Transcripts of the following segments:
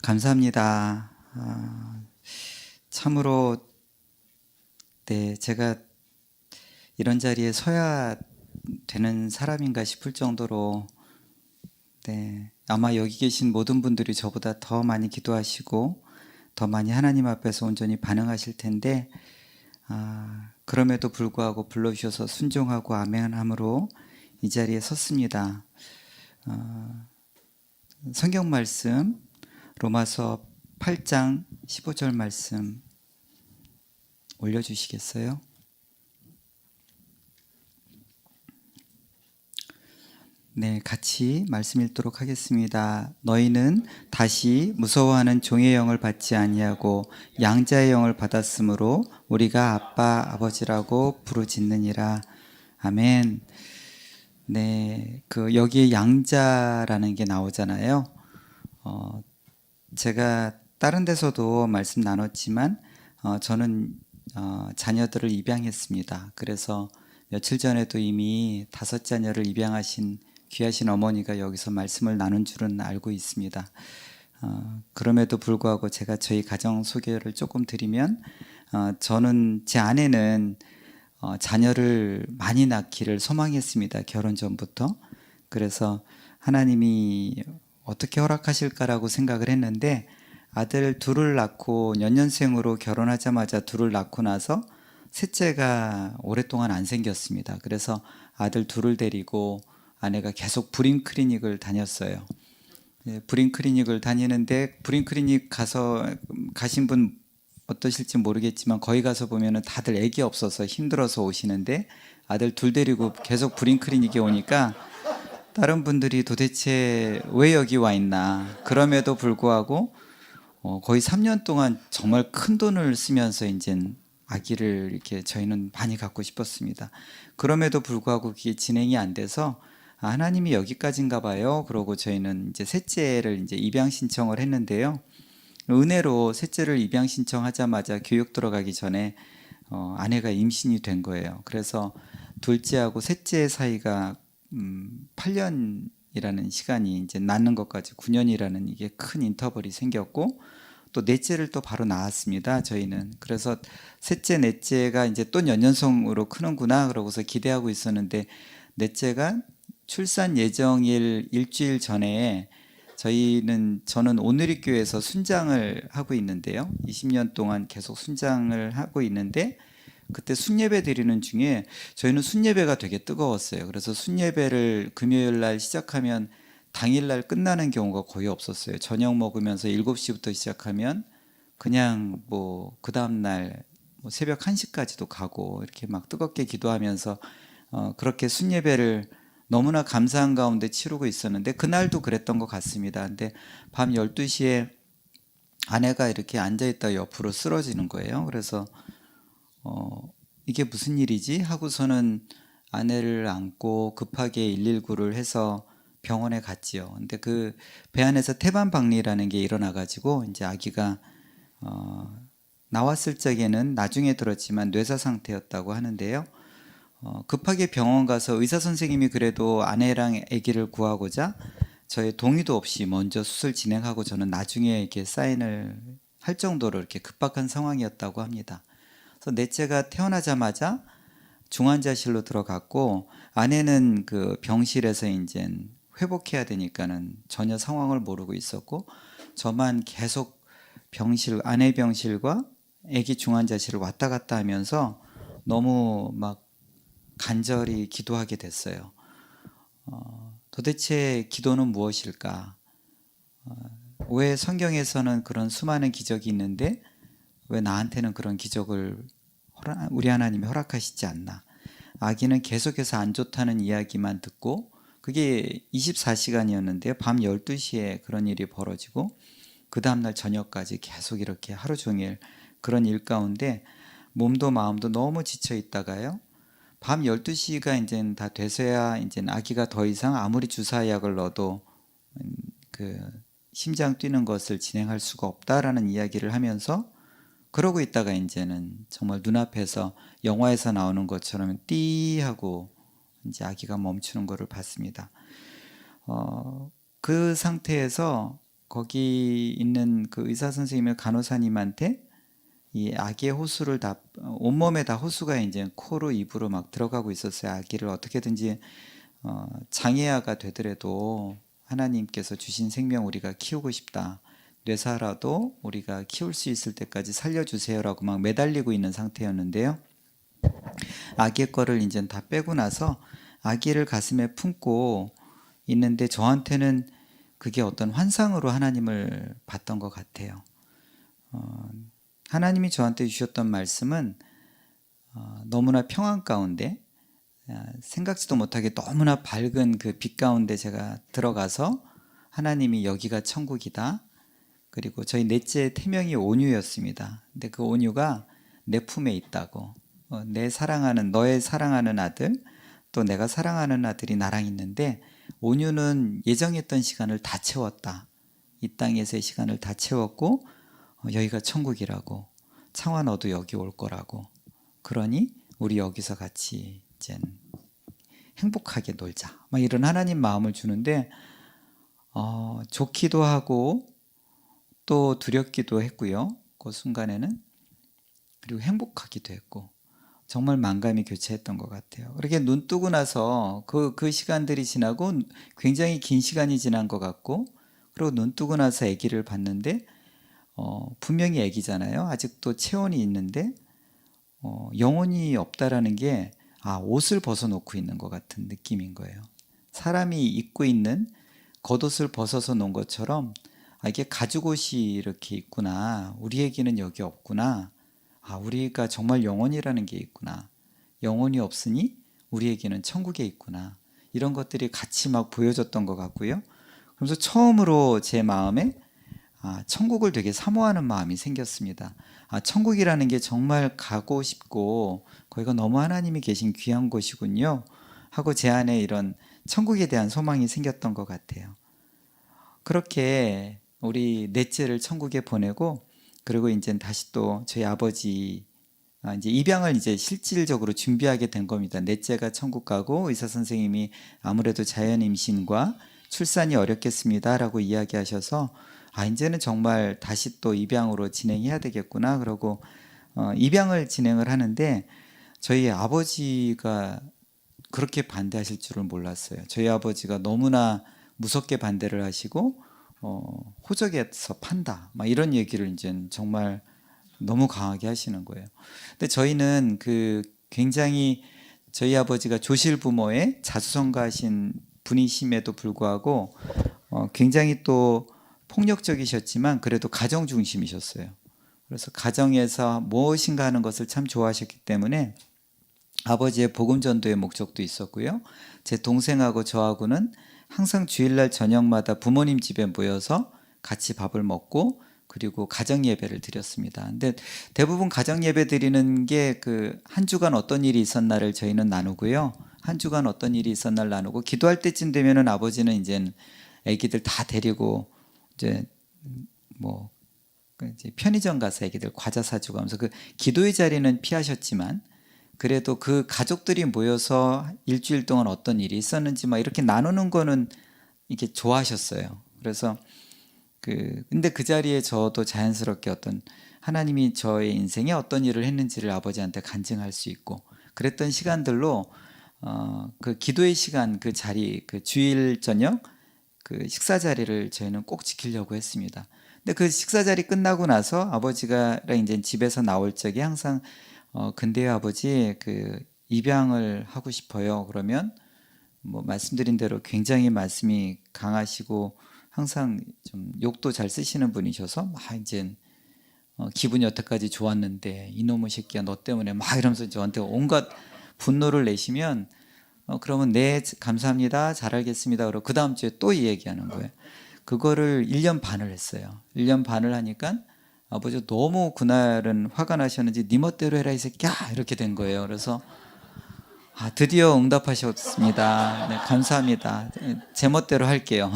감사합니다. 참으로 제가 이런 자리에 서야 되는 사람인가 싶을 정도로 아마 여기 계신 모든 분들이 저보다 더 많이 기도하시고 더 많이 하나님 앞에서 온전히 반응하실 텐데 그럼에도 불구하고 불러주셔서 순종하고 아멘함으로 이 자리에 섰습니다. 성경 말씀 로마서 8장 15절 말씀 올려주시겠어요? 네, 같이 말씀 읽도록 하겠습니다. 너희는 다시 무서워하는 종의 영을 받지 아니하고 양자의 영을 받았으므로 우리가 아빠 아버지라고 부르짖느니라. 아멘. 네, 여기에 양자라는 게 나오잖아요. 제가 다른 데서도 말씀 나눴지만 저는 자녀들을 입양했습니다. 그래서 며칠 전에도 이미 5 자녀를 입양하신 귀하신 어머니가 여기서 말씀을 나눈 줄은 알고 있습니다. 그럼에도 불구하고 제가 저희 가정 소개를 조금 드리면 저는 제 아내는 자녀를 많이 낳기를 소망했습니다. 결혼 전부터. 그래서 하나님이 어떻게 허락하실까라고 생각을 했는데 아들 둘을 낳고 연년생으로 결혼하자마자 둘을 낳고 나서 셋째가 오랫동안 안 생겼습니다. 그래서 아들 둘을 데리고 아내가 계속 불임 클리닉을 다녔어요. 불임 클리닉을 다니는데 불임 클리닉 가신 분 어떠실지 모르겠지만 거기 가서 보면은 다들 애기 없어서 힘들어서 오시는데 아들 둘 데리고 계속 불임 클리닉에 오니까 다른 분들이 도대체 왜 여기 와 있나. 그럼에도 불구하고 거의 3년 동안 정말 큰 돈을 쓰면서 이제 아기를 이렇게 저희는 많이 갖고 싶었습니다. 그럼에도 불구하고 그게 진행이 안 돼서 하나님이 여기까지인가 봐요. 그러고 저희는 이제 셋째를 이제 입양 신청을 했는데요. 은혜로 셋째를 입양 신청하자마자 교육 들어가기 전에 아내가 임신이 된 거예요. 그래서 둘째하고 셋째 사이가 8년이라는 시간이 이제 낳는 것까지 9년이라는 이게 큰 인터벌이 생겼고 또 넷째를 또 바로 낳았습니다. 저희는. 그래서 셋째, 넷째가 이제 또 연년생으로 크는구나 그러고서 기대하고 있었는데 넷째가 출산 예정일 일주일 전에 저는 오누리교회에서 순장을 하고 있는데요. 20년 동안 계속 순장을 하고 있는데 그때 순예배 드리는 중에 저희는 순예배가 되게 뜨거웠어요. 그래서 순예배를 금요일 날 시작하면 당일날 끝나는 경우가 거의 없었어요. 저녁 먹으면서 7시부터 시작하면 그냥 그 다음날 새벽 1시까지도 가고 이렇게 막 뜨겁게 기도하면서 그렇게 순예배를 너무나 감사한 가운데 치르고 있었는데 그날도 그랬던 것 같습니다. 근데 밤 12시에 아내가 이렇게 앉아있다 옆으로 쓰러지는 거예요. 그래서 이게 무슨 일이지? 하고서는 아내를 안고 급하게 119를 해서 병원에 갔지요. 근데 그 배 안에서 태반박리라는 게 일어나가지고 이제 아기가 나왔을 적에는 나중에 들었지만 뇌사 상태였다고 하는데요. 급하게 병원 가서 의사 선생님이 그래도 아내랑 아기를 구하고자 저의 동의도 없이 먼저 수술 진행하고 저는 나중에 이렇게 사인을 할 정도로 이렇게 급박한 상황이었다고 합니다. 그래서 넷째가 태어나자마자 중환자실로 들어갔고 아내는 그 병실에서 이제 회복해야 되니까는 전혀 상황을 모르고 있었고 저만 계속 아내 병실과 아기 중환자실을 왔다 갔다 하면서 너무 막 간절히 기도하게 됐어요. 도대체 기도는 무엇일까? 왜 성경에서는 그런 수많은 기적이 있는데 왜 나한테는 그런 기적을 우리 하나님이 허락하시지 않나? 아기는 계속해서 안 좋다는 이야기만 듣고 그게 24시간이었는데요. 밤 12시에 그런 일이 벌어지고 그 다음날 저녁까지 계속 이렇게 하루 종일 그런 일 가운데 몸도 마음도 너무 지쳐 있다가요. 밤 12시가 이제 다 돼서야 이제 아기가 더 이상 아무리 주사약을 넣어도 그 심장 뛰는 것을 진행할 수가 없다라는 이야기를 하면서 그러고 있다가 이제는 정말 눈앞에서 영화에서 나오는 것처럼 띠 하고 이제 아기가 멈추는 것을 봤습니다. 그 상태에서 거기 있는 그 의사 선생님의 간호사님한테 이 아기의 호수를 다 온몸에 다 호수가 이제 코로 입으로 막 들어가고 있었어요. 아기를 어떻게든지 장애아가 되더라도 하나님께서 주신 생명 우리가 키우고 싶다. 뇌사라도 우리가 키울 수 있을 때까지 살려주세요라고 막 매달리고 있는 상태였는데요. 아기 거를 이제 다 빼고 나서 아기를 가슴에 품고 있는데 저한테는 그게 어떤 환상으로 하나님을 봤던 것 같아요. 하나님이 저한테 주셨던 말씀은 너무나 평안 가운데 생각지도 못하게 너무나 밝은 그 빛 가운데 제가 들어가서 하나님이 여기가 천국이다. 그리고 저희 넷째 태명이 온유였습니다. 근데 그 온유가 내 품에 있다고. 내 사랑하는 너의 사랑하는 아들 또 내가 사랑하는 아들이 나랑 있는데 온유는 예정했던 시간을 다 채웠다. 이 땅에서의 시간을 다 채웠고 여기가 천국이라고. 창화 너도 여기 올 거라고. 그러니 우리 여기서 같이 이제 행복하게 놀자. 막 이런 하나님 마음을 주는데 좋기도 하고 또 두렵기도 했고요. 그 순간에는 그리고 행복하기도 했고 정말 만감이 교차했던 것 같아요. 그렇게 눈 뜨고 나서 그 시간들이 지나고 굉장히 긴 시간이 지난 것 같고 그리고 눈 뜨고 나서 아기를 봤는데 분명히 아기잖아요. 아직도 체온이 있는데 영혼이 없다라는 게 옷을 벗어놓고 있는 것 같은 느낌인 거예요. 사람이 입고 있는 겉옷을 벗어서 놓은 것처럼 이게 가죽옷이 이렇게 있구나. 우리에게는 여기 없구나. 우리가 정말 영혼이라는 게 있구나. 영혼이 없으니 우리에게는 천국에 있구나. 이런 것들이 같이 막 보여졌던 것 같고요. 그래서 처음으로 제 마음에 천국을 되게 사모하는 마음이 생겼습니다. 천국이라는 게 정말 가고 싶고 거기가 너무 하나님이 계신 귀한 곳이군요. 하고 제 안에 이런 천국에 대한 소망이 생겼던 것 같아요. 그렇게 우리 넷째를 천국에 보내고 그리고 이제 다시 또 저희 아버지 이제 입양을 이제 실질적으로 준비하게 된 겁니다. 넷째가 천국 가고 의사 선생님이 아무래도 자연 임신과 출산이 어렵겠습니다라고 이야기하셔서 이제는 정말 다시 또 입양으로 진행해야 되겠구나. 그러고 입양을 진행을 하는데 저희 아버지가 그렇게 반대하실 줄은 몰랐어요. 저희 아버지가 너무나 무섭게 반대를 하시고 호적에서 판다 막 이런 얘기를 이제 정말 너무 강하게 하시는 거예요. 근데 저희는 그 굉장히 저희 아버지가 조실 부모의 자수성가하신 분이심에도 불구하고 굉장히 또 폭력적이셨지만 그래도 가정 중심이셨어요. 그래서 가정에서 무엇인가 하는 것을 참 좋아하셨기 때문에 아버지의 복음 전도의 목적도 있었고요. 제 동생하고 저하고는 항상 주일날 저녁마다 부모님 집에 모여서 같이 밥을 먹고 그리고 가정 예배를 드렸습니다. 근데 대부분 가정 예배 드리는 게 그 한 주간 어떤 일이 있었나를 저희는 나누고요. 한 주간 어떤 일이 있었나를 나누고 기도할 때쯤 되면은 아버지는 이제 아기들 다 데리고 이제 뭐 이제 편의점 가서 아기들 과자 사주고 하면서 그 기도의 자리는 피하셨지만 그래도 그 가족들이 모여서 일주일 동안 어떤 일이 있었는지 막 이렇게 나누는 거는 이게 좋아하셨어요. 그래서 근데 그 자리에 저도 자연스럽게 어떤 하나님이 저의 인생에 어떤 일을 했는지를 아버지한테 간증할 수 있고 그랬던 시간들로 그 기도의 시간 그 자리 그 주일 저녁 그 식사 자리를 저희는 꼭 지키려고 했습니다. 근데 그 식사 자리 끝나고 나서 아버지가 이제 집에서 나올 적에 항상 근데요 아버지 그 입양을 하고 싶어요. 그러면 뭐 말씀드린 대로 굉장히 말씀이 강하시고 항상 좀 욕도 잘 쓰시는 분이셔서 막 이제 기분이 여태까지 좋았는데 이놈의 새끼야 너 때문에 막 이러면서 저한테 온갖 분노를 내시면 그러면 네 감사합니다 잘 알겠습니다 그러고 그 다음 주에 또 이 얘기하는 거예요. 그거를 1년 반을 했어요. 1년 반을 하니까 아버지가 너무 그날은 화가 나셨는지 네 멋대로 해라 이 새끼야 이렇게 된 거예요. 그래서 드디어 응답하셨습니다. 네, 감사합니다. 제 멋대로 할게요.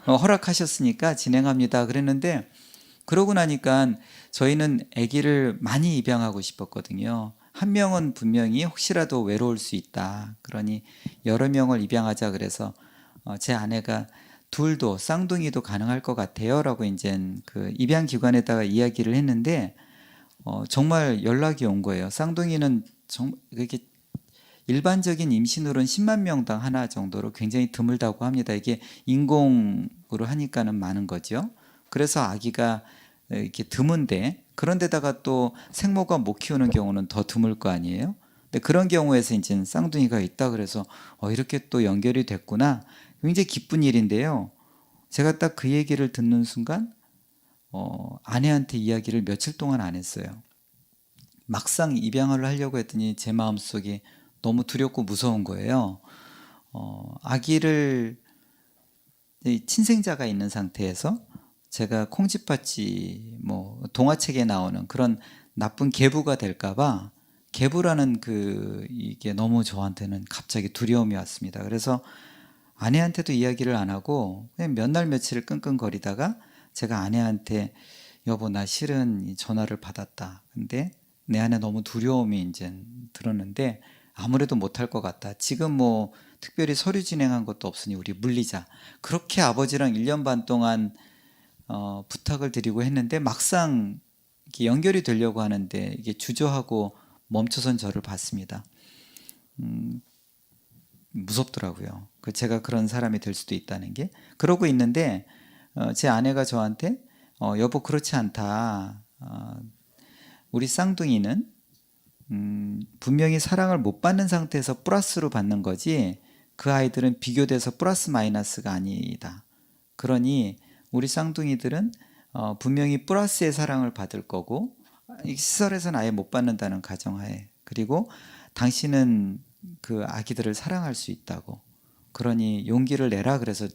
허락하셨으니까 진행합니다. 그랬는데 그러고 나니까 저희는 아기를 많이 입양하고 싶었거든요. 한 명은 분명히 혹시라도 외로울 수 있다. 그러니 여러 명을 입양하자 그래서 제 아내가 둘도 쌍둥이도 가능할 것 같아요라고 이제 그 입양 기관에다가 이야기를 했는데 정말 연락이 온 거예요. 쌍둥이는 이렇게 일반적인 임신으로는 10만 명당 하나 정도로 굉장히 드물다고 합니다. 이게 인공으로 하니까는 많은 거죠. 그래서 아기가 이렇게 드문데, 그런데다가 또 생모가 못 키우는 경우는 더 드물 거 아니에요. 근데 그런 경우에서 이제 쌍둥이가 있다 그래서 이렇게 또 연결이 됐구나. 굉장히 기쁜 일인데요. 제가 딱 그 얘기를 듣는 순간 아내한테 이야기를 며칠 동안 안 했어요. 막상 입양을 하려고 했더니 제 마음속에 너무 두렵고 무서운 거예요. 아기를 친생자가 있는 상태에서 제가 콩쥐팥쥐 뭐 동화책에 나오는 그런 나쁜 계부가 될까봐, 계부라는 이게 너무 저한테는 갑자기 두려움이 왔습니다. 그래서 아내한테도 이야기를 안 하고 그냥 몇 날 며칠을 끙끙거리다가 제가 아내한테 여보 나 실은 전화를 받았다. 근데 내 안에 너무 두려움이 이제 들었는데 아무래도 못할 것 같다. 지금 뭐 특별히 서류 진행한 것도 없으니 우리 물리자. 그렇게 아버지랑 1년 반 동안 부탁을 드리고 했는데 막상 이렇게 연결이 되려고 하는데 이게 주저하고 멈춰선 저를 봤습니다. 무섭더라고요. 제가 그런 사람이 될 수도 있다는 게. 그러고 있는데 제 아내가 저한테 여보 그렇지 않다. 우리 쌍둥이는 분명히 사랑을 못 받는 상태에서 플러스로 받는 거지 그 아이들은 비교돼서 플러스 마이너스가 아니다. 그러니 우리 쌍둥이들은 분명히 플러스의 사랑을 받을 거고 시설에서는 아예 못 받는다는 가정하에, 그리고 당신은 그 아기들을 사랑할 수 있다고, 그러니 용기를 내라. 그래서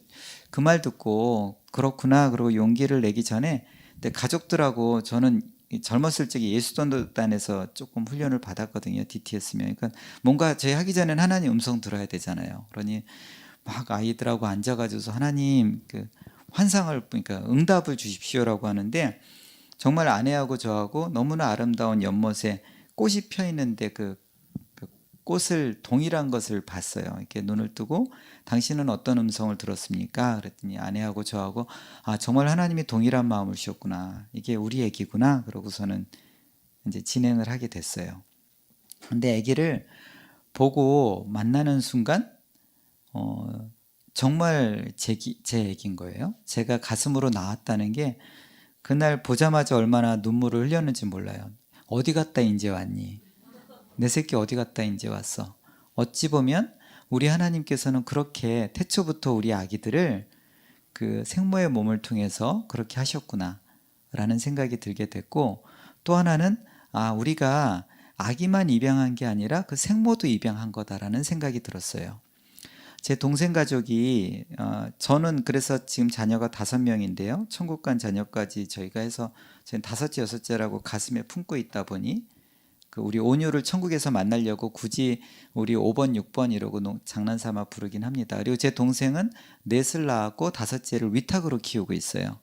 그 말 듣고 그렇구나 그러고 용기를 내기 전에, 근데 가족들하고 저는 젊었을 적에 예수전도단에서 조금 훈련을 받았거든요. DTS면. 그러니까 뭔가 제 하기 전엔 하나님 음성 들어야 되잖아요. 그러니 막 아이들하고 앉아가지고서 하나님 환상을, 그러니까 응답을 주십시오라고 하는데, 정말 아내하고 저하고 너무나 아름다운 연못에 꽃이 펴 있는데 그 꽃을 동일한 것을 봤어요. 이렇게 눈을 뜨고 당신은 어떤 음성을 들었습니까? 그랬더니 아내하고 저하고 정말 하나님이 동일한 마음을 주셨구나. 이게 우리 애기구나. 그러고서는 이제 진행을 하게 됐어요. 근데 애기를 보고 만나는 순간 정말 제 애기인 거예요. 제가 가슴으로 나왔다는 게 그날 보자마자 얼마나 눈물을 흘렸는지 몰라요. 어디 갔다 이제 왔니? 내 새끼 어디 갔다 이제 왔어? 어찌 보면 우리 하나님께서는 그렇게 태초부터 우리 아기들을 그 생모의 몸을 통해서 그렇게 하셨구나 라는 생각이 들게 됐고, 또 하나는 우리가 아기만 입양한 게 아니라 그 생모도 입양한 거다라는 생각이 들었어요. 제 동생 가족이 저는 그래서 지금 자녀가 5명인데요. 천국 간 자녀까지 저희가 해서 저는 5째 6째라고 가슴에 품고 있다 보니 우리 온유를 천국에서 만나려고 굳이 우리 5번 6번 이러고 장난삼아 부르긴 합니다. 그리고 제 동생은 넷을 낳았고 5째를 위탁으로 키우고 있어요.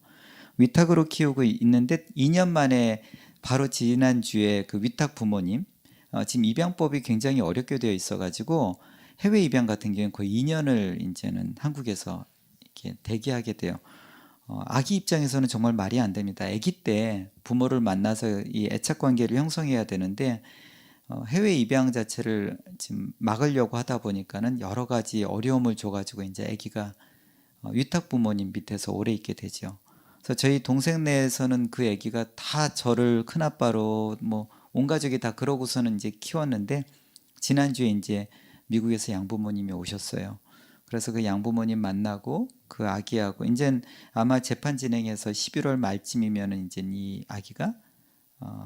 위탁으로 키우고 있는데 2년 만에 바로 지난주에 그 위탁 부모님, 지금 입양법이 굉장히 어렵게 되어 있어가지고 해외 입양 같은 경우는 거의 2년을 이제는 한국에서 이렇게 대기하게 돼요. 아기 입장에서는 정말 말이 안 됩니다. 아기 때 부모를 만나서 이 애착 관계를 형성해야 되는데 해외 입양 자체를 지금 막으려고 하다 보니까는 여러 가지 어려움을 줘가지고 이제 아기가 위탁 부모님 밑에서 오래 있게 되죠. 그래서 저희 동생 내에서는 그 아기가 다 저를 큰아빠로 뭐 온 가족이 다 그러고서는 이제 키웠는데, 지난주에 이제 미국에서 양부모님이 오셨어요. 그래서 그 양부모님 만나고 그 아기하고 이제 아마 재판 진행해서 11월 말쯤이면 이제 이 아기가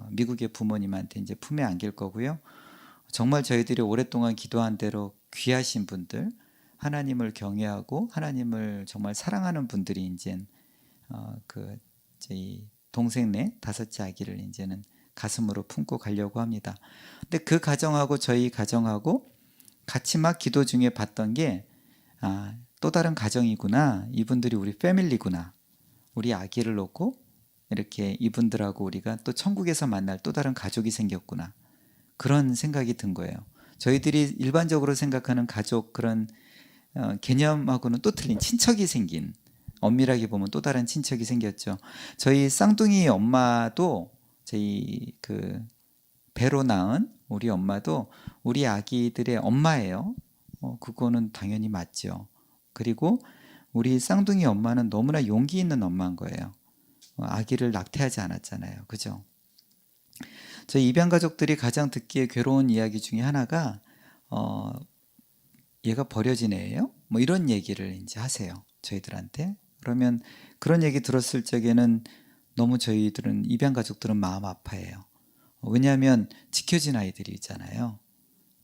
미국의 부모님한테 이제 품에 안길 거고요. 정말 저희들이 오랫동안 기도한 대로 귀하신 분들, 하나님을 경외하고 하나님을 정말 사랑하는 분들이 이제 저희 동생 내 5째 아기를 이제는 가슴으로 품고 가려고 합니다. 근데 그 가정하고 저희 가정하고 같이 막 기도 중에 봤던 게 또 다른 가정이구나. 이분들이 우리 패밀리구나. 우리 아기를 놓고 이렇게 이분들하고 우리가 또 천국에서 만날 또 다른 가족이 생겼구나. 그런 생각이 든 거예요. 저희들이 일반적으로 생각하는 가족 그런 개념하고는 또 틀린 친척이 생긴 엄밀하게 보면 또 다른 친척이 생겼죠. 저희 쌍둥이 엄마도 저희 그 배로 낳은 우리 엄마도 우리 아기들의 엄마예요. 그거는 당연히 맞죠. 그리고 우리 쌍둥이 엄마는 너무나 용기 있는 엄마인 거예요. 아기를 낙태하지 않았잖아요. 그죠? 저희 입양 가족들이 가장 듣기에 괴로운 이야기 중에 하나가 얘가 버려진 애예요? 뭐 이런 얘기를 이제 하세요. 저희들한테. 그러면 그런 얘기 들었을 적에는 너무 저희들은 입양 가족들은 마음 아파해요. 왜냐하면 지켜진 아이들이 있잖아요.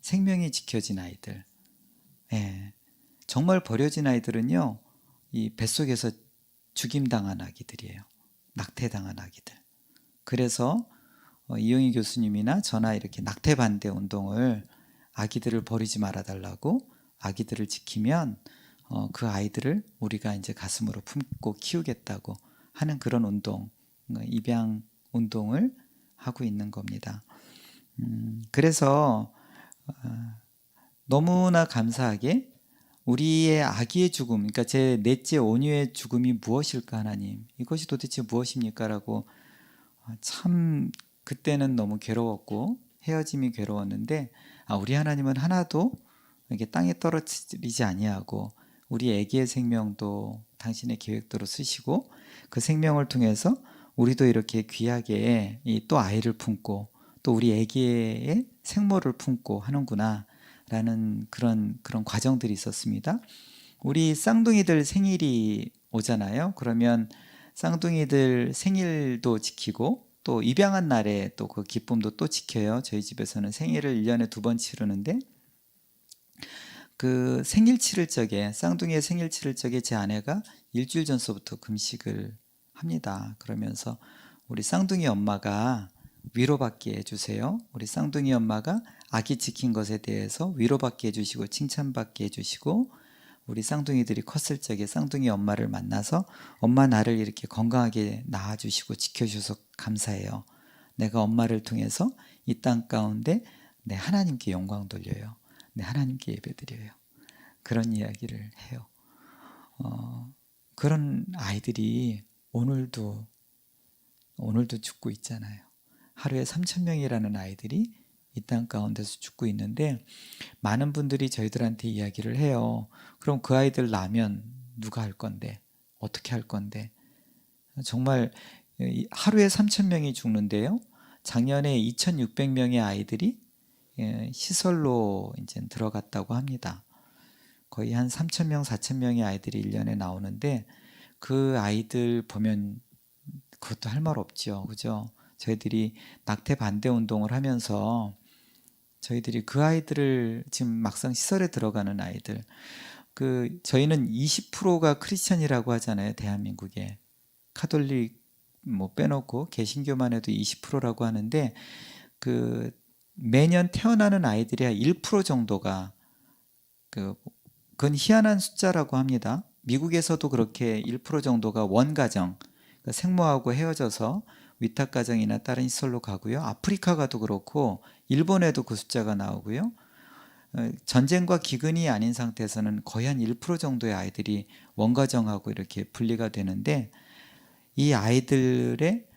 생명이 지켜진 아이들. 예. 정말 버려진 아이들은요, 이 뱃속에서 죽임당한 아기들이에요. 낙태당한 아기들. 그래서 이용희 교수님이나 저나 이렇게 낙태 반대 운동을 아기들을 버리지 말아달라고 아기들을 지키면 그 아이들을 우리가 이제 가슴으로 품고 키우겠다고 하는 그런 운동, 입양 운동을 하고 있는 겁니다. 그래서 너무나 감사하게 우리의 아기의 죽음, 그러니까 제 넷째 온유의 죽음이 무엇일까 하나님, 이것이 도대체 무엇입니까? 라고 참 그때는 너무 괴로웠고 헤어짐이 괴로웠는데 우리 하나님은 하나도 이게 땅에 떨어뜨리지 아니하고 우리 아기의 생명도 당신의 계획대로 쓰시고 그 생명을 통해서 우리도 이렇게 귀하게 또 아이를 품고 또 우리 아기의 생모를 품고 하는구나 라는 그런 과정들이 있었습니다. 우리 쌍둥이들 생일이 오잖아요. 그러면 쌍둥이들 생일도 지키고 또 입양한 날에 또 그 기쁨도 또 지켜요. 저희 집에서는 생일을 1년에 2번 치르는데 그 생일 치를 적에 쌍둥이의 생일 치를 적에 제 아내가 일주일 전서부터 금식을 합니다. 그러면서 우리 쌍둥이 엄마가 위로받게 해주세요. 우리 쌍둥이 엄마가 아기 지킨 것에 대해서 위로받게 해주시고 칭찬받게 해주시고 우리 쌍둥이들이 컸을 적에 쌍둥이 엄마를 만나서 엄마 나를 이렇게 건강하게 낳아주시고 지켜주셔서 감사해요. 내가 엄마를 통해서 이 땅 가운데 내 하나님께 영광 돌려요. 내 하나님께 예배드려요. 그런 이야기를 해요. 그런 아이들이 오늘도 죽고 있잖아요. 하루에 3,000명이라는 아이들이 이 땅 가운데서 죽고 있는데 많은 분들이 저희들한테 이야기를 해요. 그럼 그 아이들 나면 누가 할 건데? 어떻게 할 건데? 정말 하루에 3,000명이 죽는데요. 작년에 2,600명의 아이들이 시설로 이제 들어갔다고 합니다. 거의 한 3,000명, 4,000명의 아이들이 1년에 나오는데 그 아이들 보면 그것도 할 말 없죠. 그죠? 저희들이 낙태 반대 운동을 하면서 저희들이 그 아이들을 지금 막상 시설에 들어가는 아이들 저희는 20%가 크리스천이라고 하잖아요. 대한민국에 카톨릭 뭐 빼놓고 개신교만 해도 20%라고 하는데 매년 태어나는 아이들이 1% 정도가 그건 희한한 숫자라고 합니다. 미국에서도 그렇게 1% 정도가 원가정, 그러니까 생모하고 헤어져서 위탁가정이나 다른 시설로 가고요. 아프리카가도 그렇고 일본에도 그 숫자가 나오고요. 전쟁과 기근이 아닌 상태에서는 거의 한 1% 정도의 아이들이 원가정하고 이렇게 분리가 되는데 이 아이들의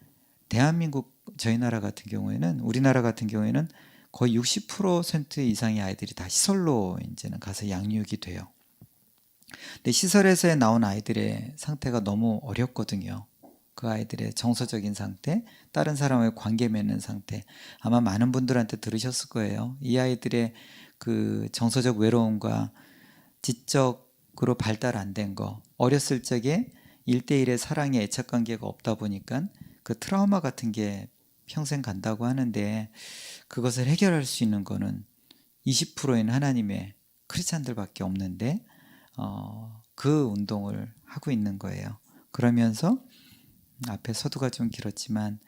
대한민국 저희 나라 같은 경우에는 우리나라 같은 경우에는 거의 60% 이상의 아이들이 다 시설로 이제는 가서 양육이 돼요. 근데 시설에서 나온 아이들의 상태가 너무 어렵거든요. 그 아이들의 정서적인 상태, 다른 사람과의 관계 맺는 상태, 아마 많은 분들한테 들으셨을 거예요. 이 아이들의 그 정서적 외로움과 지적으로 발달 안 된 거, 어렸을 적에 1대1의 사랑의 애착 관계가 없다 보니까 그 트라우마 같은 게 평생 간다고 하는데 그것을 해결할 수 있는 거는 20%인 하나님의 크리스찬들밖에 없는데 그 운동을 하고 있는 거예요. 그러면서 앞에 서두가 좀 길었지만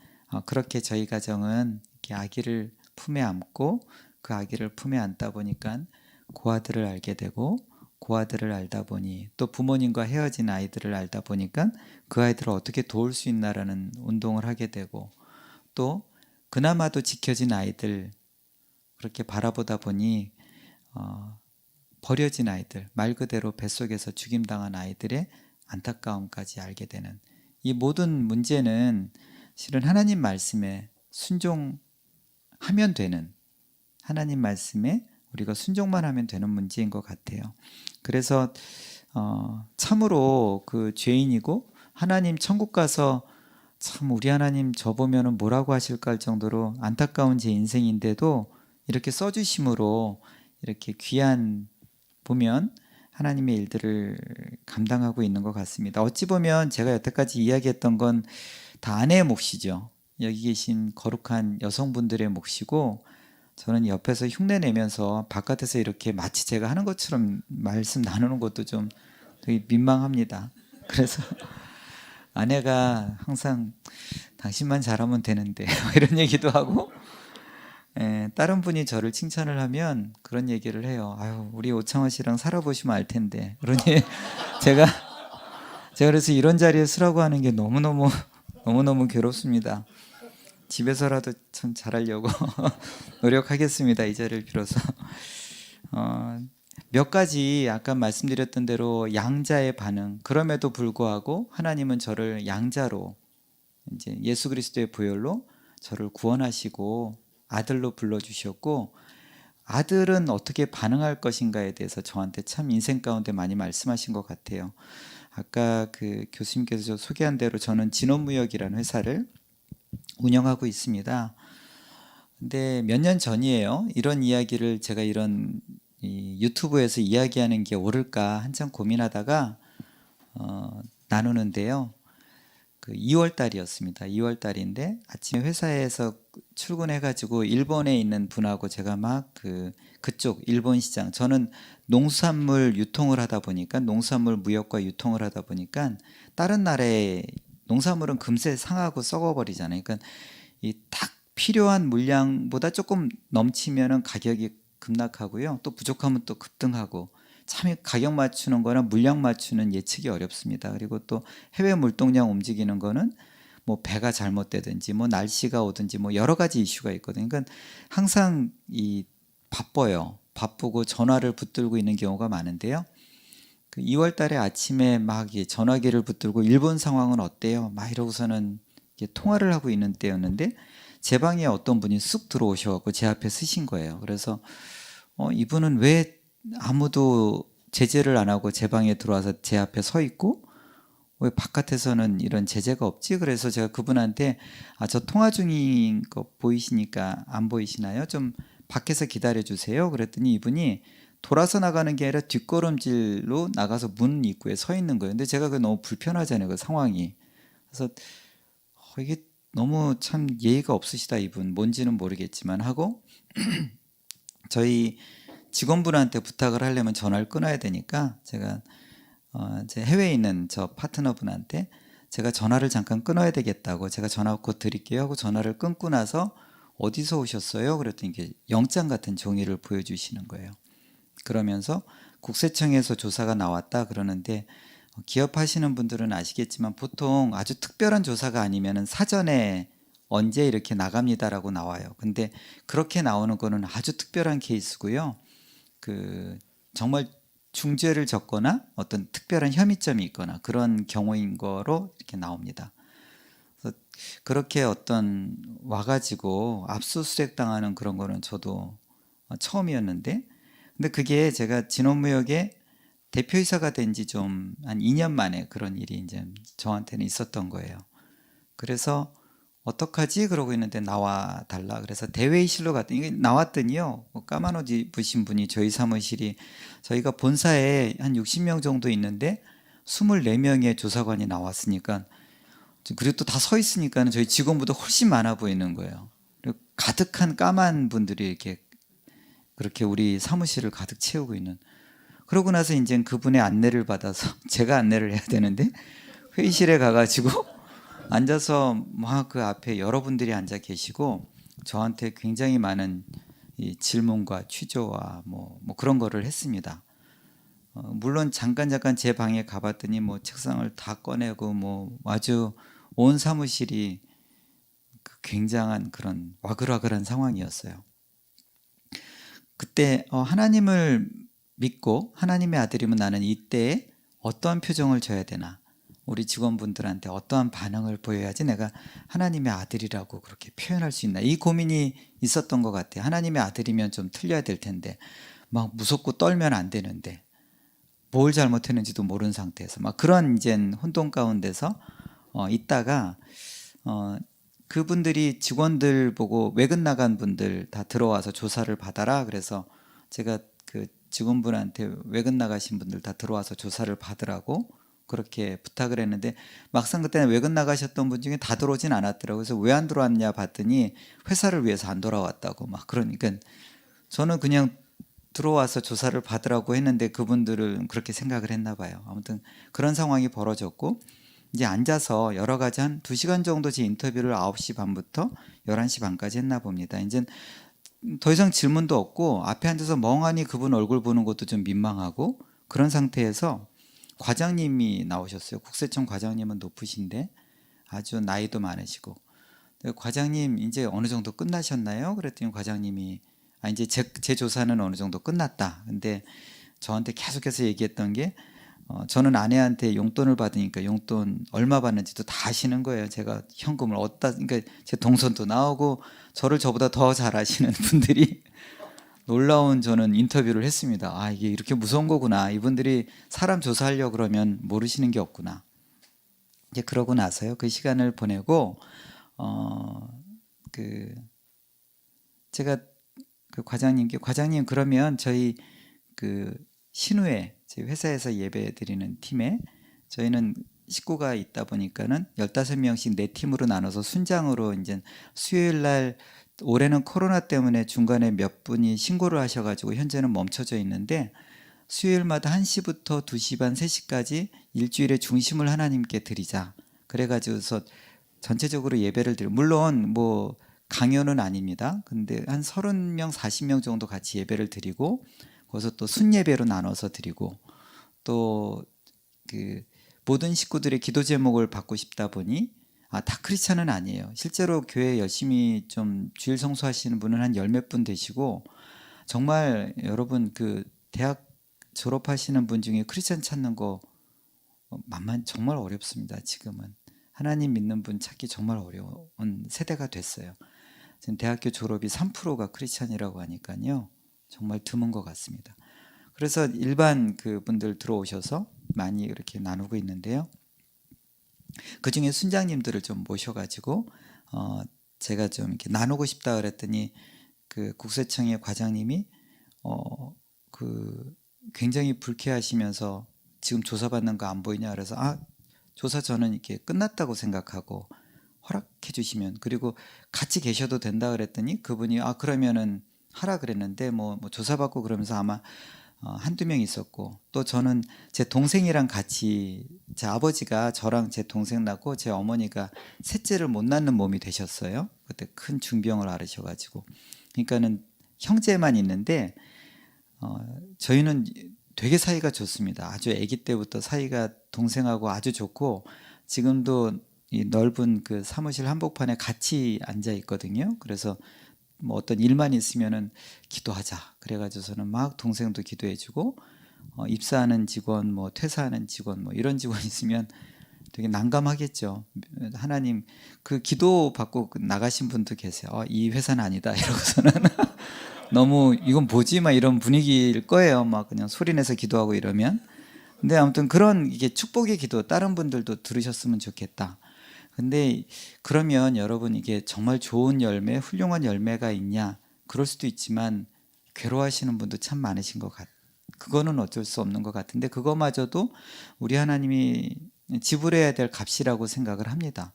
그렇게 저희 가정은 이렇게 아기를 품에 안고 그 아기를 품에 안다 보니까 고아들을 알게 되고 고아들을 알다 보니 또 부모님과 헤어진 아이들을 알다 보니까 그 아이들을 어떻게 도울 수 있나라는 운동을 하게 되고 또 그나마도 지켜진 아이들 그렇게 바라보다 보니 버려진 아이들 말 그대로 뱃속에서 죽임당한 아이들의 안타까움까지 알게 되는, 이 모든 문제는 실은 하나님 말씀에 순종하면 되는, 하나님 말씀에 우리가 순종만 하면 되는 문제인 것 같아요. 그래서 참으로 그 죄인이고 하나님 천국 가서 참 우리 하나님 저 보면은 뭐라고 하실까 할 정도로 안타까운 제 인생인데도 이렇게 써주심으로 이렇게 귀한, 보면 하나님의 일들을 감당하고 있는 것 같습니다. 어찌 보면 제가 여태까지 이야기했던 건 다 아내의 몫이죠. 여기 계신 거룩한 여성분들의 몫이고, 저는 옆에서 흉내 내면서 바깥에서 이렇게 마치 제가 하는 것처럼 말씀 나누는 것도 좀 되게 민망합니다. 그래서 아내가 항상 당신만 잘하면 되는데 이런 얘기도 하고, 다른 분이 저를 칭찬을 하면 그런 얘기를 해요. 아유, 우리 오창화 씨랑 살아보시면 알 텐데. 그러니 제가 그래서 이런 자리에 서라고 하는 게 너무너무 괴롭습니다. 집에서라도 참 잘하려고 노력하겠습니다. 이 자리를 빌어서. 몇 가지 아까 말씀드렸던 대로 양자의 반응. 그럼에도 불구하고 하나님은 저를 양자로, 이제 예수 그리스도의 보혈로 저를 구원하시고 아들로 불러주셨고, 아들은 어떻게 반응할 것인가에 대해서 저한테 참 인생 가운데 많이 말씀하신 것 같아요. 아까 그 교수님께서 소개한 대로 저는 진원무역이라는 회사를 운영하고 있습니다. 근데 몇 년 전이에요. 이런 이야기를 제가 이런 유튜브에서 이야기하는 게 옳을까 한참 고민하다가 나누는데요. 그 2월 달이었습니다. 2월 달인데 아침에 회사에서 출근해가지고 일본에 있는 분하고 제가 막 그쪽 일본 시장, 저는 농수산물 유통을 하다 보니까, 농수산물 무역과 유통을 하다 보니까 다른 나라의 농산물은 금세 상하고 썩어버리잖아요. 그러니까 이 딱 필요한 물량보다 조금 넘치면은 가격이 급락하고요. 또 부족하면 또 급등하고, 참 가격 맞추는 거나 물량 맞추는 예측이 어렵습니다. 그리고 또 해외 물동량 움직이는 거는 뭐 배가 잘못되든지 뭐 날씨가 오든지 뭐 여러 가지 이슈가 있거든요. 그러니까 항상 바쁘고 전화를 붙들고 있는 경우가 많은데요. 그 2월 달에 아침에 막 전화기를 붙들고 일본 상황은 어때요? 막 이러고서는 통화를 하고 있는 때였는데, 제 방에 어떤 분이 쑥 들어오셔갖고 제 앞에 서신 거예요. 그래서 이분은 왜 아무도 제재를 안 하고 제 방에 들어와서 제 앞에 서 있고 왜 바깥에서는 이런 제재가 없지? 그래서 제가 그분한테 저 통화 중인 거 보이시니까 안 보이시나요? 좀 밖에서 기다려 주세요. 그랬더니 이분이 돌아서 나가는 게 아니라 뒷걸음질로 나가서 문 입구에 서 있는 거예요. 근데 제가 그게 너무 불편하잖아요, 그 상황이. 그래서 이게 너무 참 예의가 없으시다, 이분. 뭔지는 모르겠지만 하고, 저희 직원분한테 부탁을 하려면 전화를 끊어야 되니까 제가 제 해외에 있는 저 파트너분한테 제가 전화를 잠깐 끊어야 되겠다고, 제가 전화 곧 드릴게요 하고 전화를 끊고 나서 어디서 오셨어요? 그랬더니 이게 영장 같은 종이를 보여주시는 거예요. 그러면서 국세청에서 조사가 나왔다 그러는데, 기업하시는 분들은 아시겠지만 보통 아주 특별한 조사가 아니면 사전에 언제 이렇게 나갑니다라고 나와요. 근데 그렇게 나오는 거는 아주 특별한 케이스고요. 정말 중죄를 졌거나 어떤 특별한 혐의점이 있거나 그런 경우인 거로 이렇게 나옵니다. 그래서 그렇게 어떤 와가지고 압수수색 당하는 그런 거는 저도 처음이었는데, 근데 그게 제가 진원무역에 대표이사가 된 지 좀 한 2년 만에 그런 일이 이제 저한테는 있었던 거예요. 그래서 어떡하지? 그러고 있는데 나와 달라. 그래서 대회의실로 갔더니, 나왔더니요, 까만 옷 입으신 분이, 저희 사무실이, 저희가 본사에 한 60명 정도 있는데 24명의 조사관이 나왔으니까, 그리고 또 다 서 있으니까 저희 직원보다 훨씬 많아 보이는 거예요. 그리고 가득한 까만 분들이 이렇게 그렇게 우리 사무실을 가득 채우고 있는. 그러고 나서 이제 그분의 안내를 받아서 제가 안내를 해야 되는데, 회의실에 가가지고 앉아서 막 그 앞에 여러분들이 앉아 계시고 저한테 굉장히 많은 이 질문과 취조와 뭐 그런 거를 했습니다. 물론 잠깐 제 방에 가봤더니 뭐 책상을 다 꺼내고 뭐 아주 온 사무실이 굉장한 그런 와글와글한 상황이었어요. 그때 하나님을 믿고 하나님의 아들이면 나는 이때에 어떠한 표정을 줘야 되나, 우리 직원분들한테 어떠한 반응을 보여야지 내가 하나님의 아들이라고 그렇게 표현할 수 있나, 이 고민이 있었던 것 같아요. 하나님의 아들이면 좀 틀려야 될 텐데 막 무섭고 떨면 안 되는데 뭘 잘못했는지도 모르는 상태에서 막 그런 이제 혼돈 가운데서 있다가 그분들이 직원들 보고 외근 나간 분들 다 들어와서 조사를 받아라, 그래서 제가 그 직원분한테 외근 나가신 분들 다 들어와서 조사를 받으라고 그렇게 부탁을 했는데 막상 그때는 외근 나가셨던 분 중에 다 들어오진 않았더라고요. 그래서 왜 안 들어왔냐 봤더니 회사를 위해서 안 돌아왔다고 막 그러니까 저는 그냥 들어와서 조사를 받으라고 했는데 그분들은 그렇게 생각을 했나 봐요. 아무튼 그런 상황이 벌어졌고 이제 앉아서 여러 가지 한 2시간 정도 제 인터뷰를 9시 반부터 11시 반까지 했나 봅니다. 이제 더 이상 질문도 없고 앞에 앉아서 멍하니 그분 얼굴 보는 것도 좀 민망하고 그런 상태에서 과장님이 나오셨어요. 국세청 과장님은 높으신데 아주 나이도 많으시고, 과장님 이제 어느 정도 끝나셨나요? 그랬더니 과장님이 이제 제 조사는 어느 정도 끝났다. 근데 저한테 계속해서 얘기했던 게 저는 아내한테 용돈을 받으니까 용돈 얼마 받는지도 다 아시는 거예요. 제가 현금을 어디다, 그러니까 제 동선도 나오고 저를 저보다 더 잘 아시는 분들이 놀라운 저는 인터뷰를 했습니다. 아, 이게 이렇게 무서운 거구나. 이분들이 사람 조사하려고 그러면 모르시는 게 없구나. 이제 그러고 나서요. 그 시간을 보내고 제가 그 과장님께, 과장님 그러면 저희 그 신우회, 저희 회사에서 예배 드리는 팀에 저희는 식구가 있다 보니까는 15명씩 4팀으로 나눠서 순장으로 이제 수요일 날, 올해는 코로나 때문에 중간에 몇 분이 신고를 하셔가지고 현재는 멈춰져 있는데 수요일마다 1시부터 2시 반, 3시까지 일주일의 중심을 하나님께 드리자. 그래가지고서 전체적으로 예배를 드리고, 물론 뭐 강요는 아닙니다. 근데 한 30명, 40명 정도 같이 예배를 드리고 거기서 또 순예배로 나눠서 드리고 또 그 모든 식구들의 기도 제목을 받고 싶다 보니 다 크리스찬은 아니에요. 실제로 교회 열심히 좀 주일 성수하시는 분은 한 10몇 분 되시고, 정말 여러분 그 대학 졸업하시는 분 중에 크리스찬 찾는 거 정말 어렵습니다. 지금은 하나님 믿는 분 찾기 정말 어려운 세대가 됐어요. 지금 대학교 졸업이 3%가 크리스찬이라고 하니까요, 정말 드문 것 같습니다. 그래서 일반 그분들 들어오셔서 많이 이렇게 나누고 있는데요. 그 중에 순장님들을 좀 모셔가지고 제가 좀 이렇게 나누고 싶다 그랬더니 그 국세청의 과장님이 굉장히 불쾌하시면서 지금 조사받는 거 안 보이냐 그래서 조사 저는 이렇게 끝났다고 생각하고 허락해 주시면, 그리고 같이 계셔도 된다 그랬더니 그분이 그러면은 하라 그랬는데 뭐 조사받고 그러면서 아마 한두 명 있었고, 또 저는 제 동생이랑 같이, 제 아버지가 저랑 제 동생 낳고 제 어머니가 셋째를 못 낳는 몸이 되셨어요. 그때 큰 중병을 앓으셔가지고, 그러니까는 형제만 있는데 저희는 되게 사이가 좋습니다. 아주 아기 때부터 사이가 동생하고 아주 좋고 지금도 이 넓은 그 사무실 한복판에 같이 앉아 있거든요. 그래서 뭐 어떤 일만 있으면은 기도하자 그래가지고서는 막 동생도 기도해주고, 입사하는 직원, 뭐 퇴사하는 직원, 뭐 이런 직원 있으면 되게 난감하겠죠. 하나님, 그 기도 받고 나가신 분도 계세요. 이 회사는 아니다 이러고서는 너무 이건 뭐지 막 이런 분위기일 거예요. 막 그냥 소리내서 기도하고 이러면. 근데 아무튼 그런 이게 축복의 기도, 다른 분들도 들으셨으면 좋겠다. 근데 그러면 여러분 이게 정말 좋은 열매, 훌륭한 열매가 있냐? 그럴 수도 있지만 괴로워하시는 분도 참 많으신 것 그거는 어쩔 수 없는 것 같은데, 그거마저도 우리 하나님이 지불해야 될 값이라고 생각을 합니다.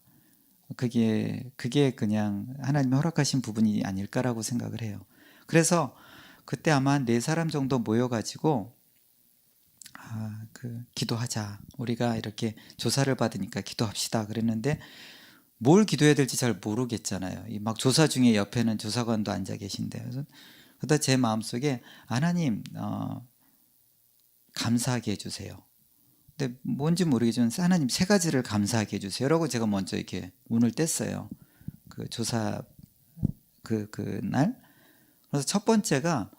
그게 그냥 하나님이 허락하신 부분이 아닐까라고 생각을 해요. 그래서 그때 아마 한 4사람 정도 모여가지고 기도하자. 우리가 이렇게 조사를 받으니까 기도합시다. 그랬는데 뭘 기도해야 될지 잘 모르겠잖아요. 막 조사 중에 옆에는 조사관도 앉아 계신데, 그러다 제 마음속에 하나님 감사하게 해주세요. 근데 뭔지 모르겠지만 하나님 3가지를 감사하게 해주세요. 라고 제가 먼저 이렇게 운을 뗐어요. 그 조사 그날. 그래서 첫 번째가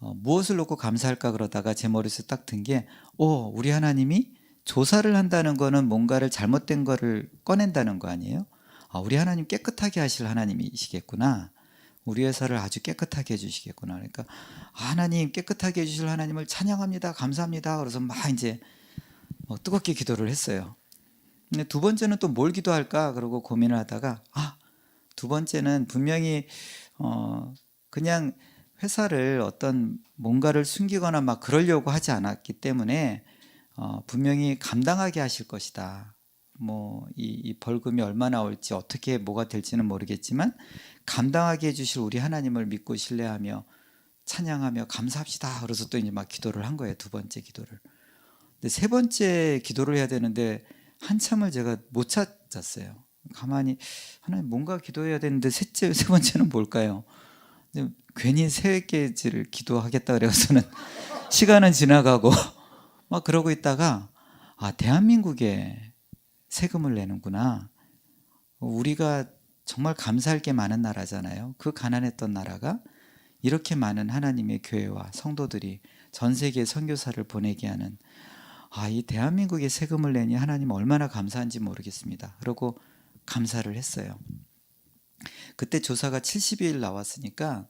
무엇을 놓고 감사할까 그러다가 제 머릿속에 딱 든 게 우리 하나님이 조사를 한다는 거는 뭔가를 잘못된 거를 꺼낸다는 거 아니에요? 아, 우리 하나님 깨끗하게 하실 하나님이시겠구나. 우리 회사를 아주 깨끗하게 해주시겠구나. 그러니까 하나님 깨끗하게 해주실 하나님을 찬양합니다. 감사합니다. 그래서 막 이제 뜨겁게 기도를 했어요. 근데 두 번째는 또 뭘 기도할까 그러고 고민을 하다가 두 번째는 분명히 그냥 회사를 어떤 뭔가를 숨기거나 막 그러려고 하지 않았기 때문에 분명히 감당하게 하실 것이다. 뭐 이 벌금이 얼마나 올지 어떻게 뭐가 될지는 모르겠지만 감당하게 해주실 우리 하나님을 믿고 신뢰하며 찬양하며 감사합시다. 그래서 또 이제 막 기도를 한 거예요. 두 번째 기도를. 근데 세 번째 기도를 해야 되는데 한참을 제가 못 찾았어요. 가만히 하나님 뭔가 기도해야 되는데 세 번째는 뭘까요? 근데 괜히 세 개를 기도하겠다 그래서는 시간은 지나가고 막 그러고 있다가 대한민국에 세금을 내는구나. 우리가 정말 감사할 게 많은 나라잖아요. 그 가난했던 나라가 이렇게 많은 하나님의 교회와 성도들이 전 세계에 선교사를 보내게 하는 이 대한민국에 세금을 내니 하나님 얼마나 감사한지 모르겠습니다. 그러고 감사를 했어요. 그때 조사가 70일 나왔으니까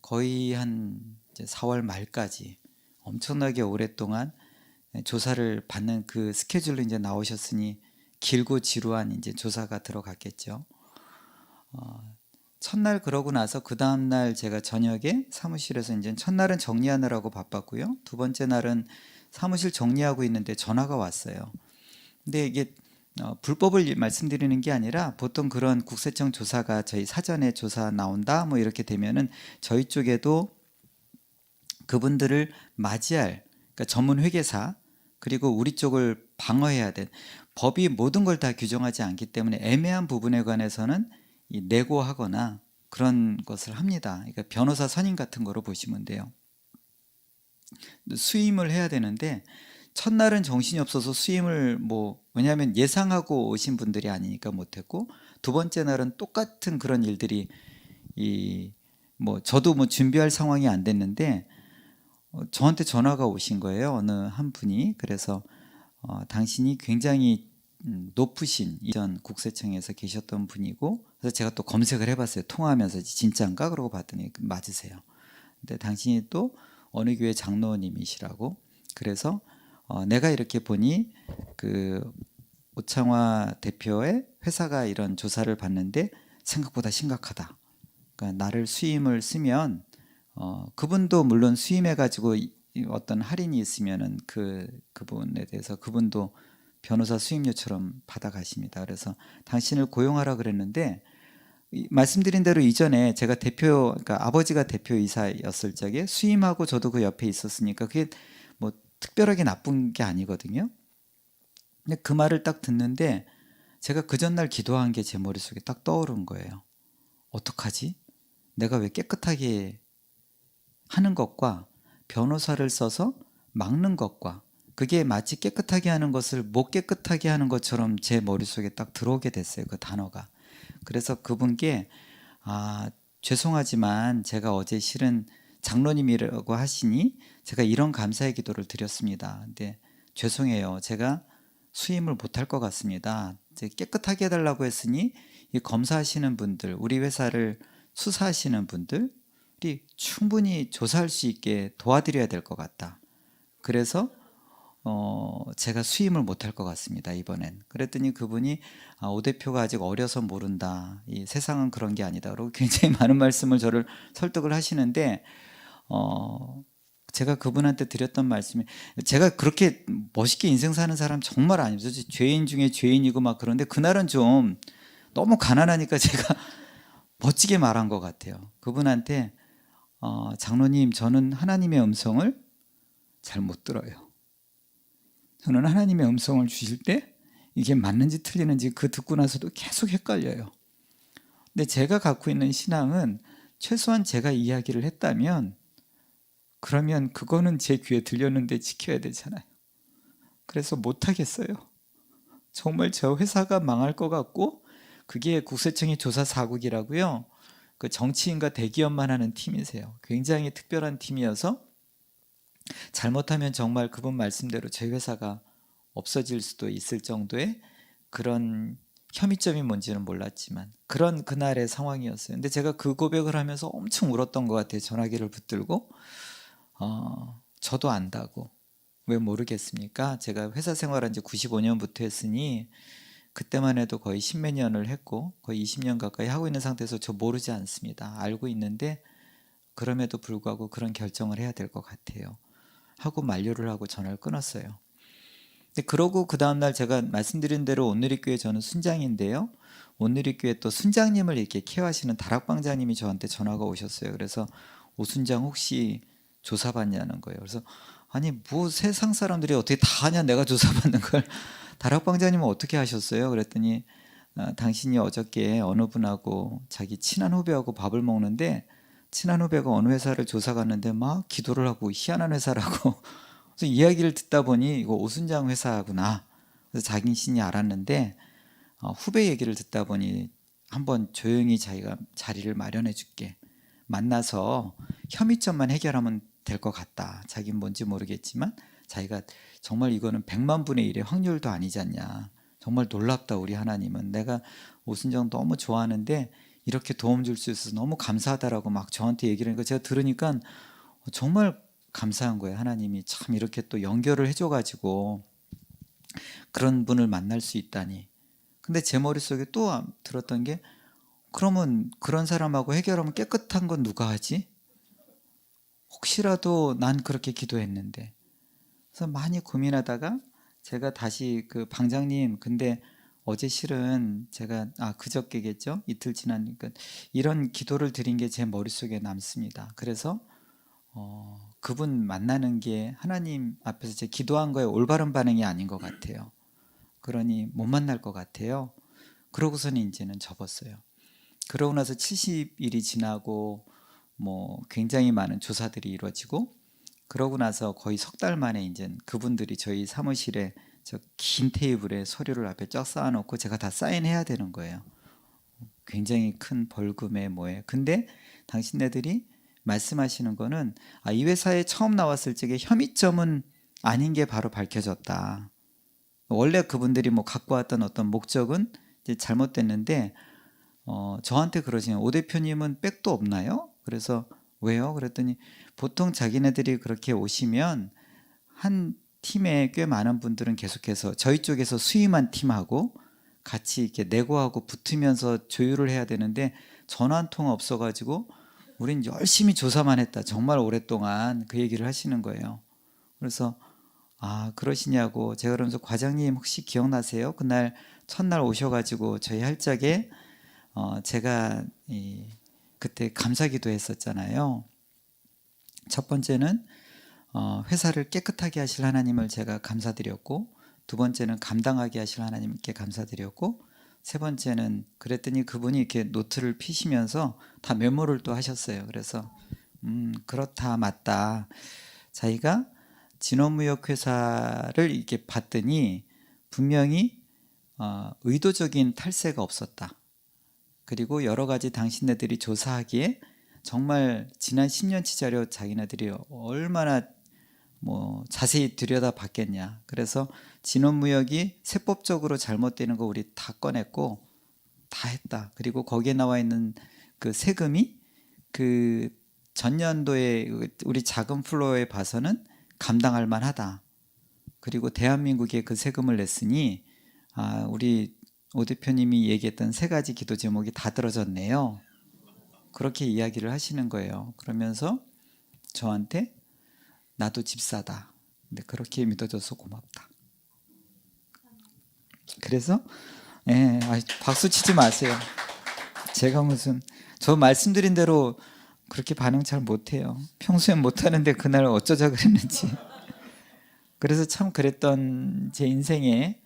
거의 한 이제 4월 말까지 엄청나게 오랫동안 조사를 받는 그 스케줄로 이제 나오셨으니 길고 지루한 이제 조사가 들어갔겠죠. 첫날 그러고 나서 그 다음 날 제가 저녁에 사무실에서 이제 첫날은 정리하느라고 바빴고요. 두 번째 날은 사무실 정리하고 있는데 전화가 왔어요. 근데 이게 불법을 말씀드리는 게 아니라 보통 그런 국세청 조사가 저희 사전에 조사 나온다 뭐 이렇게 되면은 저희 쪽에도 그분들을 맞이할 그러니까 전문 회계사 그리고 우리 쪽을 방어해야 된 법이 모든 걸 다 규정하지 않기 때문에 애매한 부분에 관해서는 내고하거나 그런 것을 합니다. 그러니까 변호사 선임 같은 거로 보시면 돼요. 수임을 해야 되는데 첫날은 정신이 없어서 수임을 왜냐하면 예상하고 오신 분들이 아니니까 못했고 두 번째 날은 똑같은 그런 일들이 저도 준비할 상황이 안 됐는데 저한테 전화가 오신 거예요. 어느 한 분이. 그래서 당신이 굉장히 높으신 이전 국세청에서 계셨던 분이고 그래서 제가 또 검색을 해봤어요. 통화하면서 진짜인가? 그러고 봤더니 맞으세요. 근데 당신이 또 어느 교회 장로님이시라고 그래서 내가 이렇게 보니 그 오창화 대표의 회사가 이런 조사를 받는데 생각보다 심각하다. 그러니까 나를 수임을 쓰면 그분도 물론 수임해 가지고 어떤 할인이 있으면은 그분에 대해서 그분도 변호사 수임료처럼 받아가십니다. 그래서 당신을 고용하라 그랬는데 말씀드린 대로 이전에 제가 그러니까 아버지가 대표이사였을 적에 수임하고 저도 그 옆에 있었으니까 그게 뭐 특별하게 나쁜 게 아니거든요. 근데 그 말을 딱 듣는데 제가 그 전날 기도한 게 제 머릿속에 딱 떠오른 거예요. 어떡하지? 내가 왜 깨끗하게 하는 것과 변호사를 써서 막는 것과 그게 마치 깨끗하게 하는 것을 못 깨끗하게 하는 것처럼 제 머릿속에 딱 들어오게 됐어요. 그 단어가. 그래서 그분께 죄송하지만 제가 어제 실은 장로님이라고 하시니 제가 이런 감사의 기도를 드렸습니다. 근데 죄송해요. 제가 수임을 못할 것 같습니다. 깨끗하게 해달라고 했으니 이 검사하시는 분들, 우리 회사를 수사하시는 분들이 충분히 조사할 수 있게 도와드려야 될 것 같다. 그래서 제가 수임을 못할 것 같습니다. 이번엔. 그랬더니 그분이 오 대표가 아직 어려서 모른다. 이 세상은 그런 게 아니다. 그리고 굉장히 많은 말씀을 저를 설득을 하시는데 제가 그분한테 드렸던 말씀이 제가 그렇게 멋있게 인생 사는 사람 정말 아니죠. 죄인 중에 죄인이고 막 그런데 그날은 좀 너무 가난하니까 제가 멋지게 말한 것 같아요. 그분한테 장로님 저는 하나님의 음성을 잘 못 들어요. 저는 하나님의 음성을 주실 때 이게 맞는지 틀리는지 그 듣고 나서도 계속 헷갈려요. 근데 제가 갖고 있는 신앙은 최소한 제가 이야기를 했다면 그러면 그거는 제 귀에 들렸는데 지켜야 되잖아요. 그래서 못하겠어요. 정말 저 회사가 망할 것 같고 그게 국세청의 조사 4국이라고요. 그 정치인과 대기업만 하는 팀이세요. 굉장히 특별한 팀이어서 잘못하면 정말 그분 말씀대로 제 회사가 없어질 수도 있을 정도의 그런 혐의점이 뭔지는 몰랐지만 그런 그날의 상황이었어요. 근데 제가 그 고백을 하면서 엄청 울었던 것 같아요. 전화기를 붙들고 저도 안다고. 왜 모르겠습니까? 제가 회사 생활한 지 95년부터 했으니 그때만 해도 거의 십몇 년을 했고 거의 20년 가까이 하고 있는 상태에서 저 모르지 않습니다. 알고 있는데 그럼에도 불구하고 그런 결정을 해야 될 것 같아요. 하고 만류를 하고 전화를 끊었어요. 근데 그러고 그 다음날 제가 말씀드린 대로 온누리교회 저는 순장인데요. 온누리교회 또 순장님을 이렇게 케어하시는 다락방장님이 저한테 전화가 오셨어요. 그래서 오순장 혹시 조사받냐는 거예요. 그래서 아니 뭐 세상 사람들이 어떻게 다 하냐 내가 조사받는 걸. 다락방장님은 어떻게 하셨어요? 그랬더니 당신이 어저께 어느 분하고 자기 친한 후배하고 밥을 먹는데 친한 후배가 어느 회사를 조사 갔는데 막 기도를 하고 희한한 회사라고 그래서 이야기를 듣다 보니 이거 오순장 회사구나. 그래서 자신이 알았는데 후배 얘기를 듣다 보니 한번 조용히 자기가 자리를 마련해 줄게. 만나서 혐의점만 해결하면 될 것 같다. 자기는 뭔지 모르겠지만 자기가 정말 이거는 100만 분의 1의 확률도 아니지 않냐. 정말 놀랍다 우리 하나님은. 내가 오순정 너무 좋아하는데 이렇게 도움 줄 수 있어서 너무 감사하다라고 막 저한테 얘기를 하니까 제가 들으니까 정말 감사한 거예요. 하나님이 참 이렇게 또 연결을 해줘가지고 그런 분을 만날 수 있다니. 근데 제 머릿속에 또 들었던 게 그러면 그런 사람하고 해결하면 깨끗한 건 누가 하지? 혹시라도 난 그렇게 기도했는데. 그래서 많이 고민하다가 제가 다시 그 방장님 근데 어제 실은 제가 그저께겠죠? 이틀 지나니까 이런 기도를 드린 게 제 머릿속에 남습니다. 그래서 그분 만나는 게 하나님 앞에서 제 기도한 거에 올바른 반응이 아닌 것 같아요. 그러니 못 만날 것 같아요. 그러고서는 이제는 접었어요. 그러고 나서 70일이 지나고 뭐 굉장히 많은 조사들이 이루어지고 그러고 나서 거의 석 달 만에 이제 그분들이 저희 사무실에 저 긴 테이블에 서류를 앞에 쫙 쌓아놓고 제가 다 사인해야 되는 거예요. 굉장히 큰 벌금에 뭐에. 근데 당신네들이 말씀하시는 거는 이 회사에 처음 나왔을 적에 혐의점은 아닌 게 바로 밝혀졌다. 원래 그분들이 뭐 갖고 왔던 어떤 목적은 이제 잘못됐는데 저한테 그러시네요. 오 대표님은 백도 없나요? 그래서 왜요? 그랬더니 보통 자기네들이 그렇게 오시면 한 팀에 꽤 많은 분들은 계속해서 저희 쪽에서 수임한 팀하고 같이 이렇게 내고하고 붙으면서 조율을 해야 되는데 전화 한 통 없어가지고 우린 열심히 조사만 했다. 정말 오랫동안 그 얘기를 하시는 거예요. 그래서 그러시냐고 제가 그러면서 과장님 혹시 기억나세요? 그날 첫날 오셔가지고 저희 할 적에 제가 그때 감사기도 했었잖아요. 첫 번째는 회사를 깨끗하게 하실 하나님을 제가 감사드렸고 두 번째는 감당하게 하실 하나님께 감사드렸고 세 번째는 그랬더니 그분이 이렇게 노트를 피시면서 다 메모를 또 하셨어요. 그래서 그렇다 맞다. 자기가 진원무역회사를 이렇게 봤더니 분명히 의도적인 탈세가 없었다. 그리고 여러 가지 당신네들이 조사하기에 정말 지난 10년치 자료 자기네들이 얼마나 뭐 자세히 들여다봤겠냐. 그래서 진원무역이 세법적으로 잘못되는 거 우리 다 꺼냈고 다 했다. 그리고 거기에 나와 있는 그 세금이 그 전년도에 우리 작은 플로어에 봐서는 감당할 만하다. 그리고 대한민국에 그 세금을 냈으니 우리 오 대표님이 얘기했던 세 가지 기도 제목이 다 들어졌네요. 그렇게 이야기를 하시는 거예요. 그러면서 저한테 나도 집사다. 근데 그렇게 믿어줘서 고맙다. 그래서 박수 치지 마세요. 제가 무슨 저 말씀드린 대로 그렇게 반응 잘 못해요. 평소엔 못하는데 그날 어쩌자 그랬는지. 그래서 참 그랬던 제 인생에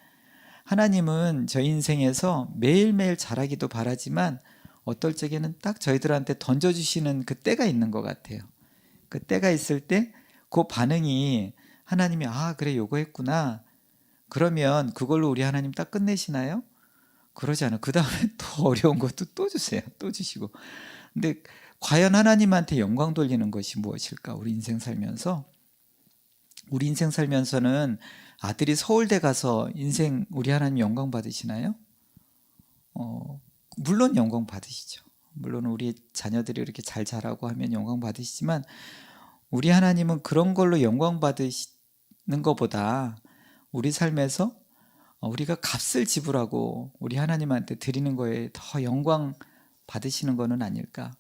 하나님은 저희 인생에서 매일매일 잘하기도 바라지만 어떨 적에는 딱 저희들한테 던져주시는 그 때가 있는 것 같아요. 그 때가 있을 때 그 반응이 하나님이 그래 요거 했구나. 그러면 그걸로 우리 하나님 딱 끝내시나요? 그러지 않아요. 그 다음에 또 어려운 것도 또 주세요. 또 주시고. 근데 과연 하나님한테 영광 돌리는 것이 무엇일까? 우리 인생 살면서는 아들이 서울대 가서 인생 우리 하나님 영광 받으시나요? 물론 영광 받으시죠. 물론 우리 자녀들이 이렇게 잘 자라고 하면 영광 받으시지만 우리 하나님은 그런 걸로 영광 받으시는 것보다 우리 삶에서 우리가 값을 지불하고 우리 하나님한테 드리는 거에 더 영광 받으시는 거는 아닐까.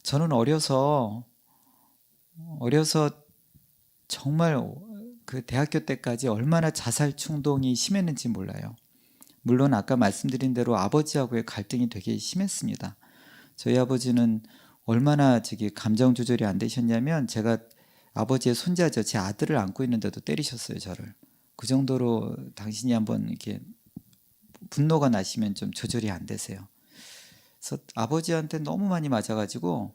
저는 어려서 정말 그 대학교 때까지 얼마나 자살 충동이 심했는지 몰라요. 물론 아까 말씀드린 대로 아버지하고의 갈등이 되게 심했습니다. 저희 아버지는 얼마나 감정 조절이 안 되셨냐면 제가 아버지의 손자죠. 제 아들을 안고 있는데도 때리셨어요, 저를. 그 정도로 당신이 한번 이렇게 분노가 나시면 좀 조절이 안 되세요. 그래서 아버지한테 너무 많이 맞아가지고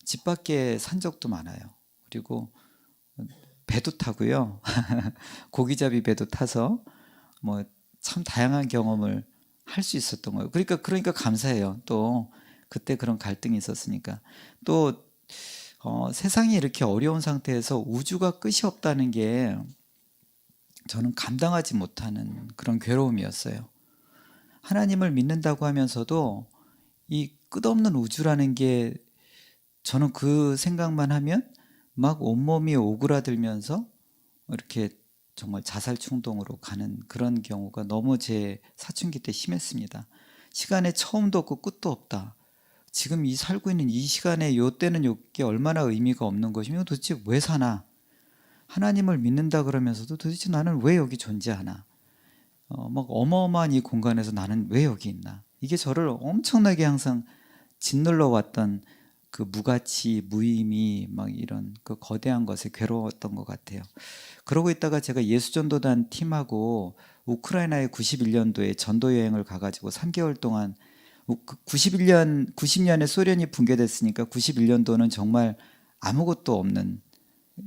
집 밖에 산 적도 많아요. 그리고 배도 타고요. 고기잡이 배도 타서 뭐 참 다양한 경험을 할 수 있었던 거예요. 그러니까 감사해요. 또 그때 그런 갈등이 있었으니까. 또 세상이 이렇게 어려운 상태에서 우주가 끝이 없다는 게 저는 감당하지 못하는 그런 괴로움이었어요. 하나님을 믿는다고 하면서도 이 끝없는 우주라는 게 저는 그 생각만 하면 막 온몸이 오그라들면서 이렇게 정말 자살 충동으로 가는 그런 경우가 너무 제 사춘기 때 심했습니다. 시간에 처음도 없고 끝도 없다. 지금 이 살고 있는 이 시간에 요때는 요게 얼마나 의미가 없는 것이며 도대체 왜 사나? 하나님을 믿는다 그러면서도 도대체 나는 왜 여기 존재하나? 막 어마어마한 이 공간에서 나는 왜 여기 있나? 이게 저를 엄청나게 항상 짓눌러 왔던 그 무가치, 무의미 막 이런 그 거대한 것에 괴로웠던 것 같아요. 그러고 있다가 제가 예수전도단 팀하고 우크라이나에 91년도에 전도 여행을 가가지고 3개월 동안 90년에 소련이 붕괴됐으니까 91년도는 정말 아무것도 없는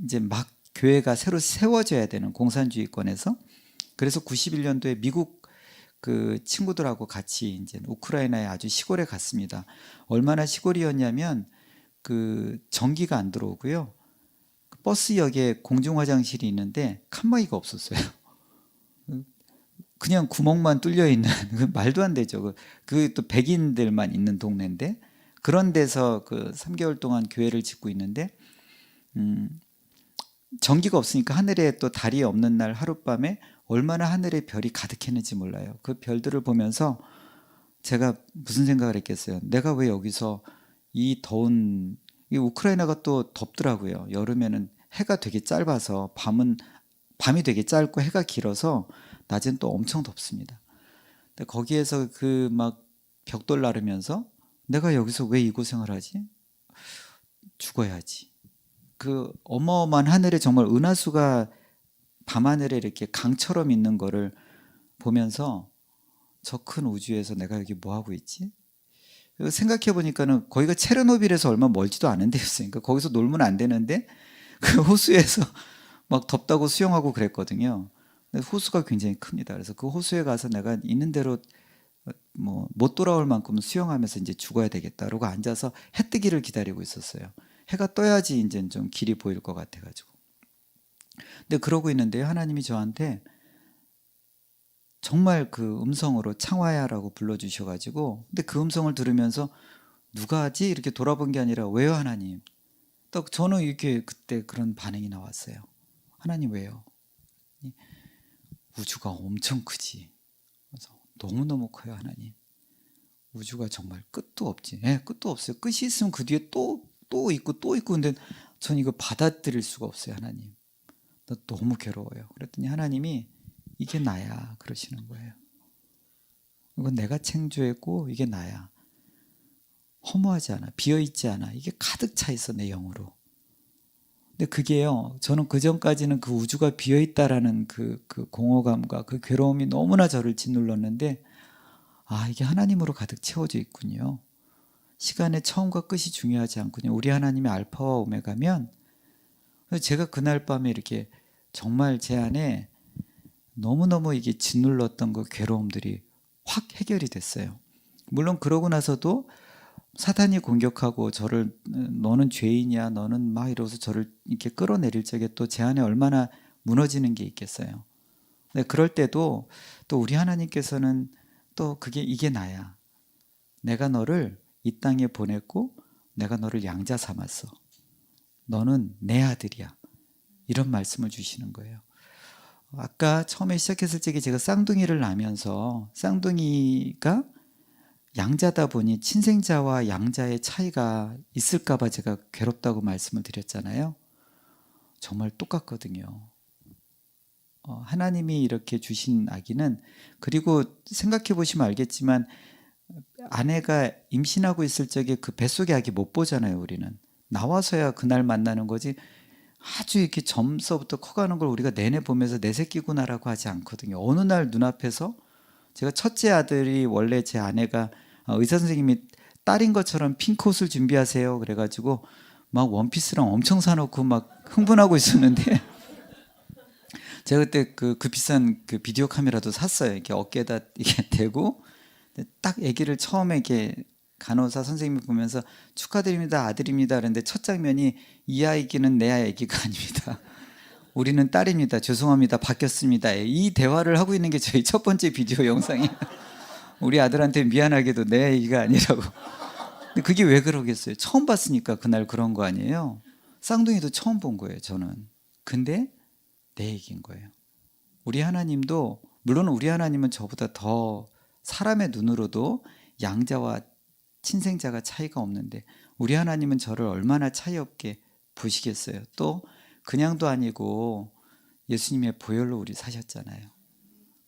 이제 막 교회가 새로 세워져야 되는 공산주의권에서 그래서 91년도에 미국 그 친구들하고 같이 이제 우크라이나의 아주 시골에 갔습니다. 얼마나 시골이었냐면 그 전기가 안 들어오고요. 버스역에 공중 화장실이 있는데 칸막이가 없었어요. 그냥 구멍만 뚫려 있는 말도 안 되죠. 그 또 백인들만 있는 동네인데 그런 데서 그 3개월 동안 교회를 짓고 있는데 전기가 없으니까 하늘에 또 달이 없는 날 하룻밤에 얼마나 하늘에 별이 가득했는지 몰라요. 그 별들을 보면서 제가 무슨 생각을 했겠어요. 내가 왜 여기서 이 더운 이 우크라이나가 또 덥더라고요. 여름에는 해가 되게 짧아서 밤이 되게 짧고 해가 길어서 낮엔 또 엄청 덥습니다. 근데 거기에서 그 막 벽돌 나르면서 내가 여기서 왜 이 고생을 하지? 죽어야지. 그 어마어마한 하늘에 정말 은하수가 밤하늘에 이렇게 강처럼 있는 거를 보면서 저 큰 우주에서 내가 여기 뭐 하고 있지? 생각해 보니까는 거기가 체르노빌에서 얼마 멀지도 않은 데였어요. 그러니까 거기서 놀면 안 되는데 그 호수에서 막 덥다고 수영하고 그랬거든요. 근데 호수가 굉장히 큽니다. 그래서 그 호수에 가서 내가 있는 대로 뭐 못 돌아올 만큼 수영하면서 이제 죽어야 되겠다. 그러고 앉아서 해 뜨기를 기다리고 있었어요. 해가 떠야지 이제 좀 길이 보일 것 같아가지고. 근데 그러고 있는데 하나님이 저한테 정말 그 음성으로 창화야라고 불러주셔가지고 근데 그 음성을 들으면서 누가 하지? 이렇게 돌아본 게 아니라 왜요 하나님? 딱 저는 이렇게 그때 그런 반응이 나왔어요. 하나님 왜요? 우주가 엄청 크지. 그래서 너무너무 커요 하나님. 우주가 정말 끝도 없지. 예, 끝도 없어요. 끝이 있으면 그 뒤에 또 있고 또 있고 근데 전 이거 받아들일 수가 없어요 하나님. 나 너무 괴로워요. 그랬더니 하나님이 이게 나야 그러시는 거예요. 이건 내가 창조했고 이게 나야. 허무하지 않아. 비어있지 않아. 이게 가득 차 있어 내 영으로. 근데 그게요. 저는 그전까지는 그 우주가 비어있다라는 그 공허감과 그 괴로움이 너무나 저를 짓눌렀는데 아 이게 하나님으로 가득 채워져 있군요. 시간의 처음과 끝이 중요하지 않군요. 우리 하나님이 알파와 오메가면 제가 그날 밤에 이렇게 정말 제 안에 너무너무 이게 짓눌렀던 그 괴로움들이 확 해결이 됐어요. 물론 그러고 나서도 사탄이 공격하고 저를 너는 죄인이야 너는 막 이러면서 저를 이렇게 끌어내릴 적에 또 제 안에 얼마나 무너지는 게 있겠어요. 근데 그럴 때도 또 우리 하나님께서는 또 이게 나야. 내가 너를 이 땅에 보냈고 내가 너를 양자 삼았어. 너는 내 아들이야. 이런 말씀을 주시는 거예요. 아까 처음에 시작했을 적에 제가 쌍둥이를 낳으면서 쌍둥이가 양자다 보니 친생자와 양자의 차이가 있을까 봐 제가 괴롭다고 말씀을 드렸잖아요. 정말 똑같거든요. 하나님이 이렇게 주신 아기는, 그리고 생각해 보시면 알겠지만 아내가 임신하고 있을 적에 그 뱃속의 아기 못 보잖아요. 우리는 나와서야 그날 만나는 거지, 아주 이렇게 점서부터 커가는 걸 우리가 내내 보면서 내 새끼구나라고 하지 않거든요. 어느 날 눈앞에서 제가 첫째 아들이, 원래 제 아내가 의사 선생님이 딸인 것처럼 핑크 옷을 준비하세요 그래가지고 막 원피스랑 엄청 사놓고 막 흥분하고 있었는데 제가 그때 그 비싼 그 비디오 카메라도 샀어요. 이렇게 어깨에다 이게 대고 딱 아기를 처음에 이렇게 간호사 선생님이 보면서 축하드립니다, 아들입니다 그랬는데 첫 장면이 이 아기는 내 아기가 아닙니다. 우리는 딸입니다. 죄송합니다. 바뀌었습니다. 이 대화를 하고 있는 게 저희 첫 번째 비디오 영상이에요. 우리 아들한테 미안하게도 내 아기가 아니라고. 근데 그게 왜 그러겠어요? 처음 봤으니까 그날 그런 거 아니에요? 쌍둥이도 처음 본 거예요, 저는. 근데 내 얘기인 거예요. 우리 하나님도, 물론 우리 하나님은 저보다 더 사람의 눈으로도 양자와 친생자가 차이가 없는데 우리 하나님은 저를 얼마나 차이 없게 보시겠어요. 또 그냥도 아니고 예수님의 보혈로 우리 사셨잖아요.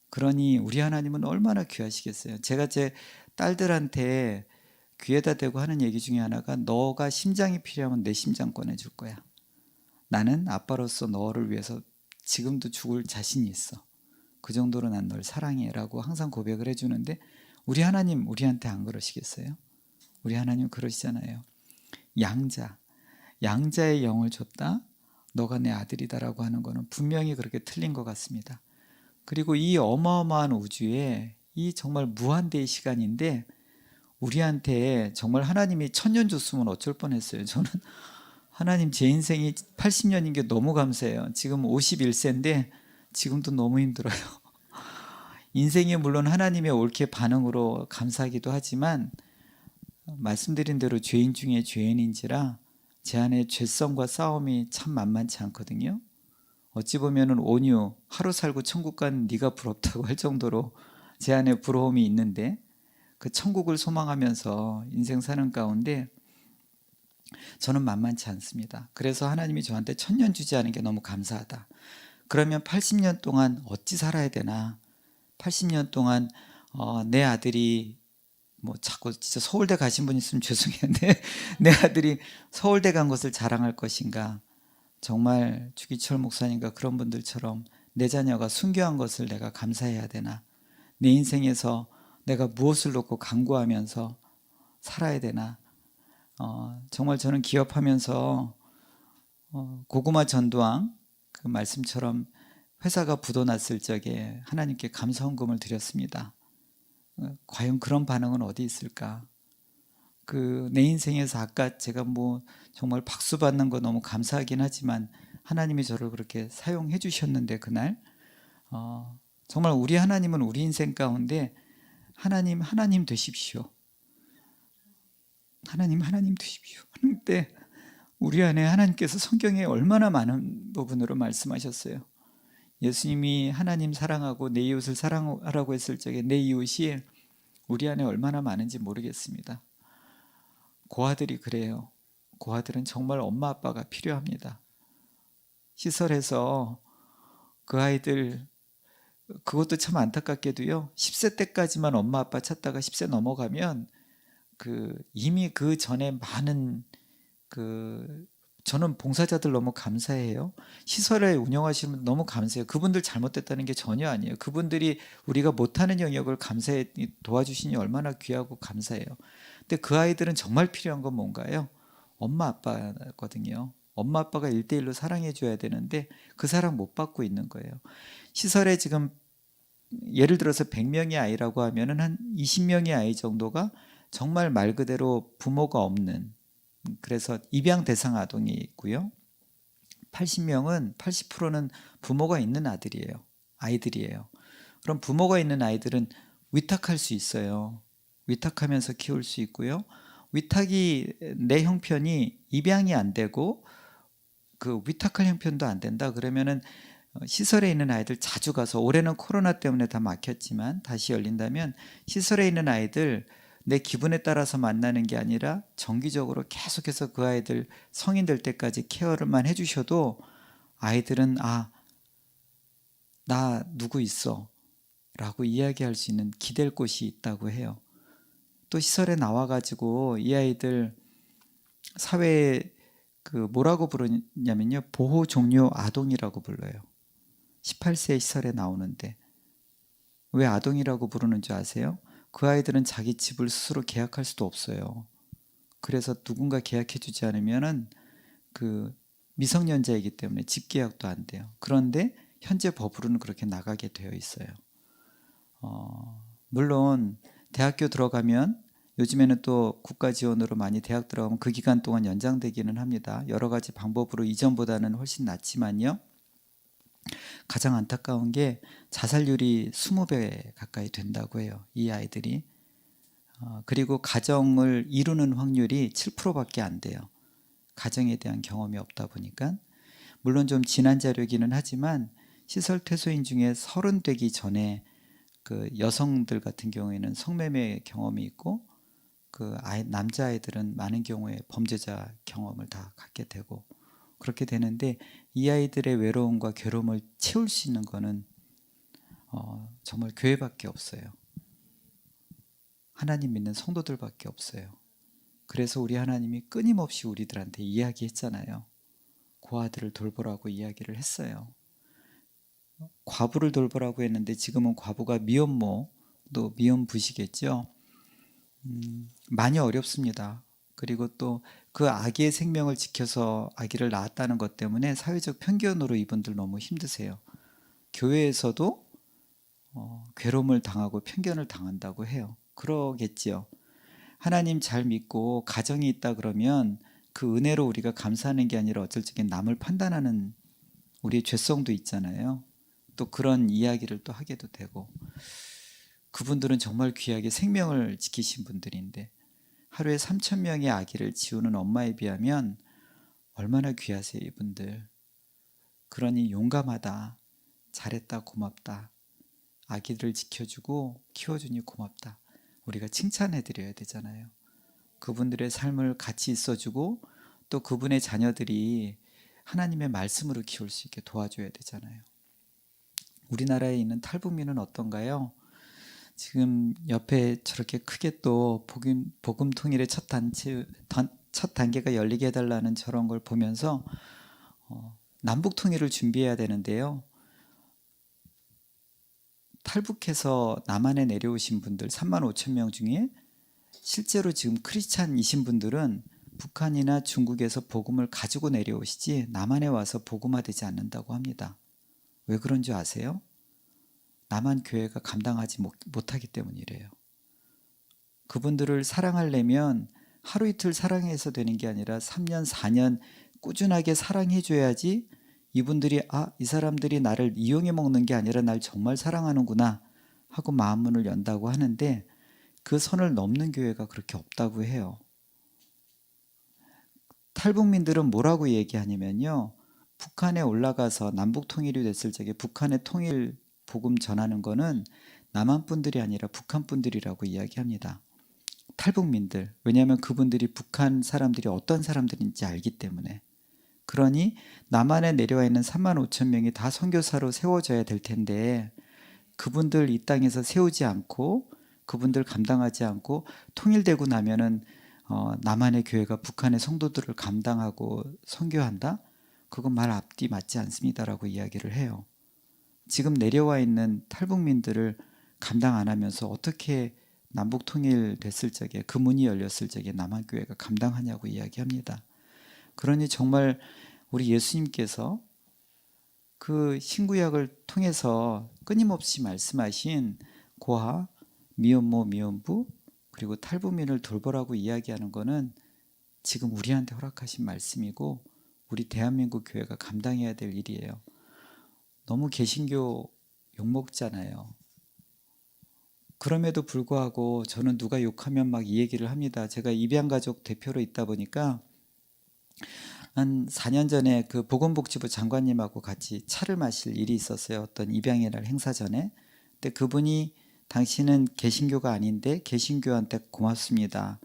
그러니 우리 하나님은 얼마나 귀하시겠어요. 제가 제 딸들한테 귀에다 대고 하는 얘기 중에 하나가, 너가 심장이 필요하면 내 심장 꺼내줄 거야. 나는 아빠로서 너를 위해서 지금도 죽을 자신이 있어. 그 정도로 난 널 사랑해 라고 항상 고백을 해주는데, 우리 하나님 우리한테 안 그러시겠어요? 우리 하나님 그러시잖아요. 양자의 영을 줬다, 너가 내 아들이다라고 하는 거는 분명히 그렇게 틀린 것 같습니다. 그리고 이 어마어마한 우주에 이 정말 무한대의 시간인데 우리한테 정말 하나님이 1000년 줬으면 어쩔 뻔했어요. 저는 하나님, 제 인생이 80년인 게 너무 감사해요. 지금 51세인데 지금도 너무 힘들어요. 인생이 물론 하나님의 옳게 반응으로 감사하기도 하지만 말씀드린 대로 죄인 중에 죄인인지라 제 안에 죄성과 싸움이 참 만만치 않거든요. 어찌 보면은 온유, 하루 살고 천국 간 네가 부럽다고 할 정도로 제 안에 부러움이 있는데, 그 천국을 소망하면서 인생 사는 가운데 저는 만만치 않습니다. 그래서 하나님이 저한테 1000년 주지 않은 게 너무 감사하다. 그러면 80년 동안 어찌 살아야 되나? 80년 동안 내 아들이 뭐 자꾸 진짜 서울대 가신 분 있으면 죄송해요. 내 아들이 서울대 간 것을 자랑할 것인가? 정말 주기철 목사님과 그런 분들처럼 내 자녀가 순교한 것을 내가 감사해야 되나? 내 인생에서 내가 무엇을 놓고 강구하면서 살아야 되나? 정말 저는 기업하면서 고구마 전도왕 그 말씀처럼 회사가 부도났을 적에 하나님께 감사헌금을 드렸습니다. 과연 그런 반응은 어디 있을까? 내 인생에서 아까 제가 뭐 정말 박수 받는 거 너무 감사하긴 하지만 하나님이 저를 그렇게 사용해 주셨는데, 그날 정말 우리 하나님은 우리 인생 가운데 하나님 되십시오. 하나님 되십시오. 그런데 우리 안에 하나님께서 성경에 얼마나 많은 부분으로 말씀하셨어요. 예수님이 하나님 사랑하고 내 이웃을 사랑하라고 했을 적에 내 이웃이 우리 안에 얼마나 많은지 모르겠습니다. 고아들이 그래요. 고아들은 정말 엄마 아빠가 필요합니다. 시설에서 그 아이들, 그것도 참 안타깝게도요, 10세 때까지만 엄마 아빠 찾다가 10세 넘어가면 이미 그 전에 많은 저는 봉사자들 너무 감사해요. 시설에 운영하시는 분 너무 감사해요. 그분들 잘못됐다는 게 전혀 아니에요. 그분들이 우리가 못하는 영역을 감사해 도와주시니 얼마나 귀하고 감사해요. 근데 그 아이들은 정말 필요한 건 뭔가요? 엄마 아빠거든요. 엄마 아빠가 1대1로 사랑해 줘야 되는데 그 사랑 못 받고 있는 거예요. 시설에 지금 예를 들어서 100명의 아이라고 하면은 한 20명의 아이 정도가 정말 말 그대로 부모가 없는, 그래서 입양 대상 아동이 있고요. 80명은 80%는 부모가 있는 아이들이에요. 그럼 부모가 있는 아이들은 위탁할 수 있어요. 위탁하면서 키울 수 있고요. 위탁이 내 형편이 입양이 안 되고 그 위탁할 형편도 안 된다 그러면은 시설에 있는 아이들 자주 가서, 올해는 코로나 때문에 다 막혔지만 다시 열린다면 시설에 있는 아이들 내 기분에 따라서 만나는 게 아니라 정기적으로 계속해서 그 아이들 성인 될 때까지 케어를만 해주셔도 아이들은 나 누구 있어 라고 이야기할 수 있는 기댈 곳이 있다고 해요. 또 시설에 나와가지고 이 아이들 사회에 뭐라고 부르냐면요, 보호 종료 아동이라고 불러요. 18세 시설에 나오는데 왜 아동이라고 부르는 줄 아세요? 그 아이들은 자기 집을 스스로 계약할 수도 없어요. 그래서 누군가 계약해 주지 않으면은 미성년자이기 때문에 집 계약도 안 돼요. 그런데 현재 법으로는 그렇게 나가게 되어 있어요. 물론 대학교 들어가면, 요즘에는 또 국가 지원으로 많이 대학 들어가면 그 기간 동안 연장되기는 합니다. 여러 가지 방법으로 이전보다는 훨씬 낫지만요, 가장 안타까운 게 자살률이 20배 가까이 된다고 해요, 이 아이들이. 그리고 가정을 이루는 확률이 7%밖에 안 돼요. 가정에 대한 경험이 없다 보니까. 물론 좀 지난 자료이기는 하지만 시설 퇴소인 중에 30 되기 전에 여성들 같은 경우에는 성매매 경험이 있고, 남자아이들은 많은 경우에 범죄자 경험을 다 갖게 되고 그렇게 되는데, 이 아이들의 외로움과 괴로움을 채울 수 있는 거는 정말 교회밖에 없어요. 하나님 믿는 성도들밖에 없어요. 그래서 우리 하나님이 끊임없이 우리들한테 이야기했잖아요. 고아들을 돌보라고 이야기를 했어요. 과부를 돌보라고 했는데 지금은 과부가 미혼모, 또 미혼부시겠죠. 많이 어렵습니다. 그리고 또 그 아기의 생명을 지켜서 아기를 낳았다는 것 때문에 사회적 편견으로 이분들 너무 힘드세요. 교회에서도 괴로움을 당하고 편견을 당한다고 해요. 그러겠지요. 하나님 잘 믿고 가정이 있다 그러면 그 은혜로 우리가 감사하는 게 아니라 어쩔 적엔 남을 판단하는 우리의 죄성도 있잖아요. 또 그런 이야기를 또 하게도 되고, 그분들은 정말 귀하게 생명을 지키신 분들인데 하루에 3,000명의 아기를 지우는 엄마에 비하면 얼마나 귀하세요, 이분들. 그러니 용감하다, 잘했다, 고맙다, 아기들을 지켜주고 키워주니 고맙다, 우리가 칭찬해드려야 되잖아요. 그분들의 삶을 같이 있어주고 또 그분의 자녀들이 하나님의 말씀으로 키울 수 있게 도와줘야 되잖아요. 우리나라에 있는 탈북민은 어떤가요? 지금 옆에 저렇게 크게 또 복음 통일의 첫 단계가 열리게 해달라는 저런 걸 보면서 남북 통일을 준비해야 되는데요, 탈북해서 남한에 내려오신 분들 35,000명 중에 실제로 지금 크리스찬이신 분들은 북한이나 중국에서 복음을 가지고 내려오시지 남한에 와서 복음화되지 않는다고 합니다. 왜 그런 줄 아세요? 남한 교회가 감당하지 못하기 때문이래요. 그분들을 사랑하려면 하루 이틀 사랑해서 되는 게 아니라 3년 4년 꾸준하게 사랑해 줘야지 이분들이 이 사람들이 나를 이용해 먹는 게 아니라 날 정말 사랑하는구나 하고 마음문을 연다고 하는데, 그 선을 넘는 교회가 그렇게 없다고 해요. 탈북민들은 뭐라고 얘기하냐면요, 북한에 올라가서 남북 통일이 됐을 적에 북한의 통일 복음 전하는 거는 남한 분들이 아니라 북한 분들이라고 이야기합니다. 탈북민들. 왜냐하면 그분들이 북한 사람들이 어떤 사람들인지 알기 때문에. 그러니 남한에 내려와 있는 35,000명이 다 선교사로 세워져야 될 텐데 그분들 이 땅에서 세우지 않고 그분들 감당하지 않고 통일되고 나면은 남한의 교회가 북한의 성도들을 감당하고 선교한다? 그건 말 앞뒤 맞지 않습니다라고 이야기를 해요. 지금 내려와 있는 탈북민들을 감당 안 하면서 어떻게 남북 통일됐을 적에, 그 문이 열렸을 적에 남한 교회가 감당하냐고 이야기합니다. 그러니 정말 우리 예수님께서 그 신구약을 통해서 끊임없이 말씀하신 고아, 미혼모, 미혼부, 그리고 탈북민을 돌보라고 이야기하는 것은 지금 우리한테 허락하신 말씀이고 우리 대한민국 교회가 감당해야 될 일이에요. 너무 개신교 욕먹잖아요. 그럼에도 불구하고 저는 누가 욕하면 막 이 얘기를 합니다. 제가 입양가족 대표로 있다 보니까 한 4년 전에 그 보건복지부 장관님하고 같이 차를 마실 일이 있었어요. 어떤 입양의 날 행사 전에. 근데 그분이 당신은 개신교가 아닌데 개신교한테 고맙습니다.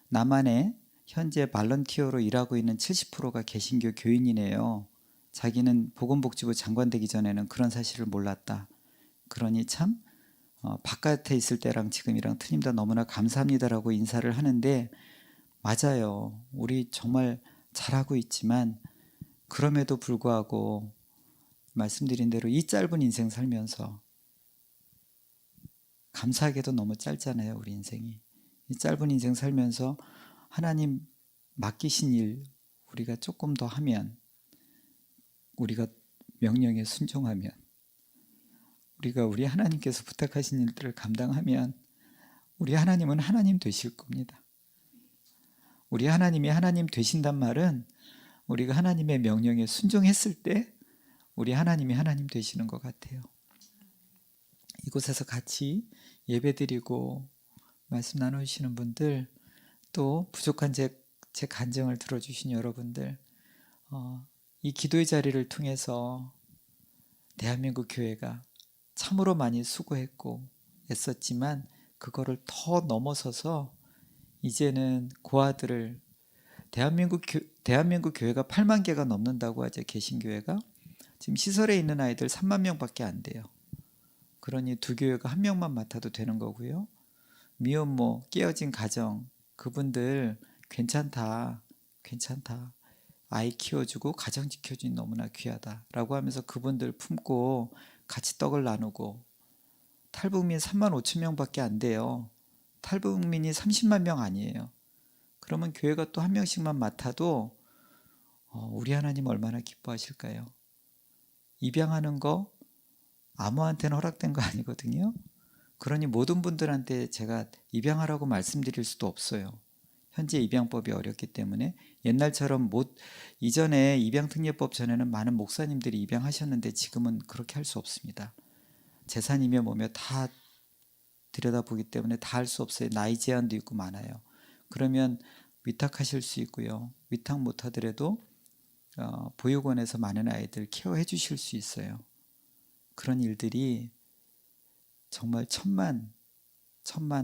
남한에 현재 발런티어로 일하고 있는 70%가 개신교 교인이네요. 자기는 보건복지부 장관 되기 전에는 그런 사실을 몰랐다. 그러니 참 바깥에 있을 때랑 지금이랑 틀림다 너무나 감사합니다라고 인사를 하는데, 맞아요. 우리 정말 잘하고 있지만 그럼에도 불구하고 말씀드린 대로 이 짧은 인생 살면서, 감사하게도 너무 짧잖아요, 우리 인생이. 이 짧은 인생 살면서 하나님 맡기신 일 우리가 조금 더 하면, 우리가 명령에 순종하면, 우리가 우리 하나님께서 부탁하신 일들을 감당하면 우리 하나님은 하나님 되실 겁니다. 우리 하나님이 하나님 되신단 말은 우리가 하나님의 명령에 순종했을 때 우리 하나님이 하나님 되시는 것 같아요. 이곳에서 같이 예배드리고 말씀 나누시는 분들, 또 부족한 제 간증을 들어주신 여러분들, 이 기도의 자리를 통해서 대한민국 교회가 참으로 많이 수고했고 애썼지만 그거를 더 넘어서서 이제는 고아들을, 대한민국 교회가 8만 개가 넘는다고 하죠. 개신교회가 지금 시설에 있는 아이들 3만 명밖에 안 돼요. 그러니 두 교회가 한 명만 맡아도 되는 거고요. 미혼모, 깨어진 가정, 그분들 괜찮다. 아이 키워주고 가정 지켜주니 너무나 귀하다라고 하면서 그분들 품고 같이 떡을 나누고, 탈북민 3만 5천 명밖에 안 돼요. 탈북민이 30만 명 아니에요. 그러면 교회가 또 한 명씩만 맡아도 우리 하나님 얼마나 기뻐하실까요? 입양하는 거 아무한테나 허락된 거 아니거든요. 그러니 모든 분들한테 제가 입양하라고 말씀드릴 수도 없어요. 현재 입양법이 어렵기 때문에. 옛날처럼 이전에 입양특례법 전에는 많은 목사님들이 입양하셨는데 지금은 그렇게 할 수 없습니다. 재산이며 뭐며 다 들여다보기 때문에 다 할 수 없어요. 나이 제한도 있고 많아요. 그러면 위탁하실 수 있고요. 위탁 못하더라도 보육원에서 많은 아이들 케어해 주실 수 있어요. 그런 일들이 정말 천만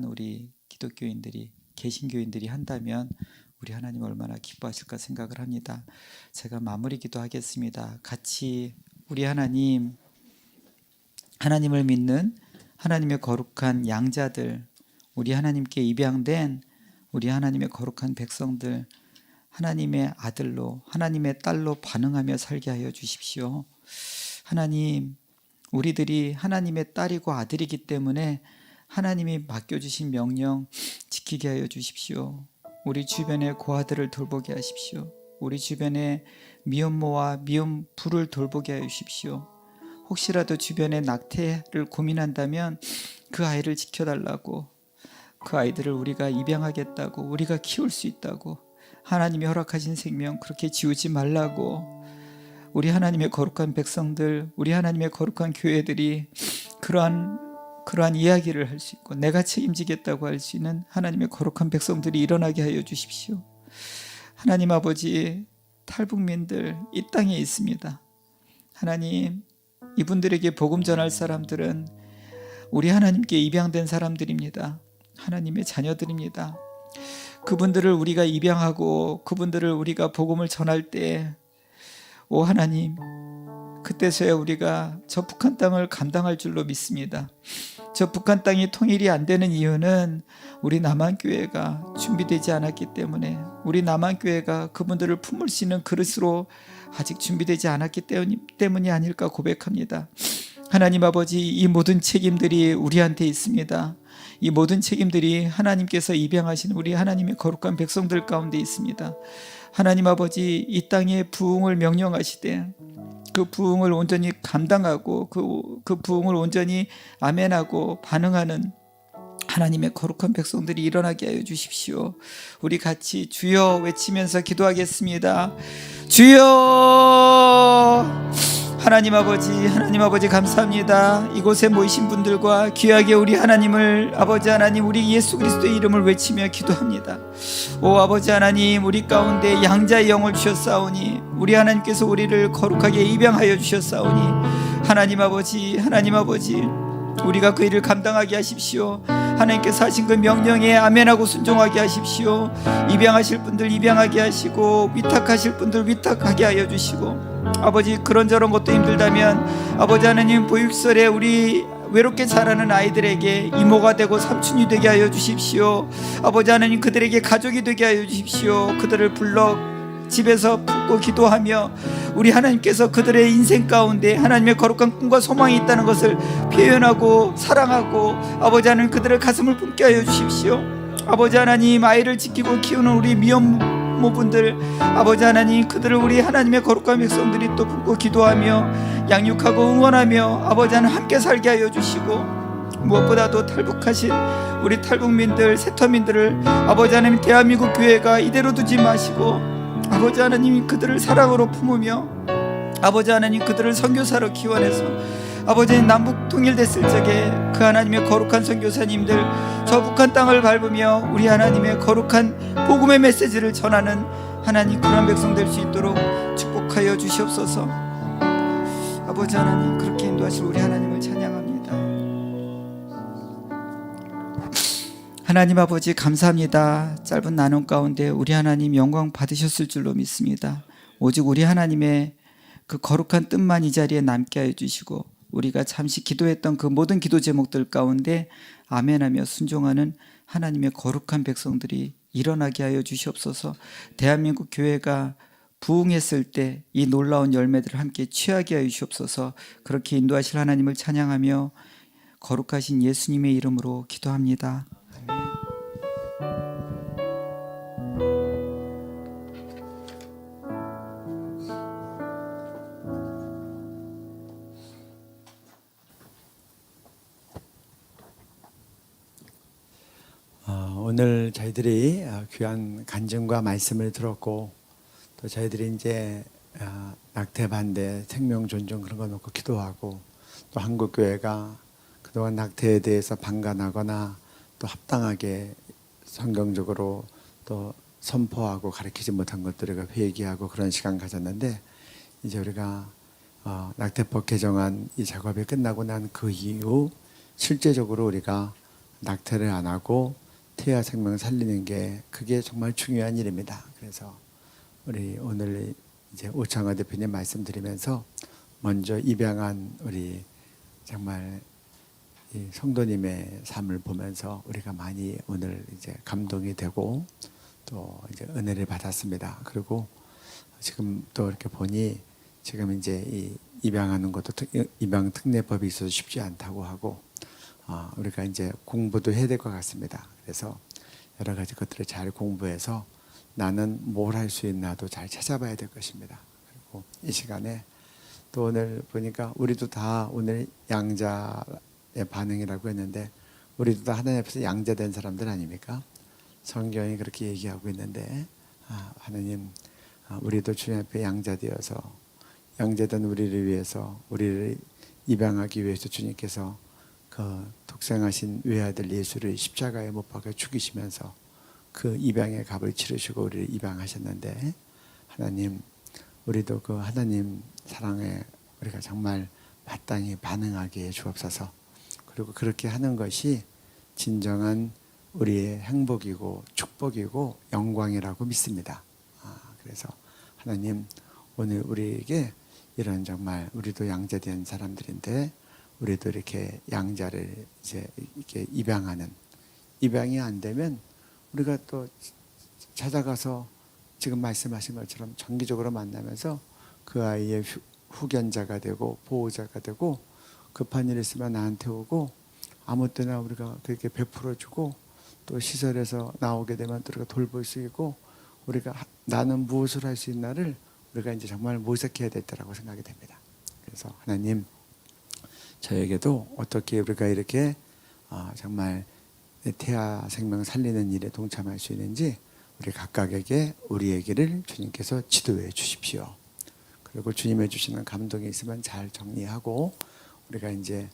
우리 기독교인들이, 개신교인들이 한다면 우리 하나님 얼마나 기뻐하실까 생각을 합니다. 제가 마무리 기도하겠습니다. 같이 우리 하나님을 믿는 하나님의 거룩한 양자들, 우리 하나님께 입양된 우리 하나님의 거룩한 백성들, 하나님의 아들로, 하나님의 딸로 반응하며 살게 하여 주십시오. 하나님, 우리들이 하나님의 딸이고 아들이기 때문에 하나님이 맡겨주신 명령 지키게 하여 주십시오. 우리 주변의 고아들을 돌보게 하십시오. 우리 주변의 미혼모와 미혼부를 돌보게 하여 주십시오. 혹시라도 주변에 낙태를 고민한다면 그 아이를 지켜달라고, 그 아이들을 우리가 입양하겠다고, 우리가 키울 수 있다고, 하나님이 허락하신 생명 그렇게 지우지 말라고, 우리 하나님의 거룩한 백성들, 우리 하나님의 거룩한 교회들이 그러한 이야기를 할 수 있고 내가 책임지겠다고 할 수 있는 하나님의 거룩한 백성들이 일어나게 하여 주십시오. 하나님 아버지, 탈북민들 이 땅에 있습니다. 하나님, 이분들에게 복음 전할 사람들은 우리 하나님께 입양된 사람들입니다. 하나님의 자녀들입니다. 그분들을 우리가 입양하고 그분들을 우리가 복음을 전할 때, 오 하나님, 그때서야 우리가 저 북한 땅을 감당할 줄로 믿습니다. 저 북한 땅이 통일이 안 되는 이유는 우리 남한교회가 준비되지 않았기 때문에, 우리 남한교회가 그분들을 품을 수 있는 그릇으로 아직 준비되지 않았기 때문이 아닐까 고백합니다. 하나님 아버지, 이 모든 책임들이 우리한테 있습니다. 이 모든 책임들이 하나님께서 입양하신 우리 하나님의 거룩한 백성들 가운데 있습니다. 하나님 아버지, 이 땅에 부흥을 명령하시되 그 부흥을 온전히 감당하고 그 부흥을 온전히 아멘하고 반응하는 하나님의 거룩한 백성들이 일어나게 하여 주십시오. 우리 같이 주여 외치면서 기도하겠습니다. 주여! 하나님 아버지 감사합니다. 이곳에 모이신 분들과 귀하게 우리 하나님을, 아버지 하나님, 우리 예수 그리스도의 이름을 외치며 기도합니다. 오 아버지 하나님, 우리 가운데 양자의 영을 주셨사오니 우리 하나님께서 우리를 거룩하게 입양하여 주셨사오니 하나님 아버지 우리가 그 일을 감당하게 하십시오. 하나님께서 하신 그 명령에 아멘하고 순종하게 하십시오. 입양하실 분들 입양하게 하시고 위탁하실 분들 위탁하게 하여 주시고, 아버지 그런저런 것도 힘들다면 아버지 하나님 보육설에 우리 외롭게 자라는 아이들에게 이모가 되고 삼촌이 되게 하여 주십시오. 아버지 하나님 그들에게 가족이 되게 하여 주십시오. 그들을 불러 집에서 품고 기도하며 우리 하나님께서 그들의 인생 가운데 하나님의 거룩한 꿈과 소망이 있다는 것을 표현하고 사랑하고, 아버지 하나님 그들의 가슴을 품게 하여 주십시오. 아버지 하나님 아이를 지키고 키우는 우리 미혼모분들, 아버지 하나님 그들을 우리 하나님의 거룩한 백성들이 또 품고 기도하며 양육하고 응원하며 아버지 하나님 함께 살게 하여 주시고, 무엇보다도 탈북하신 우리 탈북민들 세터민들을 아버지 하나님 대한민국 교회가 이대로 두지 마시고 아버지 하나님 그들을 사랑으로 품으며 아버지 하나님 그들을 선교사로 기원해서 아버지 하나님 남북 통일됐을 적에 그 하나님의 거룩한 선교사님들 저 북한 땅을 밟으며 우리 하나님의 거룩한 복음의 메시지를 전하는 하나님 그런 백성 될 수 있도록 축복하여 주시옵소서. 아버지 하나님 그렇게 인도하실 우리 하나님을 찬양합니다. 하나님 아버지 감사합니다. 짧은 나눔 가운데 우리 하나님 영광 받으셨을 줄로 믿습니다. 오직 우리 하나님의 그 거룩한 뜻만 이 자리에 남게 하여 주시고 우리가 잠시 기도했던 그 모든 기도 제목들 가운데 아멘하며 순종하는 하나님의 거룩한 백성들이 일어나게 하여 주시옵소서. 대한민국 교회가 부흥했을 때 이 놀라운 열매들을 함께 취하게 하여 주시옵소서. 그렇게 인도하실 하나님을 찬양하며 거룩하신 예수님의 이름으로 기도합니다. 오늘 저희들이 귀한 간증과 말씀을 들었고, 또 저희들이 이제 낙태 반대, 생명 존중 그런 거 놓고 기도하고, 또 한국 교회가 그동안 낙태에 대해서 방관하거나 또 합당하게 성경적으로 또 선포하고 가르치지 못한 것들을 회개하고 그런 시간 가졌는데, 이제 우리가 낙태법 개정안 이 작업이 끝나고 난 그 이후 실제적으로 우리가 낙태를 안 하고 태아 생명 살리는 게 그게 정말 중요한 일입니다. 그래서 우리 오늘 이제 오창화 대표님 말씀드리면서 먼저 입양한 우리 정말 이 성도님의 삶을 보면서 우리가 많이 오늘 이제 감동이 되고 또 이제 은혜를 받았습니다. 그리고 지금 또 이렇게 보니 지금 이제 이 입양하는 것도 입양 특례법이 있어서 쉽지 않다고 하고 우리가 이제 공부도 해야 될 것 같습니다. 그래서 여러 가지 것들을 잘 공부해서 나는 뭘 할 수 있나도 잘 찾아봐야 될 것입니다. 그리고 이 시간에 또 오늘 보니까 우리도 다 오늘 양자의 반응이라고 했는데 우리도 다 하나님 앞에서 양자된 사람들 아닙니까? 성경이 그렇게 얘기하고 있는데 하나님 우리도 주님 앞에 양자되어서 양자된 우리를 위해서 우리를 입양하기 위해서 주님께서 그 독생하신 외아들 예수를 십자가에 못 박아 죽이시면서 그 입양의 값을 치르시고 우리를 입양하셨는데, 하나님 우리도 그 하나님 사랑에 우리가 정말 마땅히 반응하게 해 주옵소서. 그리고 그렇게 하는 것이 진정한 우리의 행복이고 축복이고 영광이라고 믿습니다. 그래서 하나님 오늘 우리에게 이런 정말 우리도 양자된 사람들인데 우리도 이렇게 양자를 이제 이렇게 입양이 안 되면 우리가 또 찾아가서 지금 말씀하신 것처럼 정기적으로 만나면서 그 아이의 후견자가 되고 보호자가 되고 급한 일 있으면 나한테 오고 아무 때나 우리가 그렇게 베풀어주고 또 시설에서 나오게 되면 또 우리가 돌볼 수 있고 우리가 나는 무엇을 할 수 있나를 우리가 이제 정말 모색해야 될 때라고 생각이 됩니다. 그래서 하나님 저에게도 어떻게 우리가 이렇게 정말 태아 생명 살리는 일에 동참할 수 있는지 우리 각각에게 우리의 길을 주님께서 지도해 주십시오. 그리고 주님의 주시는 감동이 있으면 잘 정리하고 우리가 이제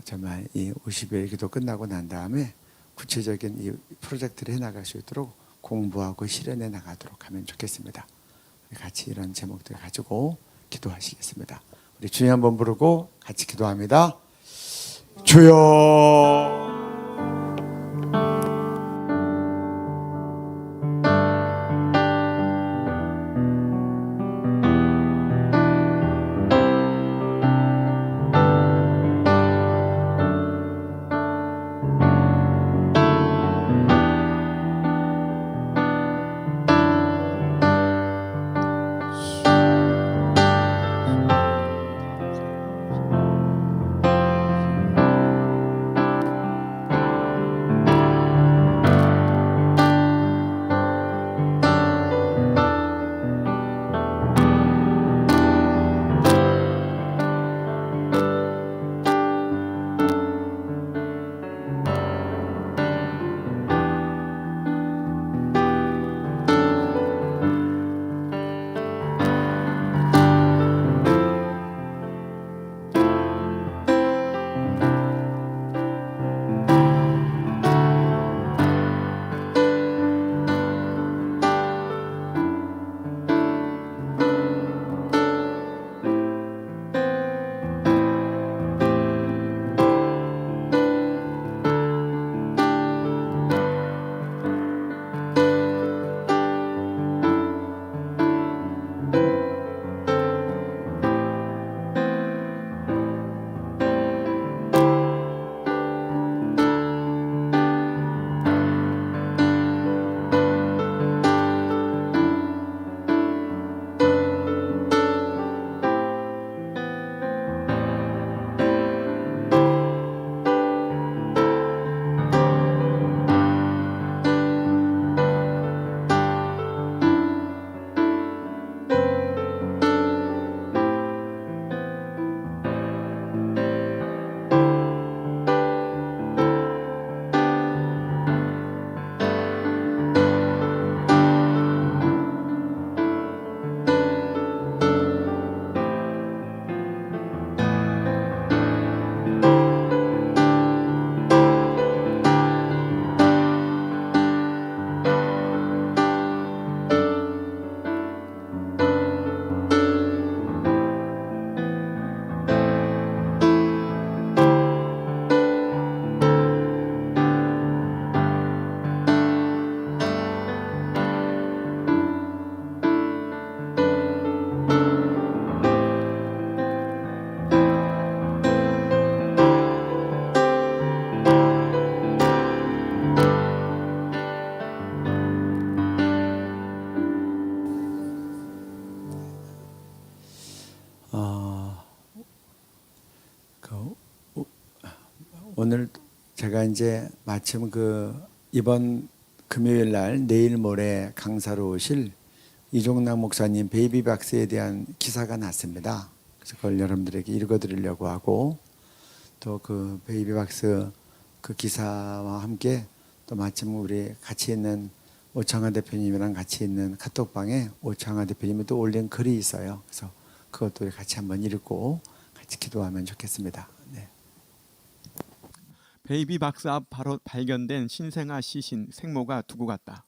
정말 이 50일 기도 끝나고 난 다음에 구체적인 이 프로젝트를 해나갈 수 있도록 공부하고 실현해 나가도록 하면 좋겠습니다. 우리 같이 이런 제목들 가지고 기도하시겠습니다. 우리 주님 한번 부르고 같이 기도합니다. 주여. 오늘 제가 이제 마침 이번 금요일 날 내일 모레 강사로 오실 이종남 목사님 베이비박스에 대한 기사가 났습니다. 그래서 그걸 여러분들에게 읽어드리려고 하고 또 그 베이비박스 그 기사와 함께 또 마침 우리 같이 있는 오창하 대표님이랑 같이 있는 카톡방에 오창하 대표님이 또 올린 글이 있어요. 그래서 그것도 같이 한번 읽고 같이 기도하면 좋겠습니다. 네. 베이비박스 앞 바로 발견된 신생아 시신 생모가 두고 갔다.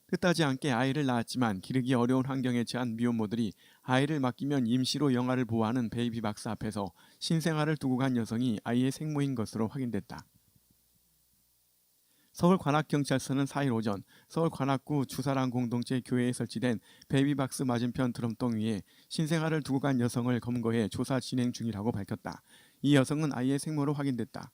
뜻하지 않게 아이를 낳았지만 기르기 어려운 환경에 처한 미혼모들이 아이를 맡기면 임시로 영아를 보호하는 베이비박스 앞에서 신생아를 두고 간 여성이 아이의 생모인 것으로 확인됐다. 서울관악경찰서는 4일 오전 서울관악구 주사랑 공동체 교회에 설치된 베이비박스 맞은편 드럼통 위에 신생아를 두고 간 여성을 검거해 조사 진행 중이라고 밝혔다. 이 여성은 아이의 생모로 확인됐다.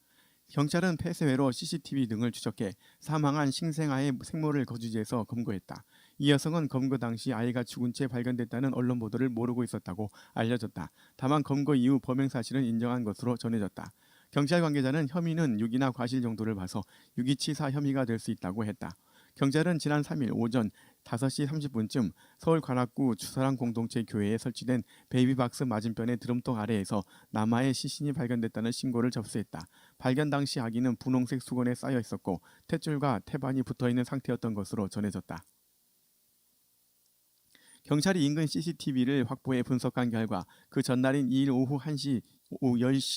경찰은 폐쇄회로 CCTV 등을 추적해 사망한 신생아의 생모를 거주지에서 검거했다. 이 여성은 검거 당시 아이가 죽은 채 발견됐다는 언론 보도를 모르고 있었다고 알려졌다. 다만 검거 이후 범행 사실은 인정한 것으로 전해졌다. 경찰 관계자는 혐의는 유기나 과실 정도를 봐서 유기치사 혐의가 될 수 있다고 했다. 경찰은 지난 3일 오전 5시 30분쯤 서울 관악구 주사랑 공동체 교회에 설치된 베이비박스 맞은편의 드럼통 아래에서 남아의 시신이 발견됐다는 신고를 접수했다. 발견 당시 아기는 분홍색 수건에 쌓여 있었고 탯줄과 태반이 붙어 있는 상태였던 것으로 전해졌다. 경찰이 인근 CCTV를 확보해 분석한 결과 그 전날인 2일 오후 10시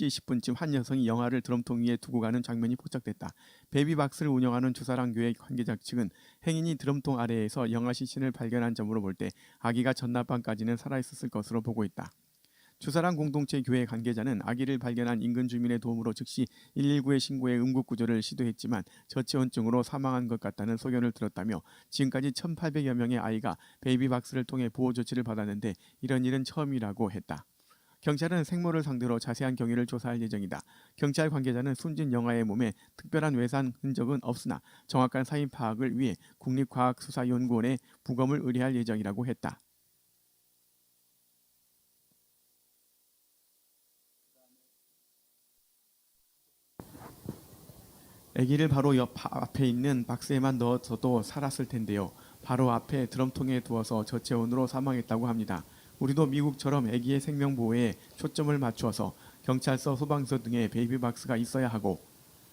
10분 한 여성이 영아를 드럼통 위에 두고 가는 장면이 포착됐다. 베이비박스를 운영하는 주사랑 교회 관계자 측은 행인이 드럼통 아래에서 영아 시신을 발견한 점으로 볼 때 아기가 전날 밤까지는 살아있었을 것으로 보고 있다. 주사랑 공동체 교회 관계자는 아기를 발견한 인근 주민의 도움으로 즉시 119에 신고해 응급구조를 시도했지만 저체온증으로 사망한 것 같다는 소견을 들었다며 지금까지 1,800여 명의 아이가 베이비박스를 통해 보호 조치를 받았는데 이런 일은 처음이라고 했다. 경찰은 생모를 상대로 자세한 경위를 조사할 예정이다. 경찰 관계자는 숨진 영아의 몸에 특별한 외상 흔적은 없으나 정확한 사인 파악을 위해 국립과학수사연구원에 부검을 의뢰할 예정이라고 했다. 아기를 바로 앞에 있는 박스에만 넣어서도 살았을 텐데요. 바로 앞에 드럼통에 두어서 저체온으로 사망했다고 합니다. 우리도 미국처럼 아기의 생명 보호에 초점을 맞추어서 경찰서, 소방서 등에 베이비박스가 있어야 하고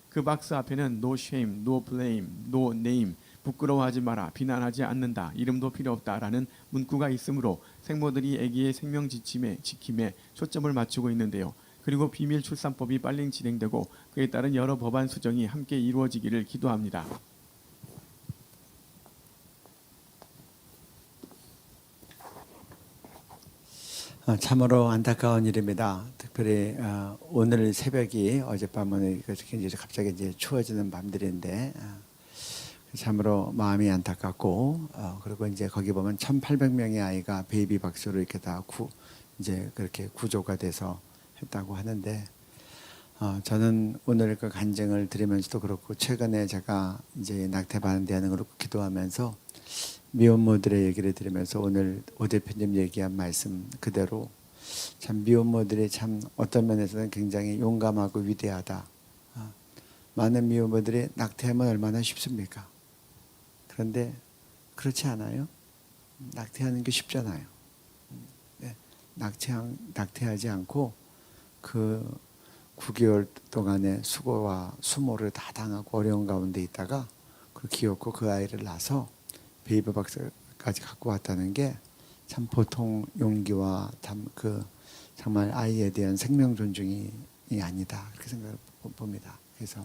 그 박스 앞에는 No shame, no blame, no name, 부끄러워하지 마라, 비난하지 않는다, 이름도 필요 없다라는 문구가 있으므로 생모들이 아기의 생명 지킴에 초점을 맞추고 있는데요. 그리고 비밀 출산법이 빨리 진행되고 그에 따른 여러 법안 수정이 함께 이루어지기를 기도합니다. 참으로 안타까운 일입니다. 특별히 오늘 새벽이 어젯밤은 이제 갑자기 이제 추워지는 밤들인데 참으로 마음이 안타깝고 그리고 이제 거기 보면 1,800명의 아이가 베이비박스로 이렇게 다 이제 그렇게 구조가 돼서 했다고 하는데 저는 오늘 그 간증을 들으면서도 그렇고 최근에 제가 이제 낙태반대 하는 걸 기도하면서 미혼모들의 얘기를 들으면서 오늘 오 대표님 얘기한 말씀 그대로 참 미혼모들이 참 어떤 면에서는 굉장히 용감하고 위대하다. 많은 미혼모들이 낙태하면 얼마나 쉽습니까? 그런데 그렇지 않아요? 낙태하는 게 쉽잖아요. 네. 낙태하지 않고 그 9개월 동안의 수고와 수모를 다 당하고 어려운 가운데 있다가 그 귀엽고 그 아이를 낳아서 베이비박스까지 갖고 왔다는 게 참 보통 용기와 정말 아이에 대한 생명 존중이 아니다 그렇게 생각을 봅니다. 그래서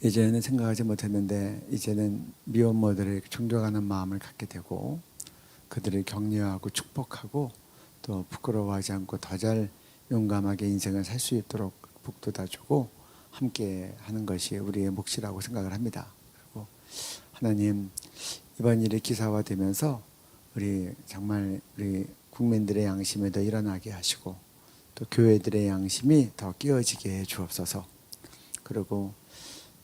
이제는 생각하지 못했는데 이제는 미혼모들을 존경하는 마음을 갖게 되고 그들을 격려하고 축복하고 또 부끄러워하지 않고 더 잘 용감하게 인생을 살 수 있도록 북돋아주고 함께 하는 것이 우리의 몫이라고 생각을 합니다. 그리고 하나님 이번 일이 기사화되면서 정말 우리 국민들의 양심에 더 일어나게 하시고 또 교회들의 양심이 더 깨어지게 해 주옵소서. 그리고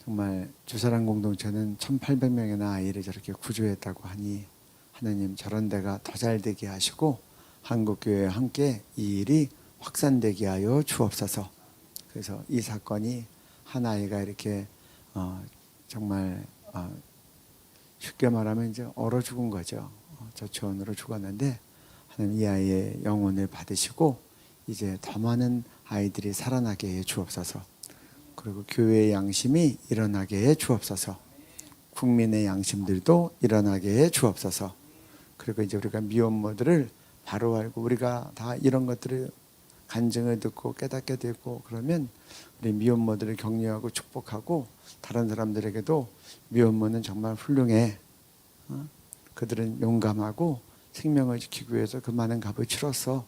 정말 주사랑 공동체는 1,800명이나 아이를 저렇게 구조했다고 하니 하나님 저런 데가 더 잘 되게 하시고 한국교회와 함께 이 일이 확산되게 하여 주옵소서. 그래서 이 사건이 한 아이가 이렇게 정말 쉽게 말하면 이제 얼어 죽은 거죠. 저체온으로 죽었는데 하나님 이 아이의 영혼을 받으시고 이제 더 많은 아이들이 살아나게 해 주옵소서. 그리고 교회의 양심이 일어나게 해 주옵소서. 국민의 양심들도 일어나게 해 주옵소서. 그리고 이제 우리가 미혼모들을 바로 알고 우리가 다 이런 것들을 간증을 듣고 깨닫게 되고 그러면 우리 미혼모들을 격려하고 축복하고 다른 사람들에게도 미혼모는 정말 훌륭해. 그들은 용감하고 생명을 지키기 위해서 그 많은 값을 치렀어.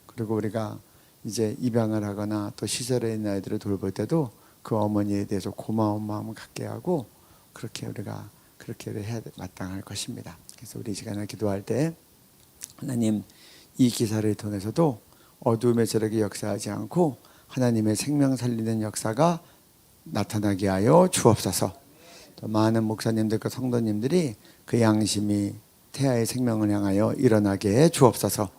그리고 우리가 이제 입양을 하거나 또 시설에 있는 아이들을 돌볼 때도 그 어머니에 대해서 고마운 마음을 갖게 하고 그렇게 우리가 그렇게 해야 마땅할 것입니다. 그래서 우리 시간을 기도할 때 하나님 이 기사를 통해서도 어두움의 세력이 역사하지 않고 하나님의 생명 살리는 역사가 나타나게 하여 주옵소서. 또 많은 목사님들과 성도님들이 그 양심이 태아의 생명을 향하여 일어나게 해 주옵소서.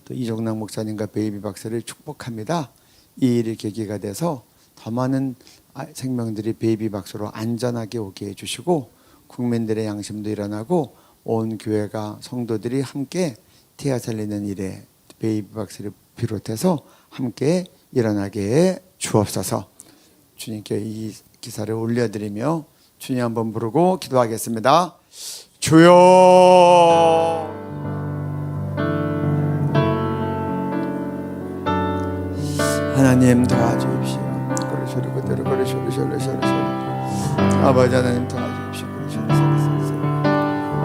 또 이종락 목사님과 베이비박스를 축복합니다. 이 일이 계기가 돼서 더 많은 생명들이 베이비박스로 안전하게 오게 해주시고 국민들의 양심도 일어나고 온 교회가 성도들이 함께 태아 살리는 일에 베이비박스를 비롯해서 함께 일어나게 해 주옵소서. 주님께 이 기사를 올려드리며 주님 한번 부르고 기도하겠습니다. 주여, 하나님 도와주십시오. 거리소리 그대로 거리소리 아버지 하나님 도와주십시오.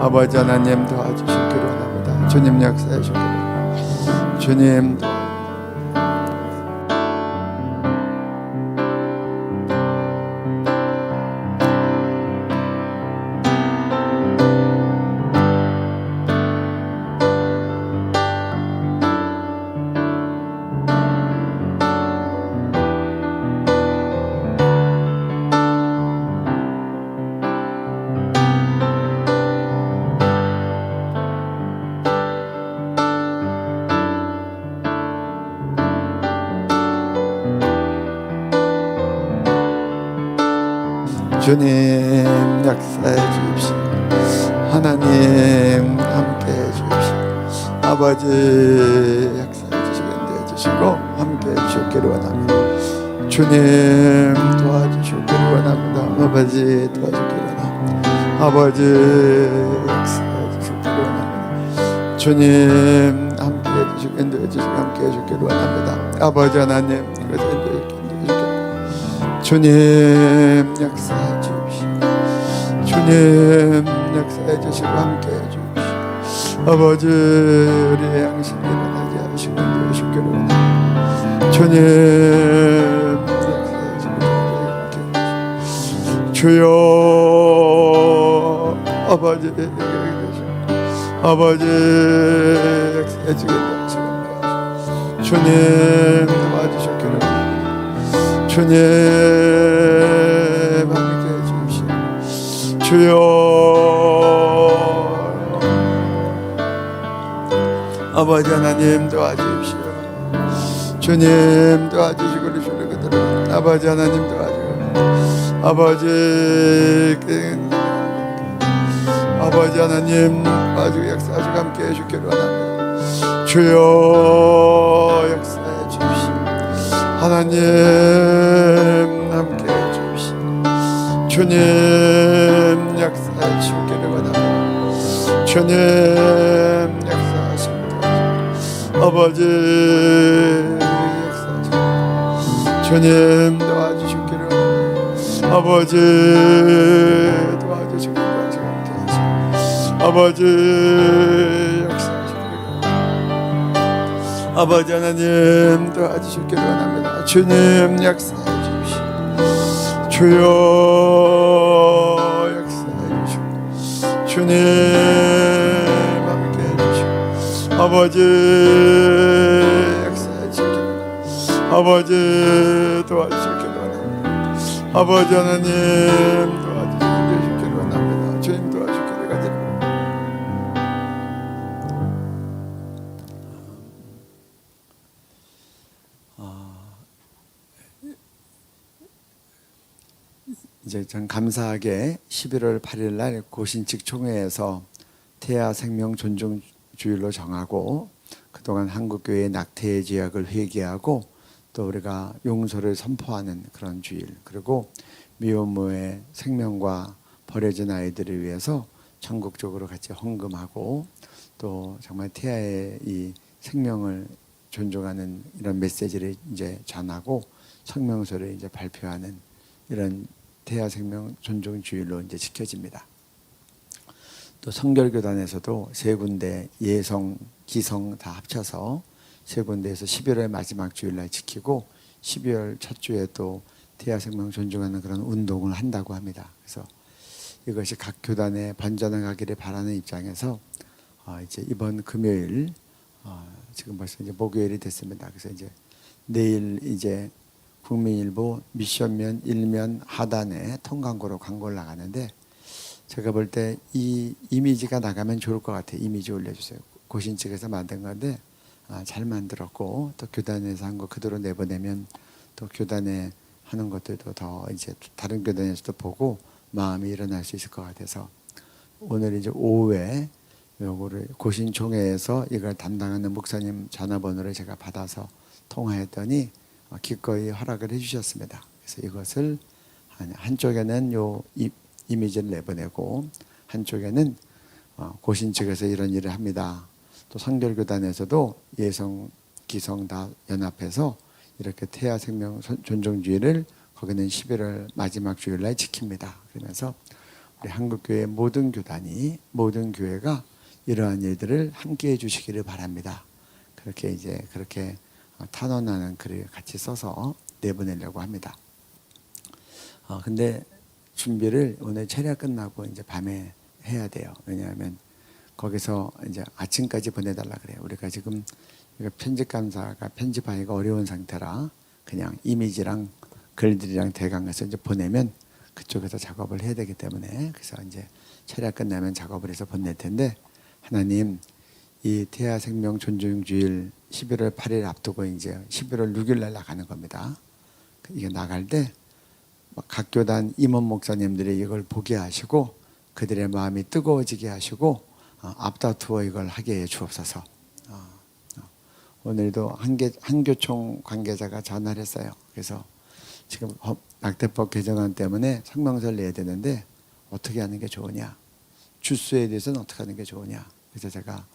아버지 하나님 도와주시기를 원합니다. 주님 역사해 주시기를. 주님 주님 역사해 주십시오. 하나님 함께해 주십시오. 아버지 역사해 주시겠는데 해주시고 함께해 주시기를 원합니다. 주님 도와주시기를 원합니다. 아버지 도와주기를 원합니다. 아버지 역사해 주시기를 원합니다. 주님 함께해 주시겠는데 해주시고 함께해 주기를 원합니다. 아버지 하나님 주님 역사해 주십시오. 주님 역사해 주시고 함께해 주십시오. 아버지 우리의 양식을 일어나게 하시고 주시기를 원합니다. 주님 역사해 주시고 함께해 주십시오. 주여 아버지 역사해 주겠다 하시고 주님 도와주셨기를 원합니다. 주님 함께해 주십시오. 주여 아버지 하나님 도와주십시오. 주님 도와주시고 그대로 아버지 하나님 도와주시고 아버지 하나님 도와주고 역사하시고 함께해 주기를 원합니다. 주여 역사해 주십시오. 하나님 함께해 주십시오. 주님 역사해 주기를 원합니다. 주님 역사하십니다. 아버지 역사하십니다. 주님 도와주시기를 원합니다. 아버지 도와주시기를 원합니다. 아버지 역사하시기를 원합니다. 아버지 하나님 도와주시기를 원합니다. 주님 역사해 주십시오. 주여 역사해 주시고 주님 함께해 주시고 아버지 역사해 주시기를 아버지 도와주시기를 원합니다. 아버지 하나님 도와주시기를 원합니다. 주님 도와주시기를 원합니다. 이제 전 감사하게 11월 8일 날 고신칙 총회에서 태아 생명 존중 주일로 정하고 그동안 한국교회 낙태의 죄악을 회개하고 또 우리가 용서를 선포하는 그런 주일, 그리고 미혼모의 생명과 버려진 아이들을 위해서 전국적으로 같이 헌금하고 또 정말 태아의 이 생명을 존중하는 이런 메시지를 이제 전하고 성명서를 이제 발표하는 이런 태아 생명 존중 주일로 이제 지켜집니다. 또 성결교단에서도 세 군데 예성, 기성 다 합쳐서 세 군데에서 11월 마지막 주일날 지키고 12월 첫 주에 또 태아 생명 존중하는 그런 운동을 한다고 합니다. 그래서 이것이 각 교단에 번져나 가기를 바라는 입장에서 이제 이번 금요일 지금 벌써 이제 목요일이 됐습니다. 그래서 이제 내일 이제 국민일보 미션면 일면 하단에 통광고로 광고를 나가는데 제가 볼 때 이 이미지가 나가면 좋을 것 같아요. 이미지 올려주세요. 고신 측에서 만든 건데 잘 만들었고 또 교단에서 한 거 그대로 내보내면 또 교단에 하는 것들도 더 이제 다른 교단에서도 보고 마음이 일어날 수 있을 것 같아서 오늘 이제 오후에 요거를 고신총회에서 이걸 담당하는 목사님 전화번호를 제가 받아서 통화했더니 기꺼이 허락을 해주셨습니다. 그래서 이것을 한쪽에는 요 이미지를 내보내고 한쪽에는 고신 측에서 이런 일을 합니다. 또 성결교단에서도 예성, 기성 다 연합해서 이렇게 태아 생명 존중주의를 거기는 11월 마지막 주일날 지킵니다. 그러면서 우리 한국교회 모든 교단이 모든 교회가 이러한 일들을 함께 해주시기를 바랍니다. 그렇게 이제 그렇게 탄원하는 글을 같이 써서 내보내려고 합니다. 근데 준비를 오늘 철야 끝나고 이제 밤에 해야 돼요. 왜냐하면 거기서 이제 아침까지 보내달라 그래요. 우리가 지금 이거 편집감사가 편집하기가 어려운 상태라 그냥 이미지랑 글들이랑 대강해서 이제 보내면 그쪽에서 작업을 해야 되기 때문에 그래서 이제 철야 끝나면 작업을 해서 보낼 텐데 하나님 이 태아 생명 존중주일 11월 8일 앞두고 이제 11월 6일 날 나가는 겁니다. 이게 나갈 때 각 교단 임원 목사님들이 이걸 보게 하시고 그들의 마음이 뜨거워지게 하시고 앞다투어 이걸 하게 해 주옵소서. 오늘도 한교총 관계자가 전화를 했어요. 그래서 지금 낙태법 개정안 때문에 성명서를 내야 되는데 어떻게 하는 게 좋으냐, 주수에 대해서는 어떻게 하는 게 좋으냐. 그래서 제가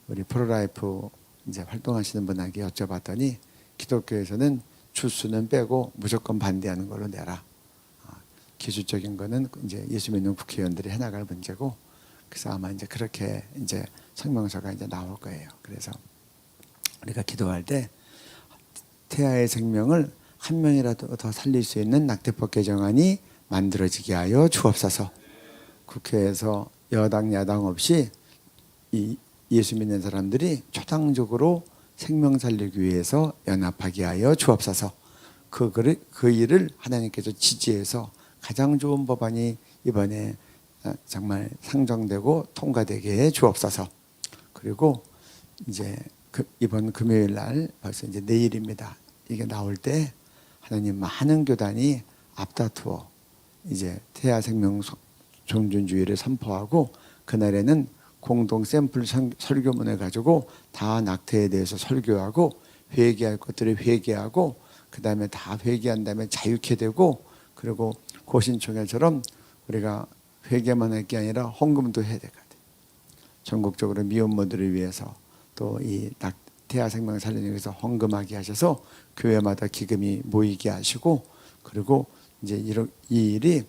우리 프로라이프 이제 활동하시는 분에게 여쭤봤더니 기독교에서는 주수는 빼고 무조건 반대하는 걸로 내라. 기술적인 거는 이제 예수 믿는 국회의원들이 해나갈 문제고, 그래서 아마 이제 그렇게 이제 성명서가 이제 나올 거예요. 그래서 우리가 기도할 때 태아의 생명을 한 명이라도 더 살릴 수 있는 낙태법 개정안이 만들어지게 하여 주옵소서. 국회에서 여당 야당 없이 이 예수 믿는 사람들이 초당적으로 생명 살리기 위해서 연합하게 하여 주옵소서. 그 일을 하나님께서 지지해서 가장 좋은 법안이 이번에 정말 상정되고 통과되게 해 주옵소서. 그리고 이제 이번 금요일 날 벌써 이제 내일입니다. 이게 나올 때 하나님 많은 교단이 앞다투어 이제 태아 생명 존중주의를 선포하고 그날에는 공동 샘플 설교문을 가지고 다 낙태에 대해서 설교하고 회개할 것들을 회개하고 그 다음에 다 회개한 다음에 자유케 되고 그리고 고신총회처럼 우리가 회개만 할 게 아니라 헌금도 해야 될 것 같아요. 전국적으로 미혼모들을 위해서 또 이 태아 생명 살리기 위해서 헌금하게 하셔서 교회마다 기금이 모이게 하시고 그리고 이제 이 일이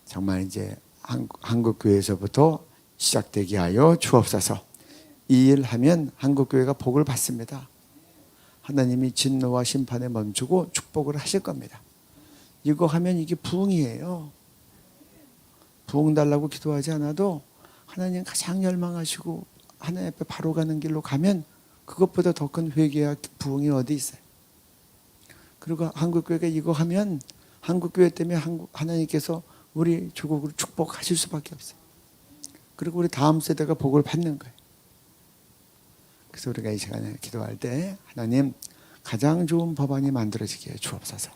정말 이제 한국 교회에서부터 시작되게 하여 주옵소서. 이 일 하면 한국 교회가 복을 받습니다. 하나님이 진노와 심판에 멈추고 축복을 하실 겁니다. 이거 하면 이게 부흥이에요. 부흥 달라고 기도하지 않아도 하나님 가장 열망하시고 하나님 앞에 바로 가는 길로 가면 그것보다 더 큰 회개와 부흥이 어디 있어요. 그리고 한국교회가 이거 하면 한국교회 때문에 하나님께서 우리 조국을 축복하실 수밖에 없어요. 그리고 우리 다음 세대가 복을 받는 거예요. 그래서 우리가 이 시간에 기도할 때 하나님 가장 좋은 법안이 만들어지게 주옵소서.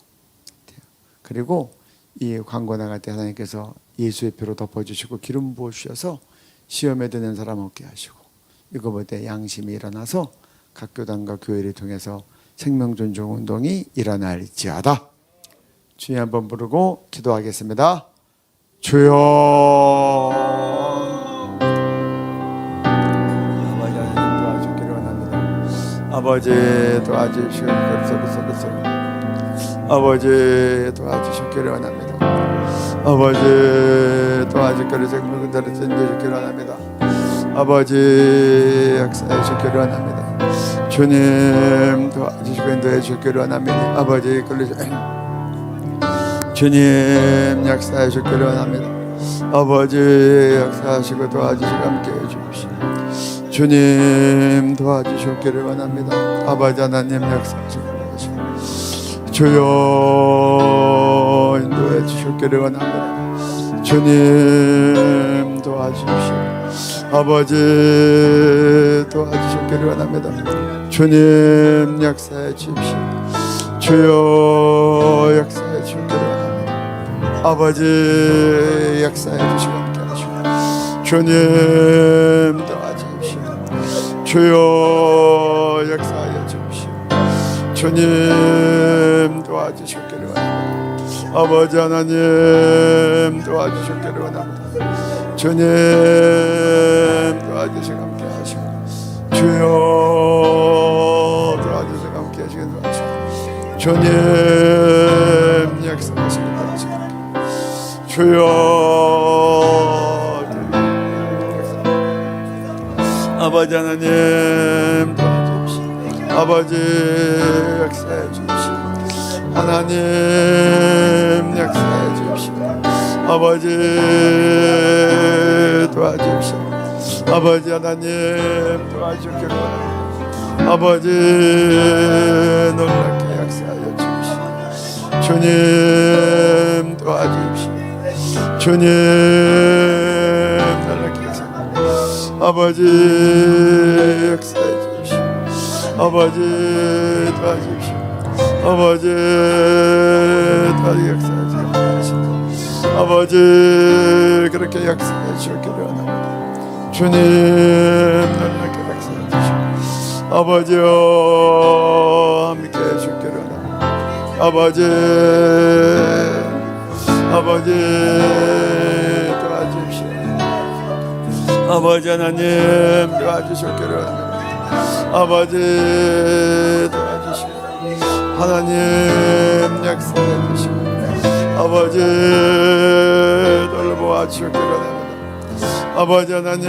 그리고 이 광고 나갈 때 하나님께서 예수의 피로 덮어주시고 기름 부어주셔서 시험에 드는 사람 없게 하시고 이거 볼 때 양심이 일어나서 각 교단과 교회를 통해서 생명존중운동이 일어날지어다. 주여 한번 부르고 기도하겠습니다. 주여. 아버지 하나님 도와주기를 원합니다. 아버지 도와주시기를 아버지 도와주시기를 원합니다. 아버지 도와주기를 생명을 전해주기를 원합니다. 아버지 역사해 주기를 원합니다. 주님 도와주시고 인도해 주기를 원합니다. 아버지 주님 역사해 주기를 원합니다. 아버지 역사하시고 도와주시고 함께해 주십시오. 주님 도와주시기를 원합니다. 아버지 하나님 역사하시고 주여 인도해 주시기를 원합니다. 주님 도와주십시오. 아버지 도와주시기를 원합니다. 주님 역사해 주십시오. 주여 역사해 주시기를 원합니다. 아버지 역사해 주시고 함께 하시고 주님 도와주십시오. 주여 역사하여 주십시오. 주님 도와주시기를 원합니다. 아버지 하나님 도와주셨기를 원합니다. 주님 도와주시고 함께 하시고 주여 도와주시고 함께 하시길 도와주시고 주님 역사하시길 도와주시고 주여 아버지 하나님 도와주십시오. 아버지 역사해 주십시오. 하나님 역사해 주십시오. 아버지 도와주십시오. 아버지 하나님 도와주시길 바랍니다. 아버지 놀랍게 역사하여 주십시오. 주님 도와주십시오. 주님 놀랍게 역사하여 아버지 역사해 주십시오. 아버지 도와주십시오. 아버지 도와주 역사해 주십시오. 아버지 그렇게 역사해 주시기를 원합니다. 주님 놀랍게 역사해 주시고 아버지여 함께 해주시기를 원합니다. 아버지 도와주십시오. 아버지 하나님 도와주시기를 원합니다. 아버지 도와주시고 하나님 역사해 주시고 아버지 돌보아 주시기를 원합니다. 아버지 하나님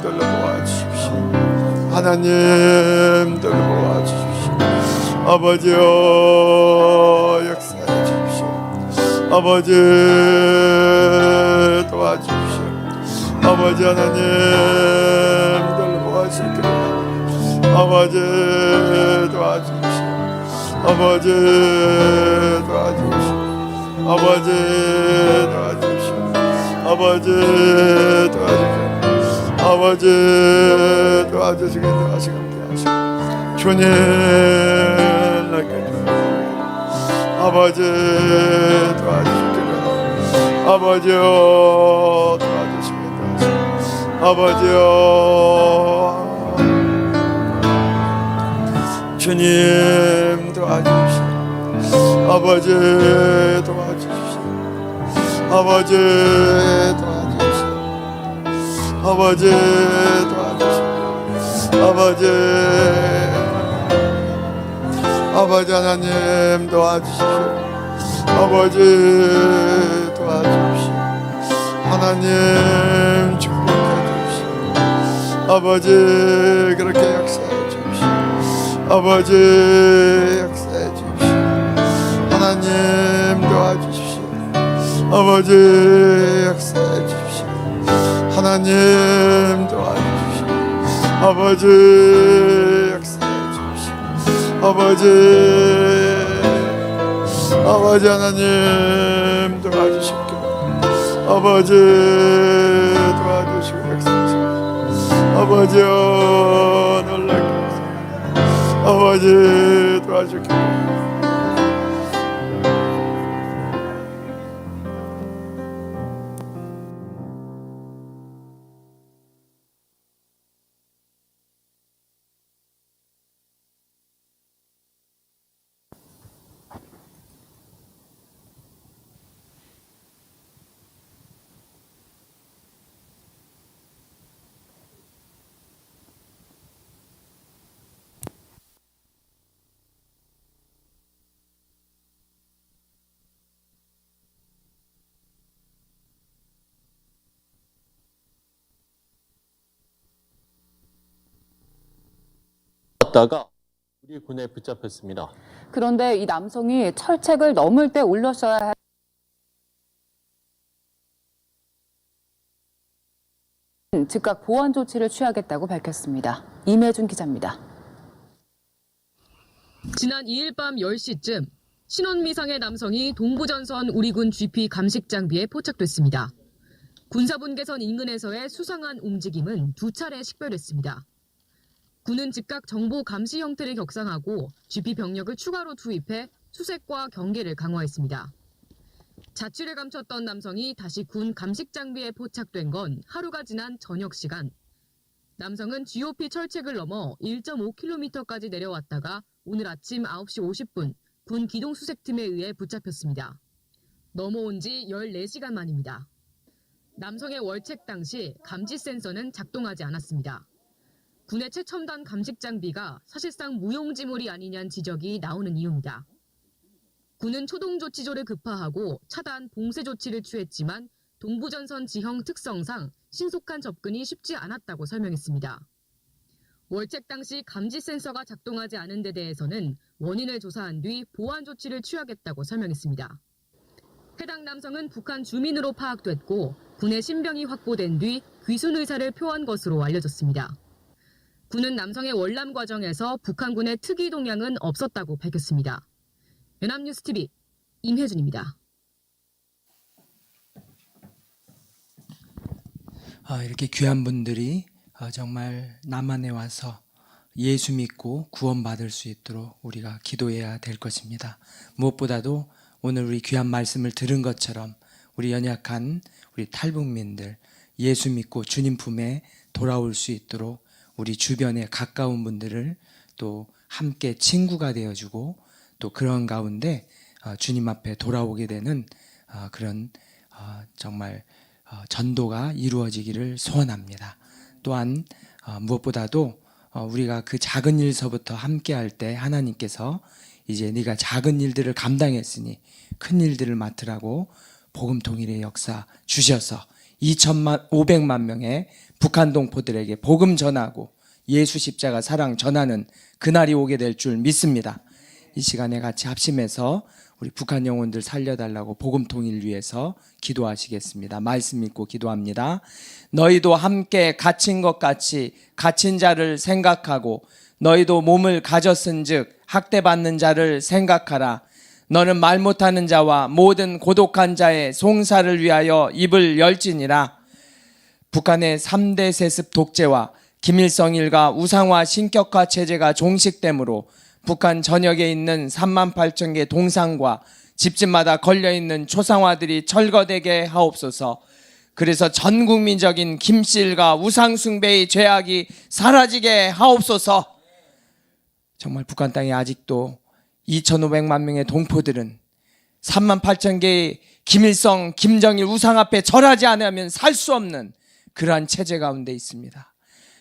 돌보아 주십시오. 하나님 돌보아 주십시오. 아버지여 역사해 주십시오. 아버지 도와주십시오. 아버지 하나님 돌보아 주시기를 아버지 도와주십시오. 아버지 도와주십시오. 아버지 도와주십시오. 아버지 도와주십시오. 아버지 도와주시길 도와주시고 함께 하시고 주님 아버지 도와주시길 아버지여 도와주시길 아버지여 주님 도와주십시오. 아버지 도와주십시오. 아버지 도와주십시오. 아버지 도와주십시오. 아버지 하나님 도와주십시오. 아버지 도와주십시오. 하나님 축복해 주십시오. 아버지 그렇게 역사해 주십시오. 아버지 역사해 주십시오. 하나님 도와주십시오. 아버지 역사해 주십시오. 하나님 도와주십시오. 아버지 역사해 주십시오. 아버지 하나님 도와주십시오. 아버지 도와주시고 역사하시고 아버지여 놀랍게 아버지 도와주십시오. 다가 우리 군에 붙잡혔습니다. 그런데 이 남성이 철책을 넘을 때 올렸어야 할 즉각 보안 조치를 취하겠다고 밝혔습니다. 임혜준 기자입니다. 지난 2일 밤 10시쯤 신원미상의 남성이 동부전선 우리군 GP 감식 장비에 포착됐습니다. 군사분계선 인근에서의 수상한 움직임은 두 차례 식별됐습니다. 군은 즉각 정보 감시 형태를 격상하고 GP 병력을 추가로 투입해 수색과 경계를 강화했습니다. 자취를 감췄던 남성이 다시 군 감식 장비에 포착된 건 하루가 지난 저녁 시간. 남성은 GOP 철책을 넘어 1.5km까지 내려왔다가 오늘 아침 9시 50분 군 기동수색팀에 의해 붙잡혔습니다. 넘어온 지 14시간 만입니다. 남성의 월책 당시 감지 센서는 작동하지 않았습니다. 군의 최첨단 감식 장비가 사실상 무용지물이 아니냐는 지적이 나오는 이유입니다. 군은 초동 조치조를 급파하고 차단, 봉쇄 조치를 취했지만 동부전선 지형 특성상 신속한 접근이 쉽지 않았다고 설명했습니다. 월책 당시 감지 센서가 작동하지 않은 데 대해서는 원인을 조사한 뒤 보완 조치를 취하겠다고 설명했습니다. 해당 남성은 북한 주민으로 파악됐고 군의 신병이 확보된 뒤 귀순 의사를 표한 것으로 알려졌습니다. 군은 남성의 월남 과정에서 북한군의 특이 동향은 없었다고 밝혔습니다. 연합뉴스TV 임혜준입니다. 이렇게 귀한 분들이 정말 남한에 와서 예수 믿고 구원받을 수 있도록 우리가 기도해야 될 것입니다. 무엇보다도 오늘 우리 귀한 말씀을 들은 것처럼 우리 연약한 우리 탈북민들 예수 믿고 주님 품에 돌아올 수 있도록 우리 주변에 가까운 분들을 또 함께 친구가 되어주고 또 그런 가운데 주님 앞에 돌아오게 되는 그런 정말 전도가 이루어지기를 소원합니다. 또한 무엇보다도 우리가 그 작은 일서부터 함께 할 때 하나님께서 이제 네가 작은 일들을 감당했으니 큰 일들을 맡으라고 복음 통일의 역사 주셔서 2,500만 명의 북한 동포들에게 복음 전하고 예수 십자가 사랑 전하는 그날이 오게 될 줄 믿습니다. 이 시간에 같이 합심해서 우리 북한 영혼들 살려달라고 복음 통일 위해서 기도하시겠습니다. 말씀 믿고 기도합니다. 너희도 함께 갇힌 것 같이 갇힌 자를 생각하고 너희도 몸을 가졌은즉 학대받는 자를 생각하라. 너는 말 못하는 자와 모든 고독한 자의 송사를 위하여 입을 열지니라. 북한의 3대 세습 독재와 김일성 일가 우상화 신격화 체제가 종식되므로 북한 전역에 있는 3만 8천 개 동상과 집집마다 걸려있는 초상화들이 철거되게 하옵소서. 그래서 전국민적인 김씨일가 우상숭배의 죄악이 사라지게 하옵소서. 정말 북한 땅에 아직도 2,500만 명의 동포들은 3만 8천 개의 김일성, 김정일 우상 앞에 절하지 않으면 살 수 없는 그러한 체제 가운데 있습니다.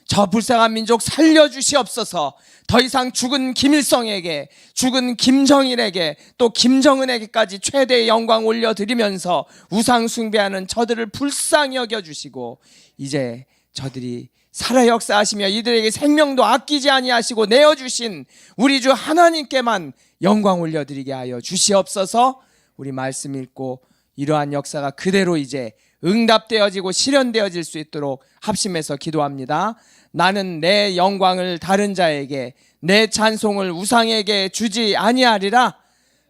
저 불쌍한 민족 살려주시옵소서. 더 이상 죽은 김일성에게, 죽은 김정일에게, 또 김정은에게까지 최대의 영광 올려드리면서 우상 숭배하는 저들을 불쌍히 여겨주시고 이제 저들이 살아 역사하시며 이들에게 생명도 아끼지 아니하시고 내어주신 우리 주 하나님께만 영광 올려드리게 하여 주시옵소서. 우리 말씀 읽고 이러한 역사가 그대로 이제 응답되어지고 실현되어질 수 있도록 합심해서 기도합니다. 나는 내 영광을 다른 자에게, 내 찬송을 우상에게 주지 아니하리라.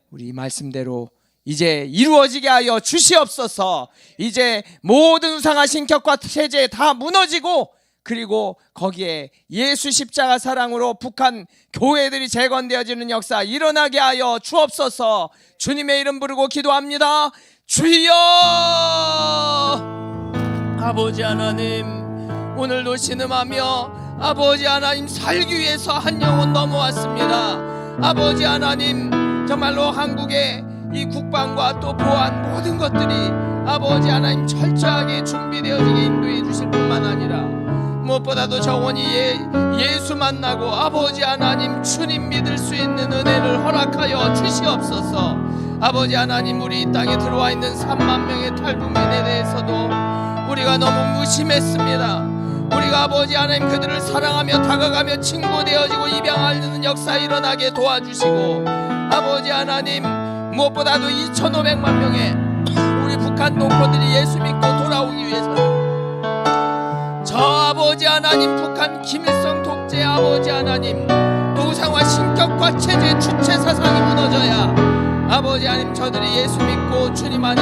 우리 말씀대로 이제 이루어지게 하여 주시옵소서. 이제 모든 우상화 신격화 체제 다 무너지고 그리고 거기에 예수 십자가 사랑으로 북한 교회들이 재건되어지는 역사 일어나게 하여 주옵소서. 주님의 이름 부르고 기도합니다. 주여! 아버지 하나님, 오늘도 신음하며 아버지 하나님 살기 위해서 한 영혼 넘어왔습니다. 아버지 하나님, 정말로 한국의 이 국방과 또 보안 모든 것들이 아버지 하나님 철저하게 준비되어지게 인도해 주실 뿐만 아니라 무엇보다도 정원이 예수 만나고 아버지 하나님 주님 믿을 수 있는 은혜를 허락하여 주시옵소서. 아버지 하나님, 우리 이 땅에 들어와 있는 3만 명의 탈북민에 대해서도 우리가 너무 무심했습니다. 우리가 아버지 하나님 그들을 사랑하며 다가가며 친구 되어지고 입양하는 역사 일어나게 도와주시고 아버지 하나님, 무엇보다도 2,500만 명의 우리 북한 동포들이 예수 믿고 돌아오기 위해서 저 아버지 하나님, 북한 김일성 독재 아버지 하나님, 우상화 신격화 체제 주체 사상이 무너져야 아버지 하나님 저들이 예수 믿고 주님 안에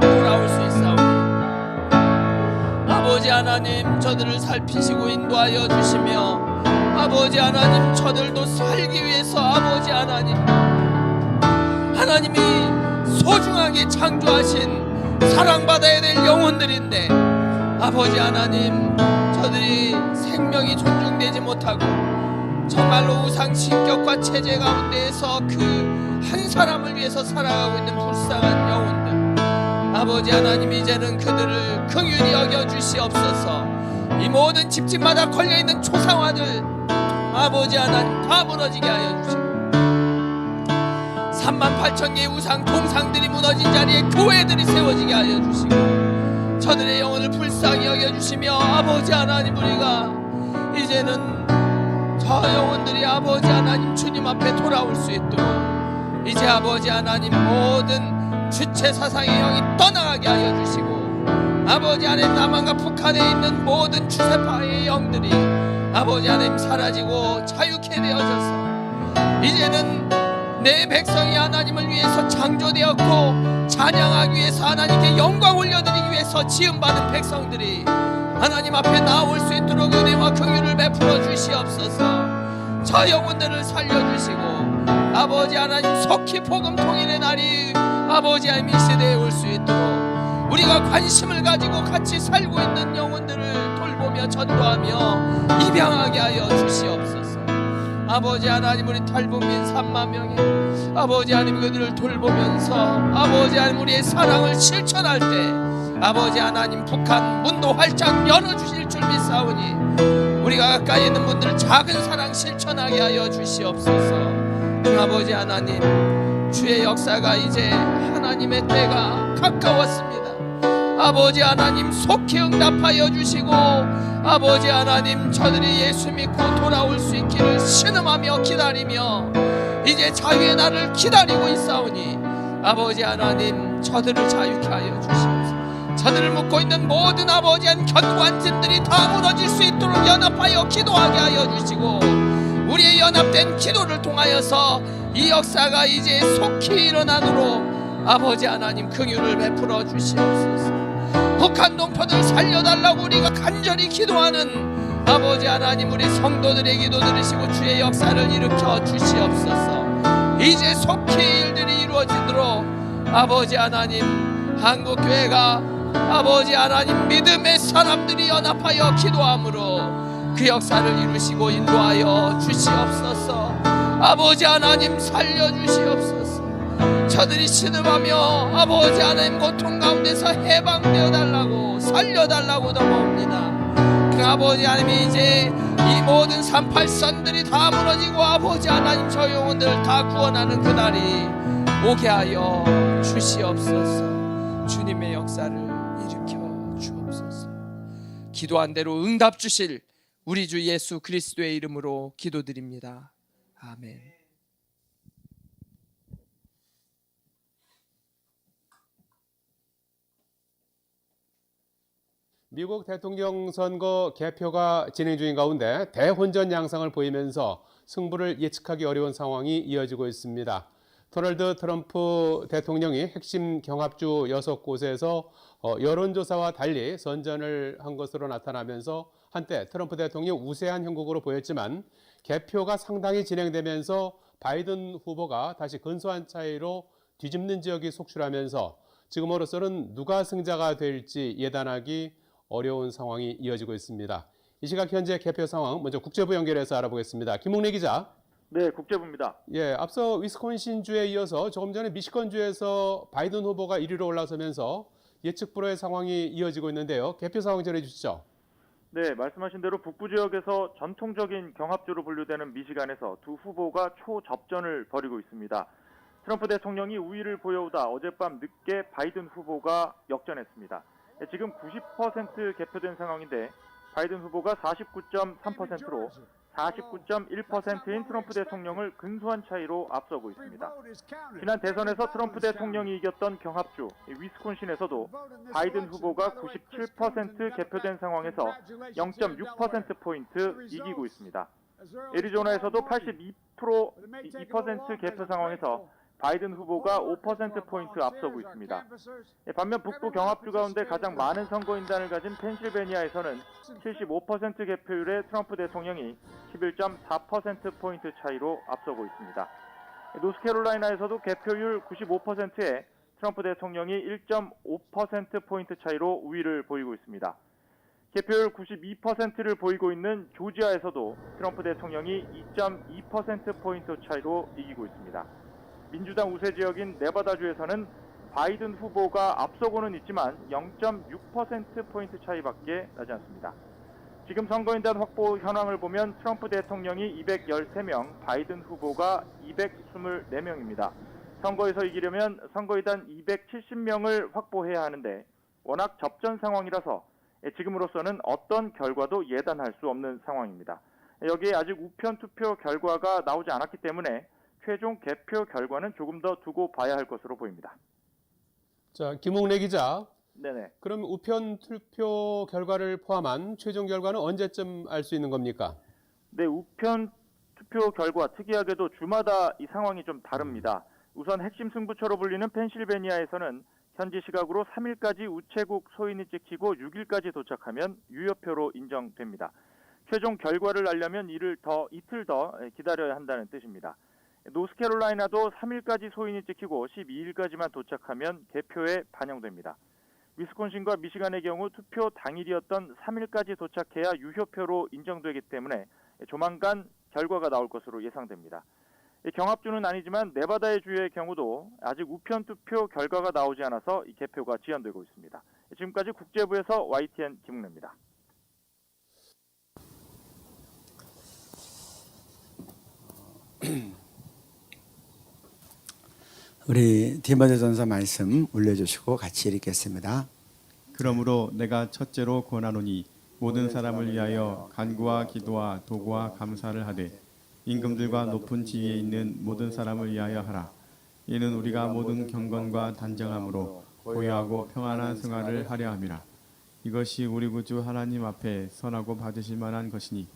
돌아올 수 있사오니 아버지 하나님 저들을 살피시고 인도하여 주시며 아버지 하나님 저들도 살기 위해서 아버지 하나님, 하나님이 소중하게 창조하신 사랑받아야 될 영혼들인데 아버지 하나님 저들이 생명이 존중되지 못하고 정말로 우상 신격과 체제 가운데에서 그 한 사람을 위해서 살아가고 있는 불쌍한 영혼들, 아버지 하나님, 이제는 그들을 긍휼히 여겨주시옵소서. 이 모든 집집마다 걸려있는 초상화들, 아버지 하나님, 다 무너지게 하여 주시고, 38,000개의 우상 동상들이 무너진 자리에 교회들이 세워지게 하여 주시고, 저들의 영혼을 불쌍히 여겨주시며, 아버지 하나님, 우리가 이제는 저 영혼들이 아버지 하나님 주님 앞에 돌아올 수 있도록, 이제 아버지 하나님 모든 주체 사상의 영이 떠나가게 하여 주시고, 아버지 하나님, 남한과 북한에 있는 모든 주체파의 영들이 아버지 하나님 사라지고 자유케 되어져서, 이제는 내 백성이 하나님을 위해서 창조되었고 찬양하기 위해서, 하나님께 영광 올려드리기 위해서 지음받은 백성들이 하나님 앞에 나올 수 있도록 은혜와 긍휼을 베풀어 주시옵소서. 저 영혼들을 살려주시고, 아버지 하나님, 속히 복음 통일의 날이 아버지 하나님 이 시대에 올 수 있도록 우리가 관심을 가지고 같이 살고 있는 영혼들을 돌보며 전도하며 입양하게 하여 주시옵소서. 아버지 하나님, 우리 탈북민 3만 명의 아버지 하나님, 그들을 돌보면서 아버지 하나님, 우리의 사랑을 실천할 때 아버지 하나님, 북한 문도 활짝 열어주실 줄 믿사오니, 우리가 가까이 있는 분들 작은 사랑 실천하게 하여 주시옵소서. 아버지 하나님, 주의 역사가 이제 하나님의 때가 가까웠습니다. 아버지 하나님, 속히 응답하여 주시고, 아버지 하나님, 저들이 예수 믿고 돌아올 수 있기를 신음하며 기다리며 이제 자유의 날을 기다리고 있사오니, 아버지 하나님, 저들을 자유케 하여 주시옵소서. 저들을 묶고 있는 모든 아버지 하나님 견관진들이 다 무너질 수 있도록 연합하여 기도하게 하여 주시고, 우리의 연합된 기도를 통하여서 이 역사가 이제 속히 일어나도록 아버지 하나님 긍휼을 베풀어 주시옵소서. 북한 동포들 살려달라고 우리가 간절히 기도하는 아버지 하나님, 우리 성도들의 기도 들으시고 주의 역사를 일으켜 주시옵소서. 이제 속히 일들이 이루어지도록 아버지 하나님, 한국교회가 아버지 하나님, 믿음의 사람들이 연합하여 기도함으로 그 역사를 이루시고 인도하여 주시옵소서. 아버지 하나님, 살려주시옵소서. 저들이 신음하며 아버지 하나님 고통 가운데서 해방되어 달라고, 살려달라고 넘어옵니다. 그 아버지 하나님이 이제 이 모든 38선들이 다 무너지고 아버지 하나님, 저 영혼들 다 구원하는 그날이 오게 하여 주시옵소서. 주님의 역사를 일으켜 주옵소서. 기도한 대로 응답 주실 우리 주 예수 그리스도의 이름으로 기도드립니다. 아멘. 미국 대통령 선거 개표가 진행 중인 가운데 대혼전 양상을 보이면서 승부를 예측하기 어려운 상황이 이어지고 있습니다. 도널드 트럼프 대통령이 핵심 경합주 6곳에서 여론조사와 달리 선전을 한 것으로 나타나면서 한때 트럼프 대통령 우세한 형국으로 보였지만, 개표가 상당히 진행되면서 바이든 후보가 다시 근소한 차이로 뒤집는 지역이 속출하면서 지금으로서는 누가 승자가 될지 예단하기 어려운 상황이 이어지고 있습니다. 이 시각 현재 개표 상황 먼저 국제부 연결해서 알아보겠습니다. 김웅래 기자. 네, 국제부입니다. 예, 앞서 위스콘신주에 이어서 조금 전에 미시건주에서 바이든 후보가 1위로 올라서면서 예측 불허의 상황이 이어지고 있는데요. 개표 상황 전해주시죠. 네, 말씀하신 대로 북부 지역에서 전통적인 경합주로 분류되는 미시간에서 두 후보가 초접전을 벌이고 있습니다. 트럼프 대통령이 우위를 보여오다 어젯밤 늦게 바이든 후보가 역전했습니다. 지금 90% 개표된 상황인데 바이든 후보가 49.3%로 49.1%인 트럼프 대통령을 근소한 차이로 앞서고 있습니다. 지난 대선에서 트럼프 대통령이 이겼던 경합주 위스콘신에서도 바이든 후보가 97% 개표된 상황에서 0.6%포인트 이기고 있습니다. 애리조나에서도 82% 개표 상황에서 바이든 후보가 5%포인트 앞서고 있습니다. 반면 북부 경합주 가운데 가장 많은 선거인단을 가진 펜실베니아에서는 75% 개표율의 트럼프 대통령이 11.4%포인트 차이로 앞서고 있습니다. 노스캐롤라이나에서도 개표율 95%에 트럼프 대통령이 1.5%포인트 차이로 우위를 보이고 있습니다. 개표율 92%를 보이고 있는 조지아에서도 트럼프 대통령이 2.2%포인트 차이로 이기고 있습니다. 민주당 우세 지역인 네바다주에서는 바이든 후보가 앞서고는 있지만 0.6%포인트 차이밖에 나지 않습니다. 지금 선거인단 확보 현황을 보면 트럼프 대통령이 213명, 바이든 후보가 224명입니다. 선거에서 이기려면 선거인단 270명을 확보해야 하는데 워낙 접전 상황이라서 지금으로서는 어떤 결과도 예단할 수 없는 상황입니다. 여기에 아직 우편 투표 결과가 나오지 않았기 때문에 최종 개표 결과는 조금 더 두고 봐야 할 것으로 보입니다. 자, 김홍래 기자. 네네. 그럼 우편 투표 결과를 포함한 최종 결과는 언제쯤 알 수 있는 겁니까? 네, 우편 투표 결과 특이하게도 주마다 이 상황이 좀 다릅니다. 우선 핵심 승부처로 불리는 펜실베니아에서는 현지 시각으로 3일까지 우체국 소인이 찍히고 6일까지 도착하면 유효표로 인정됩니다. 최종 결과를 알려면 이틀 더 기다려야 한다는 뜻입니다. 노스캐롤라이나도 3일까지 소인이 찍히고 12일까지만 도착하면 개표에 반영됩니다. 위스콘신과 미시간의 경우 투표 당일이었던 3일까지 도착해야 유효표로 인정되기 때문에 조만간 결과가 나올 것으로 예상됩니다. 경합주는 아니지만 네바다의 주의 경우도 아직 우편 투표 결과가 나오지 않아서 이 개표가 지연되고 있습니다. 지금까지 국제부에서 YTN 김웅래입니다. 우리 디모데전서 말씀 올려주시고 같이 읽겠습니다. 그러므로 내가 첫째로 권하노니 모든 사람을 위하여 간구와 기도와 도구와 감사를 하되 임금들과 높은 지위에 있는 모든 사람을 위하여 하라. 이는 우리가 모든 경건과 단정함으로 고요하고 평안한 생활을 하려 함이라. 이것이 우리 구주 하나님 앞에 선하고 받으실 만한 것이니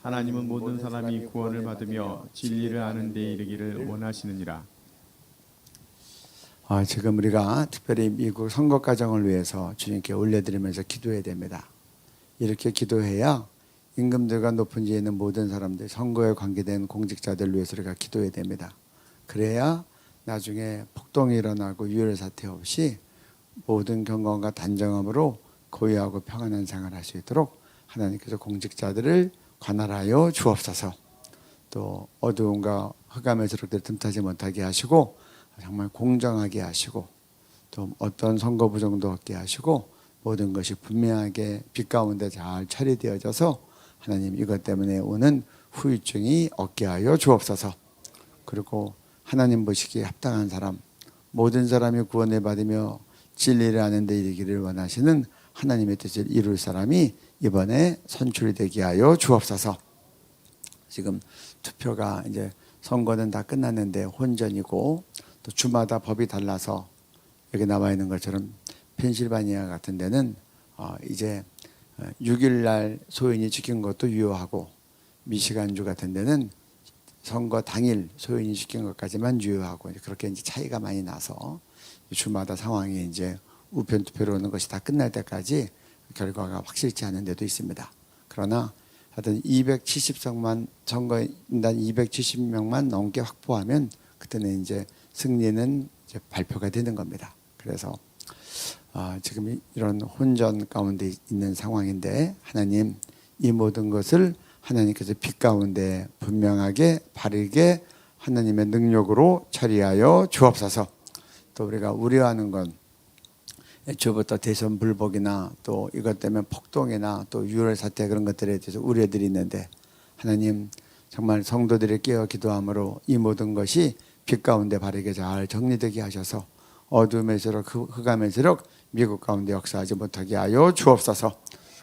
하나님은 모든 사람이 구원을 받으며 진리를 아는 데 이르기를 원하시느니라. 지금 우리가 특별히 미국 선거 과정을 위해서 주님께 올려드리면서 기도해야 됩니다. 이렇게 기도해야 임금들과 높은 지에 있는 모든 사람들, 선거에 관계된 공직자들 위해서 우리가 기도해야 됩니다. 그래야 나중에 폭동이 일어나고 유혈 사태 없이 모든 경건과 단정함으로 고요하고 평안한 생활을 할 수 있도록 하나님께서 공직자들을 관할하여 주옵소서. 또 어두움과 흑암의 세력들 틈타지 못하게 하시고 정말 공정하게 하시고 또 어떤 선거 부정도 없게 하시고 모든 것이 분명하게 빛 가운데 잘 처리되어져서 하나님 이것 때문에 오는 후유증이 없게 하여 주옵소서. 그리고 하나님 보시기에 합당한 사람, 모든 사람이 구원을 받으며 진리를 아는 데 이르기를 원하시는 하나님의 뜻을 이룰 사람이 이번에 선출이 되게 하여 주옵소서. 지금 투표가 이제 선거는 다 끝났는데 혼전이고 또 주마다 법이 달라서 여기 나와 있는 것처럼 펜실바니아 같은 데는 이제 6일 날 소인이 찍힌 것도 유효하고 미시간주 같은 데는 선거 당일 소인이 찍힌 것까지만 유효하고 그렇게 이제 차이가 많이 나서 주마다 상황이 이제 우편 투표로 오는 것이 다 끝날 때까지 결과가 확실치 않은 데도 있습니다. 그러나 하여튼 270석만 선거인단 270명만 넘게 확보하면 그때는 이제 승리는 이제 발표가 되는 겁니다. 그래서 지금 이런 혼전 가운데 있는 상황인데 하나님 이 모든 것을 하나님께서 빛 가운데 분명하게 바르게 하나님의 능력으로 처리하여 주옵소서. 또 우리가 우려하는 건 애초부터 대선 불복이나 또 이것 때문에 폭동이나 또 유혈 사태 그런 것들에 대해서 우려들이 있는데 하나님 정말 성도들이 깨어 기도함으로 이 모든 것이 빛 가운데 바르게 잘 정리되게 하셔서 어둠에서록 흑암에서록 미국 가운데 역사하지 못하게 하여 주옵소서.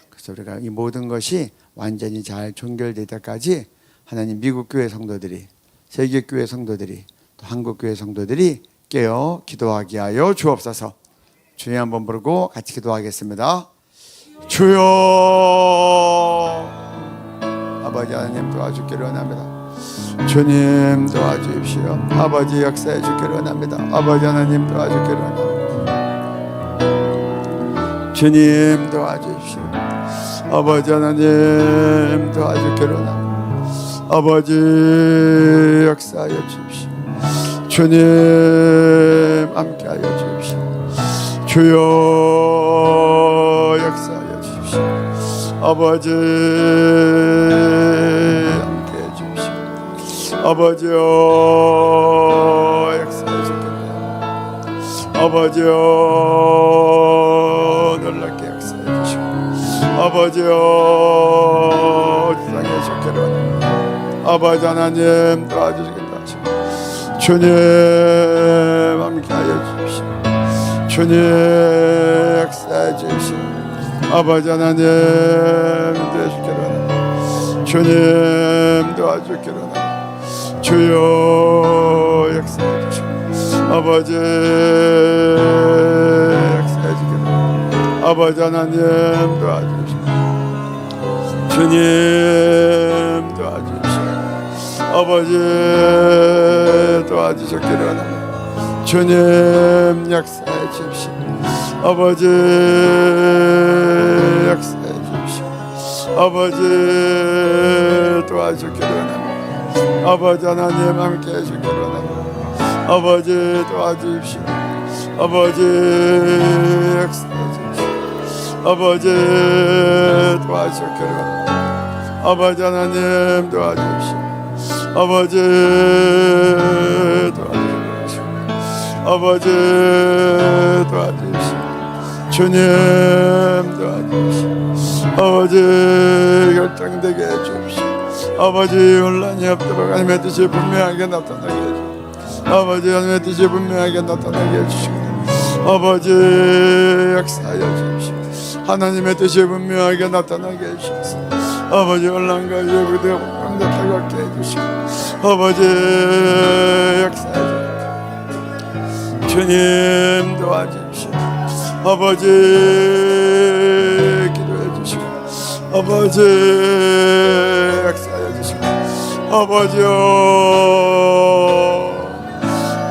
그래서 우리가 이 모든 것이 완전히 잘 종결될 때까지 하나님 미국 교회 성도들이 세계 교회 성도들이 또 한국 교회 성도들이 깨어 기도하게 하여 주옵소서. 주여 한번 부르고 같이 기도하겠습니다. 주여 아버지 하나님 도와주기를 원합니다. 주님 도와주십시오. 아버지 역사해 주기를 원합니다. 아버지 하나님 도와주기를 원합니다. 주님 도와주십시오. 아버지 하나님 도와주기를 원합니다. 아버지 역사하여 주십시오. 주님 함께하여 주십시오. 주여 역사하여 주십시오. 아버지 함께해 주십시오. 아버지여 역사해 주옵소서. 아버지여 놀랍게 역사해 주시고 아버지여 지상에 좋기를 원합니다. 아버지 하나님 도와주시겠다 하시고 주님 함께하여 주십시오. 주님 역사해 주십시오. 아버지 하나님 되시기를 원합니다. 주님 도와주기를 원합니다. 주여 역사해 주시고 아버지 역사해 주기를 아버지 하나님 도와주시고 주님 도와주시고 아버지 도와주셨기를 원합니다. 주님 역사해 주십시오. 아버지 역사해 주십시오. 아버지 도와주기를 원합니다. 아버지 하나님 함께 해주기를 원합니다. 아버지 도와주십시오. 아버지 역사해 주십시오. 아버지 도와주셨기를 원합니다. 아버지 하나님 도와주십시오. 아버지 도와주십시오. 아버지 도와주십시오. 주님 도와주십시오. 아버지 결정되게 해주십시오. 아버지 혼란이 없도록 하나님의 뜻이 분명하게 나타나게 해주십시오. 아버지 하나님의 뜻이 분명하게 나타나게 해주시고 아버지 역사하여 주십시오. 하나님의 뜻이 분명하게 나타나게 해주셔서 아버지 혼란과 예고되어 강력하게 얻게 해주시고 아버지 역사해 주십시오. 주님 도와주십시오. 아버지 기도해 주시고 아버지 역사해 주시고 아버지여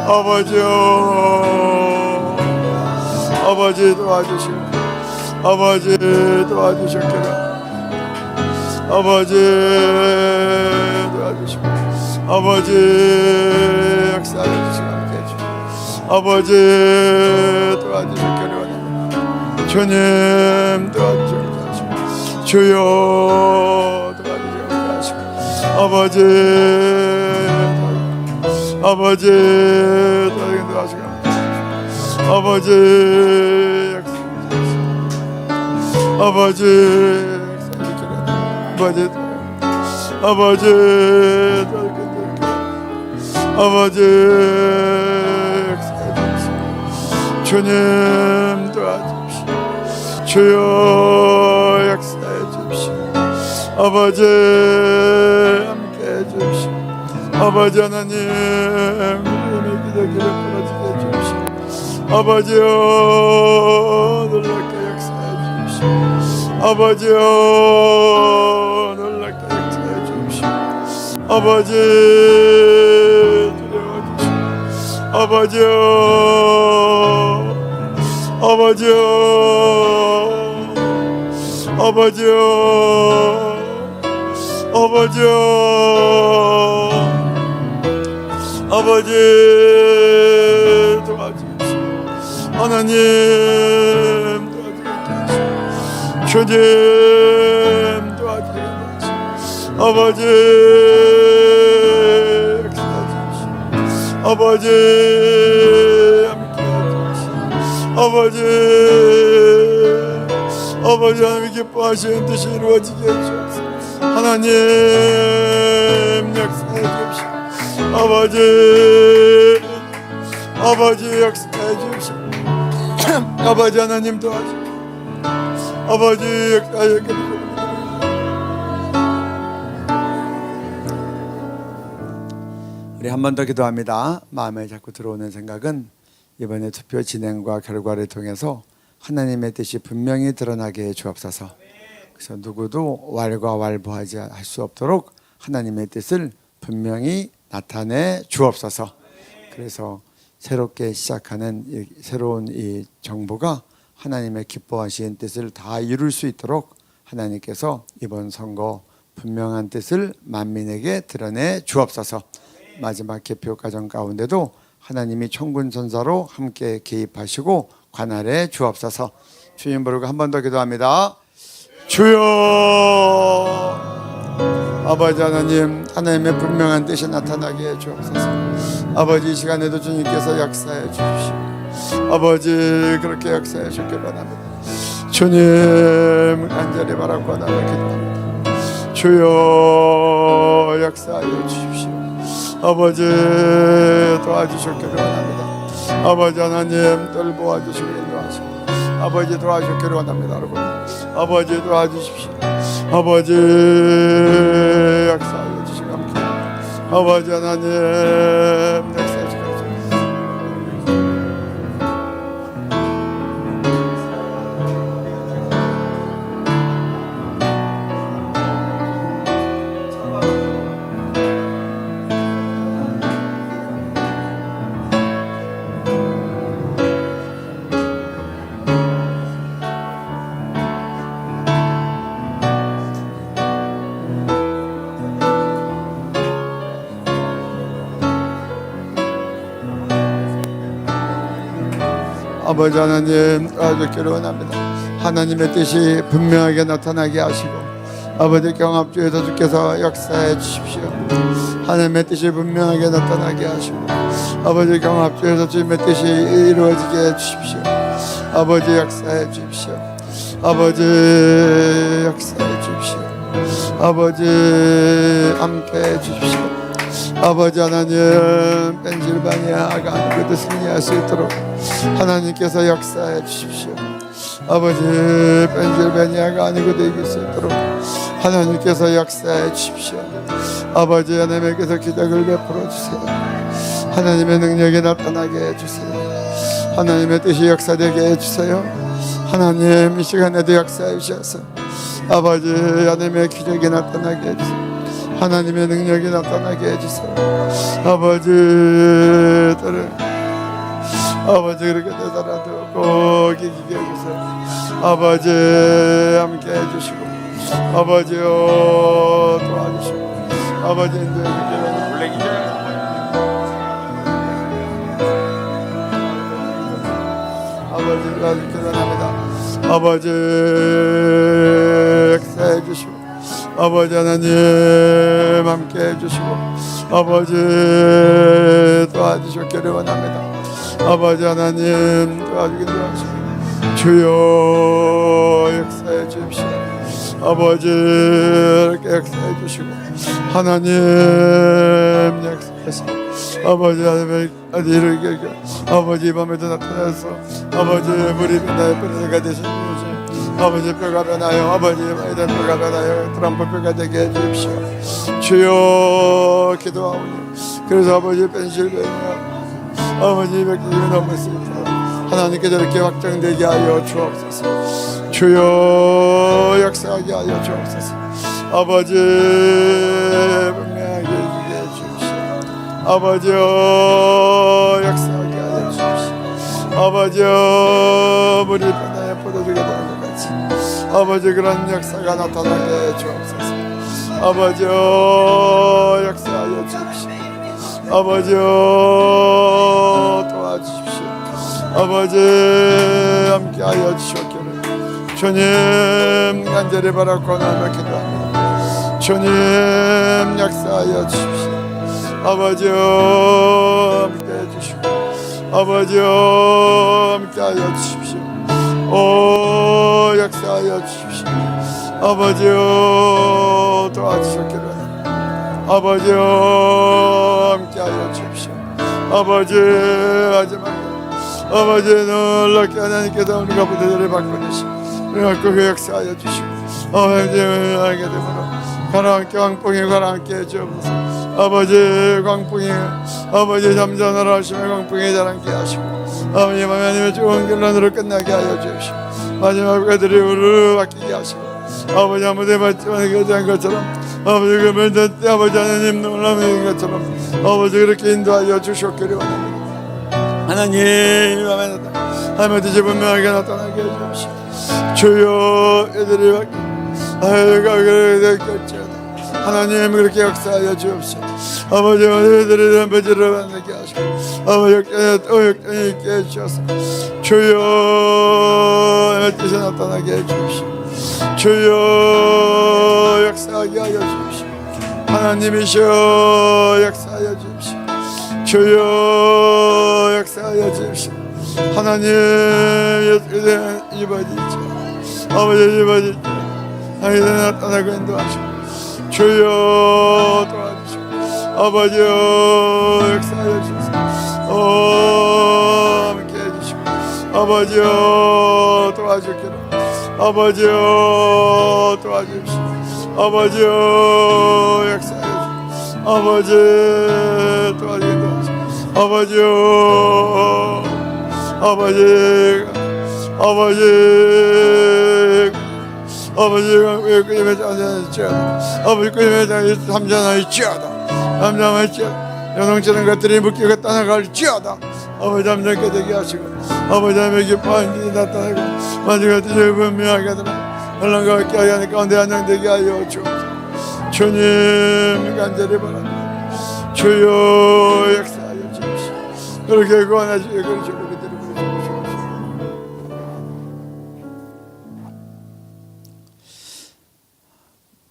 아버지여 아버지 도와주시고 아버지 도와주셨기를 아버지 도와주시고 아버지 역사해 주시고 함께 해주시고 아버지 도와주셨기를 원합니다. 주님 도와주셨기를 하시고 주여 도와주셨기를 하시고 아버지 아버지 도와주셨기를 하시고 아버지 아버지 아버지 아버지 주님 도와주십시오. 주여 역사해 주십시오. 아버지 함께해 주십시오. 아버지 하나님 기도기를 풀어주게 해주십시오. 아버지여 놀랍게 역사해 주십시오. 아버지여 놀랍게 역사해 주십시오. 아버지 두려워주시오. 아버지여 아버지여 아버지여 아버지여 아버지 도와주십시오. 하나님 도와주십시오. 주님 도와주십시오. 아버지 역사해 주십시오. 아버지 함께 해주십시오. 아버지 아버지 하나님이 기뻐하시는 뜻이 이루어지게 해주옵소서. 하나님 역사해 주십시오. 아버지 아버지 역사해 주십시오. 아버지 하나님 도와주십시오. 아버지 역사해 주십시오. 우리 한 번 더 기도합니다. 마음에 자꾸 들어오는 생각은 이번에 투표 진행과 결과를 통해서 하나님의 뜻이 분명히 드러나게 해 주옵소서. 그래서 누구도 왈가왈부하지 할 수 없도록 하나님의 뜻을 분명히 나타내 주옵소서. 그래서 새롭게 시작하는 새로운 이 정부가 하나님의 기뻐하시는 뜻을 다 이룰 수 있도록 하나님께서 이번 선거 분명한 뜻을 만민에게 드러내 주옵소서. 마지막 개표 과정 가운데도 하나님이 천군천사로 함께 개입하시고 관할해 주옵소서. 주님 부르고 한 번 더 기도합니다. 주 주여 아버지 하나님, 하나님의 분명한 뜻이 나타나게 해 주옵소서. 아버지, 이 시간에도 주님께서 역사해 주십시오. 아버지, 그렇게 역사해 주길 바랍니다. 주님 간절히 바라고 나를 기도합니다. 주여 역사하여 주십시오. 아버지, 도와주셨기를 원합니다. 아버지 하나님, 돌보아 주시기를 원하시고, 아버지 도와주기를 원합니다. 여러분, 아버지 도와주십시오. 아버지 역사하여 주시기 함께, 아버지 하나님 역사해 주시기 아버지 하나님 도와주기를 원합니다. 하나님의 뜻이 분명하게 나타나게 하시고, 아버지 경합주에서 주께서 역사해 주십시오. 하나님의 뜻이 분명하게 나타나게 하시고, 아버지 경합주에서 주님의 뜻이 이루어지게 해 주십시오. 아버지 역사해 주십시오. 아버지 역사해 주십시오. 아버지 함께해 주십시오. 아버지 하나님, 펜실바니아가 아니고도 승리할 수 있도록 하나님께서 역사해 주십시오. 아버지, 펜실바니아가 아니고도 이길 수 있도록 하나님께서 역사해 주십시오. 아버지 하나님께서 기적을 베풀어 주세요. 하나님의 능력이 나타나게 해주세요. 하나님의 뜻이 역사되게 해주세요. 하나님, 이 시간에도 역사해 주셔서 아버지 하나님의 기적이 나타나게 해주세요. 하나님의 능력이 나타나게 해주세요. 아버지, 아버지 그렇게 되더라도 꼭 이기게 해주세요. 아버지 함께 해주시고, 아버지요 도와주시고, 아버지 인도해주시고, 아버지 도와주시기 원합니다. 아버지 역사해 주시고, 아버지 하나님 함께 해주시고, 아버지 도와주셨기를 원합니다. 아버지 하나님 도와주기를 원하시고, 주여 역사해 주십시오. 아버지 이렇게 역사해 주시고, 하나님 역사해서 아버지 하나님 이렇게 아버지 이 밤에도 나타나서 아버지 물이 변하여 뼈가 되신 분이시, 아버지 뼈가 변하여, 아버지 마이든 뼈가 변하여 트럼프 뼈가 되게 해주십시오. 주여 기도하오니, 그래서 아버지 펜실베니아 아버지 백지를 넘을 수 있도록 하나님께 저렇게 확정되게 하여 주옵소서. 주여 역사하게 하여 주옵소서. 아버지 분명하게 이기게 해주십시오. 아버지여 역사하게 하여 주십시오. 아버지여 물이 변하여 포도주가 되는 것 같이 아버지 그런 역사가 나타나게 해 주옵소서. 아버지여 역사하여 주십시오. 아버지여 도와주십시오. 아버지 함께하여 주셨기를 주님 간절히 바라고 나며 기도합니다. 주님 역사하여 주십시오. 아버지여 함께해 주시고, 아버지여 함께하여 주십시오. 오 역사하여 주십시오. 아버지여 도와주셨기를 아버지여 함께하여 주십시오. 아버지 하지만 아버지 놀랍게 하나님께서 우리가 부대들을 바꾸시고 우리가 그 역사하여 주시고, 아버지 알게 되므로 가라앉게 광풍이 가라앉게 해주옵소서. 아버지 광풍이 아버지 잠잠하라 하시며 광풍이 자라앉게 하시고, 아버지 하나님의 좋은 결론으로 끝나게 하여 주십시오. 마지막 그들이 우르르 바뀌게 하시고, 아버지 아무데 받지만 그대한 것처럼 아버지 그 멘트 아버지 하나님 놀라는 것처럼 아버지 그렇게 인도하여 주셨기를 원합니다. 하나님 하나님의 뜻이 분명하게 나타나게 해주십시오. 주여 애들이 아이가 그렇게 될지어다 하나님 그렇게 역사하여 주옵시오. 아버지 애들이 덤벼지를 만나게 하시고, 아버지 역전에 또 역전이 있게 해주셔서 주여 의 뜻이 나타나게 해주십시오. 주여 역사하게 하여 주십시오. 하나님이시여 역사하여 주십시오. 주여 역사하여 주십시오. 하나님 입어지자 아버지 입어지자 하나님 나타나고 인도하시고 주여 도와주시고 아버지여 역사하여 주십시오. 함께 해주시고 아버지여 도와주기를 아버지여 도와주십시오. 아버지여 역사하여 주십시오. 아버지 도와주기를 아버지여 아버지가 왜 끓임에 잠잠하였지어다. 아버지 끓임에 잠잠하였지어다. 연홍처럼 것들이 묶이고 떠나갈지어다. 아버지 잠잠게 되게 하시고 아버지 하나님의 기뻐하는 일이 나타나고 마지막 뜻을 분명하게 하더라. 혼란과 깨어있는 가운데 안정되게 하여 주옵소서. 주님 간절히 바랍니다. 주여 역사하여 주십시오. 그렇게 구원하시고 그러시고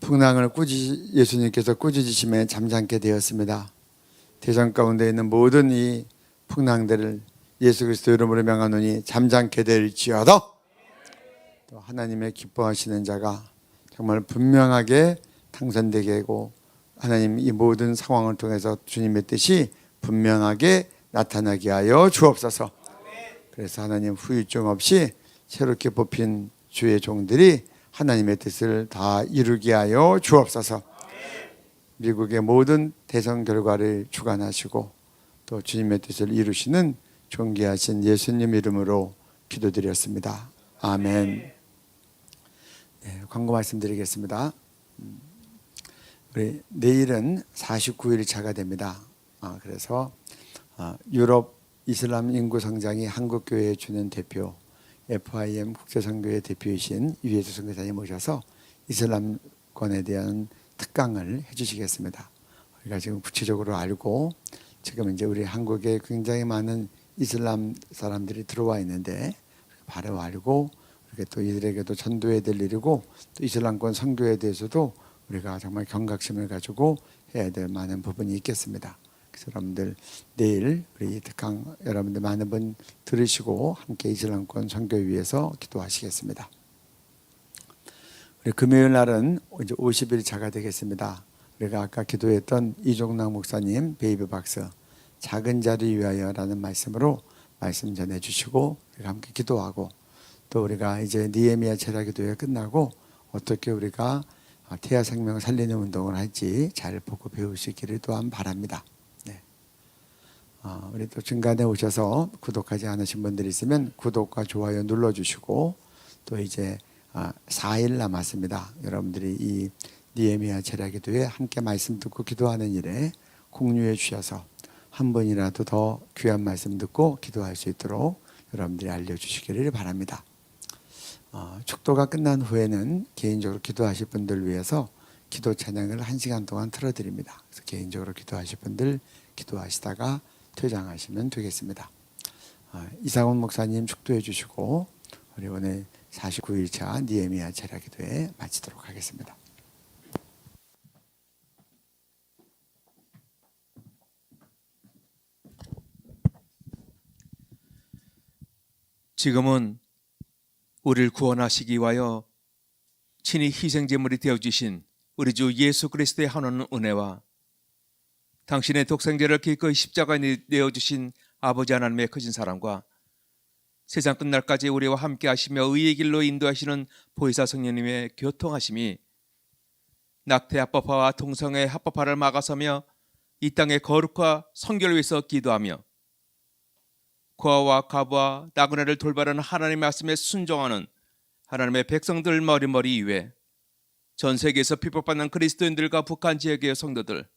풍랑을 예수님께서 꾸짖으심에 잠잠게 되었습니다. 대상 가운데 있는 모든 이 풍랑들을 예수 그리스도 이름으로 명하노니 잠잠게 될지어다. 또 하나님의 기뻐하시는 자가 정말 분명하게 당선되게 하고 하나님 이 모든 상황을 통해서 주님의 뜻이 분명하게 나타나게 하여 주옵소서. 그래서 하나님 후유증 없이 새롭게 뽑힌 주의 종들이 하나님의 뜻을 다 이루게 하여 주옵소서. 미국의 모든 대선 결과를 주관하시고 또 주님의 뜻을 이루시는 존귀하신 예수님 이름으로 기도드렸습니다. 아멘. 네, 광고 말씀드리겠습니다. 우리 내일은 49일 차가 됩니다. 그래서 유럽 이슬람 인구 성장이 한국교회에 주는 대표 FIM 국제선교회 대표이신 유예수 선교사님 모셔서 이슬람권에 대한 특강을 해주시겠습니다. 우리가 지금 구체적으로 알고 지금 이제 우리 한국에 굉장히 많은 이슬람 사람들이 들어와 있는데 바로 알고 이렇게 또 이들에게도 전도해야 될 일이고 또 이슬람권 선교에 대해서도 우리가 정말 경각심을 가지고 해야 될 많은 부분이 있겠습니다. 그래서 여러분들 내일 우리 특강 여러분들 많은 분 들으시고 함께 이슬람권 선교를 위해서 기도하시겠습니다. 우리 금요일 날은 이제 50일 차가 되겠습니다. 우리가 아까 기도했던 이종락 목사님 베이비 박스 작은 자를 위하여라는 말씀으로 말씀 전해 주시고 우리가 함께 기도하고 또 우리가 이제 니에미야 제라 기도회 끝나고 어떻게 우리가 태아 생명을 살리는 운동을 할지 잘 보고 배울 수 있기를 또한 바랍니다. 네. 우리 또 중간에 오셔서 구독하지 않으신 분들이 있으면 구독과 좋아요 눌러주시고 또 이제 4일 남았습니다. 여러분들이 이 니에미야 제라 기도회 함께 말씀 듣고 기도하는 일에 공유해 주셔서 한 번이라도 더 귀한 말씀 듣고 기도할 수 있도록 여러분들이 알려주시기를 바랍니다. 축도가 끝난 후에는 개인적으로 기도하실 분들 위해서 기도 찬양을 1시간 동안 틀어드립니다. 그래서 개인적으로 기도하실 분들 기도하시다가 퇴장하시면 되겠습니다. 이상훈 목사님 축도해 주시고 우리 오늘 49일차 니에미야 제라 기도회 마치도록 하겠습니다. 지금은 우리를 구원하시기 위하여 친히 희생제물이 되어주신 우리 주 예수 그리스도의 한없는 은혜와 당신의 독생자를 기꺼이 십자가에 내어주신 아버지 하나님의 크신 사랑과 세상 끝날까지 우리와 함께 하시며 의의 길로 인도하시는 보혜사 성령님의 교통하심이 낙태 합법화와 동성애 합법화를 막아서며 이 땅의 거룩과 성결을 위해서 기도하며 고아와 가부와 나그네를 돌보라는 하나님의 말씀에 순종하는 하나님의 백성들 머리머리 위에 전 세계에서 핍박받는 그리스도인들과 북한 지역의 성도들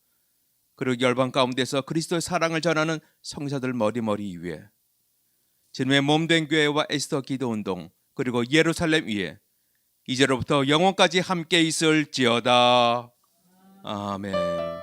그리고 열방 가운데서 그리스도의 사랑을 전하는 성사들 머리머리 위에 주님의 몸된 교회와 에스더 기도운동 그리고 예루살렘 위에 이제로부터 영원까지 함께 있을지어다. 아멘.